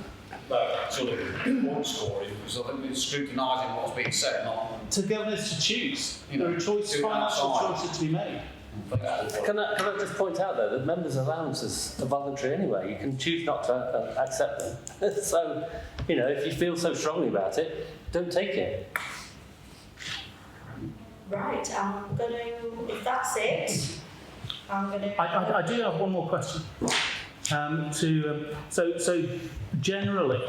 sort of point scoring? Because I think we're scrutinising what's being said, not... To governors to choose. You know, there are financial choices to be made. Can I just point out though that members' allowances are voluntary anyway. You can choose not to accept them. So, you know, if you feel so strongly about it, don't take it. Right, I'm going to, if that's it, I'm going to... I do have one more question. So generally,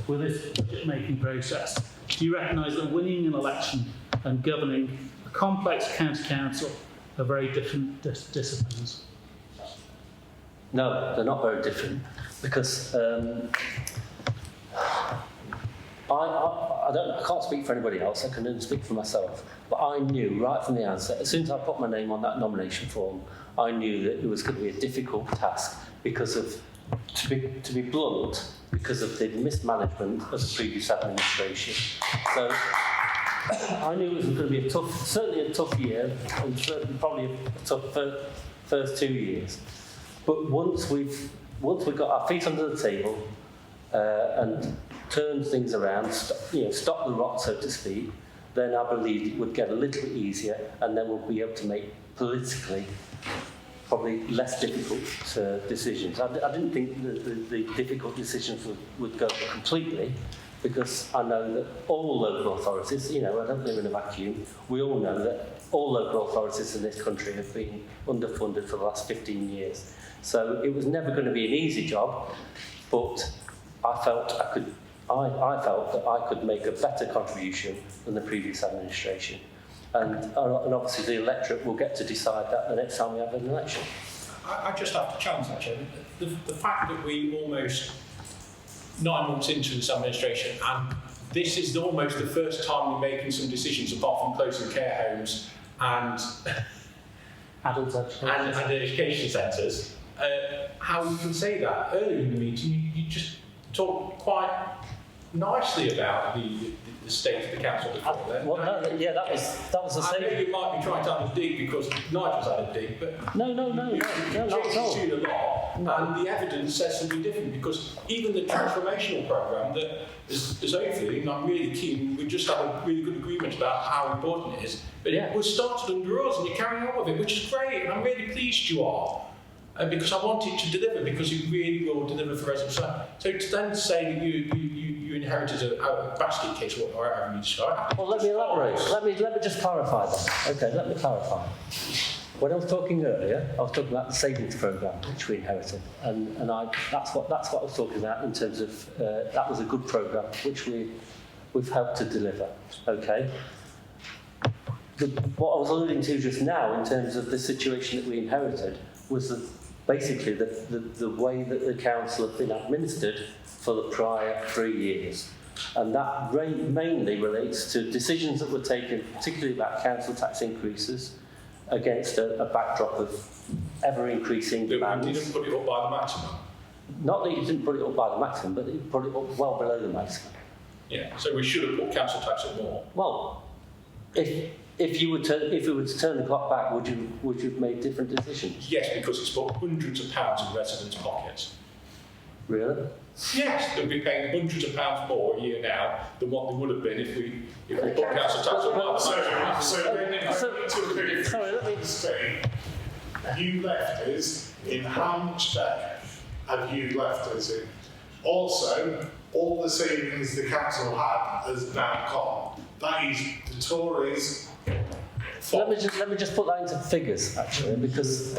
with this budget-making process, do you recognise that winning an election and governing a complex county council are very different disciplines? No, they're not very different, because I can't speak for anybody else, I can only speak for myself, but I knew right from the outset, as soon as I put my name on that nomination form, I knew that it was going to be a difficult task because of, to be blunt, because of the mismanagement of the previous administration. So I knew it was going to be certainly a tough year, and certainly probably a tough first 2 years. But once we've got our feet under the table and turned things around, stop the rot, so to speak, then I believed it would get a little bit easier, and then we'll be able to make politically probably less difficult decisions. I didn't think the difficult decisions would go completely, because I know that all local authorities, I don't live in a vacuum, we all know that all local authorities in this country have been underfunded for the last 15 years. So it was never going to be an easy job, but I felt that I could make a better contribution than the previous administration. And obviously the electorate will get to decide that the next time we have an election. I just have to challenge that, Chairman. The fact that we almost 9 months into this administration, and this is almost the first time we're making some decisions, apart from closing care homes and adult education centres, how you can say that. Earlier in the meeting, you just talked quite nicely about the state of the council before then. Well, that was the same. I know you might be trying to have a dig because Nigel's had a dig, but no, not at all. A lot, and the evidence says something different, because even the transformational programme that is hopefully, and I'm really keen, we just have a really good agreement about how important it is, but it was started under us and you're carrying on with it, which is great, and I'm really pleased you are. Because I want it to deliver, because it really will deliver for residents. So to then say that you inherited a basket case, or whatever you describe. Well, let me elaborate. Let me just clarify that. Okay, let me clarify. When I was talking earlier, I was talking about the savings programme which we inherited, and that's what I was talking about in terms of that was a good programme which we've helped to deliver. Okay. What I was alluding to just now in terms of the situation that we inherited was basically the way that the council had been administered for the prior 3 years. And that mainly relates to decisions that were taken, particularly about council tax increases, against a backdrop of ever-increasing demands. You didn't put it up by the maximum? Not that you didn't put it up by the maximum, but you put it up well below the maximum. Yeah, so we should have put council tax up more. Well, if you were to turn the clock back, would you have made different decisions? Yes, because it's put hundreds of pounds in residents' pockets. Really? Yes, they'll be paying hundreds of pounds more a year now than what they would have been if we put council tax up. Sorry, let me say, you left us in how much debt have you left us in? Also, all the savings the council had has now gone. That is the Tories. Let me just put that into figures, actually, because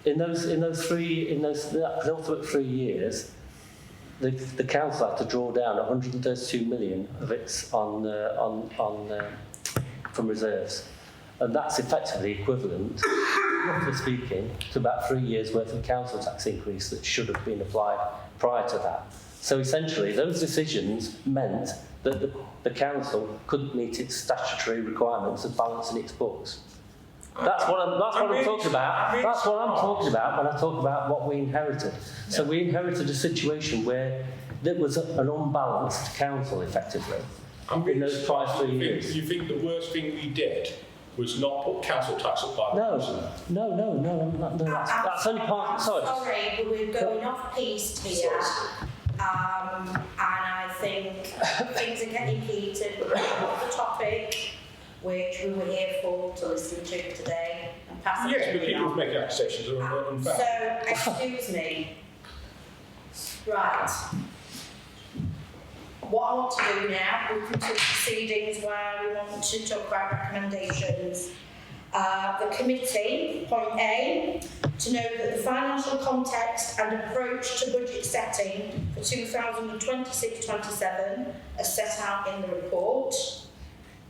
in those ultimate 3 years, the council had to draw down 132 million of its from reserves, and that's effectively equivalent, roughly speaking, to about 3 years' worth of council tax increase that should have been applied prior to that. So essentially, those decisions meant that the council couldn't meet its statutory requirements of balancing its books. That's what I'm talking about. That's what I'm talking about when I talk about what we inherited. So we inherited a situation where there was an unbalanced council, effectively, in those prior 3 years. You think the worst thing we did was not put council tax up by No, that's only part. Sorry. Sorry, but we're going off piste here. And I think things are getting heated. We're off the topic, which we were here for to listen to today and pass it Yes, but on. people making accusations are unfair. So, excuse me. Right. What I want to do now, we come to proceedings where we want to talk about recommendations. The committee, point A, to note that the financial context and approach to budget setting for 2026-27 as set out in the report.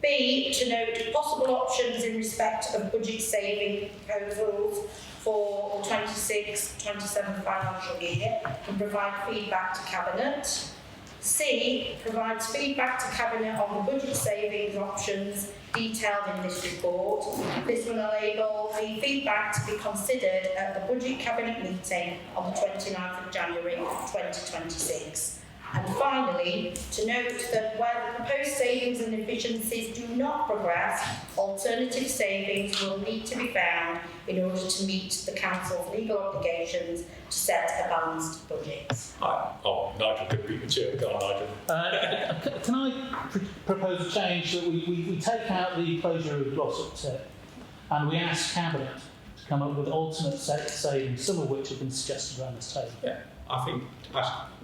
B, to note possible options in respect of budget saving proposals for the 26-27 financial year and provide feedback to Cabinet. C, provides feedback to Cabinet on the budget savings options detailed in this report. This will enable the feedback to be considered at the Budget Cabinet meeting on the 29th of January 2026. And finally, to note that where the proposed savings and efficiencies do not progress, alternative savings will need to be found in order to meet the Council's legal obligations to set a balanced budget. Nigel could beat the chair. Go on, Nigel. Can I propose a change that we take out the closure of Glossop Tip and we ask Cabinet to come up with alternate savings, some of which have been suggested around this table? Yeah, I think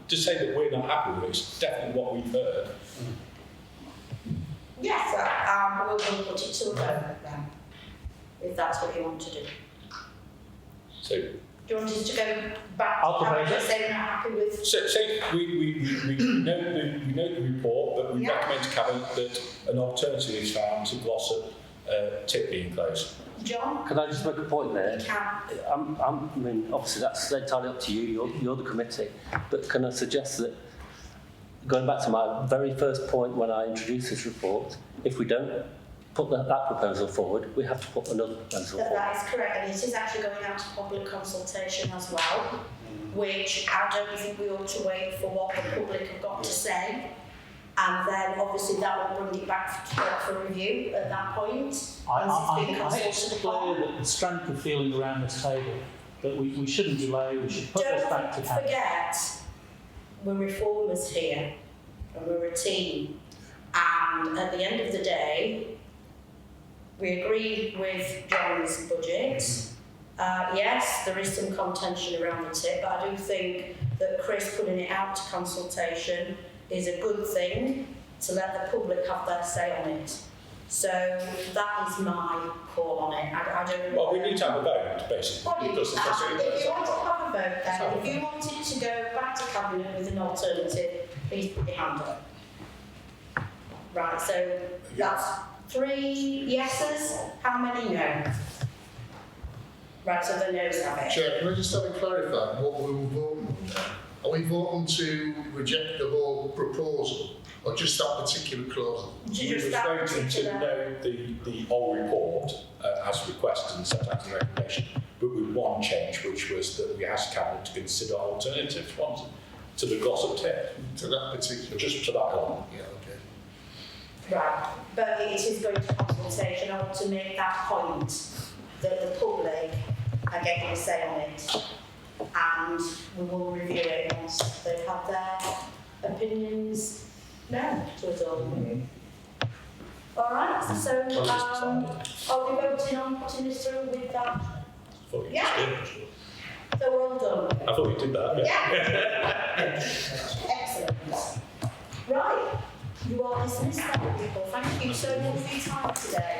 to say that we're not happy with it is definitely what we've heard. Yes, we'll put it to a vote then, if that's what you want to do. So, do you want us to go back I'll to propose Cabinet it. saying we're not happy with? we know the report, but we recommend to Cabinet that an alternative is found to Glossop Tip being closed. John? Can I just make a point there? You can. I mean, obviously that's entirely up to you. You're the committee. But can I suggest that, going back to my very first point when I introduced this report, if we don't put that proposal forward, we have to put another proposal forward. That is correct, and it is actually going out to public consultation as well, which I don't think we ought to wait for what the public have got to say. And then obviously that will bring it back for review at that point. I think it's clear that the strength of feeling around this table that we shouldn't delay, we should put this back to Cabinet. Don't forget, we're reformers here, and we're a team. And at the end of the day, we agree with John's budget. Yes, there is some contention around the tip, but I do think that Chris putting it out to consultation is a good thing to let the public have their say on it. So that is my call on it. I don't. Well, we need to have a vote, basically. Well, if because you want to have a vote then, if you wanted to go back to Cabinet with an alternative, please put your hand up. Right, so that's 3 yeses. How many no? Right, so the noes have it. Chair, can I just have it clarified what we were voting on now? Are we voting to reject the whole proposal or just that particular clause? We were voting to know the whole report as requested and set out in the recommendation, but with one change, which was that we asked Cabinet to consider alternative ones to the Glossop Tip. To that particular? Just to that one. Yeah, okay. Right, but it is going to consultation. I want to make that point that the public are getting a say on it, and we will review it once they've had their opinions known to us all. All right, so are we voting on putting this through with that? Yeah. So we're all done. I thought we did that. Yeah. Excellent. Right, you are dismissed then, people. Thank you so much for your time today.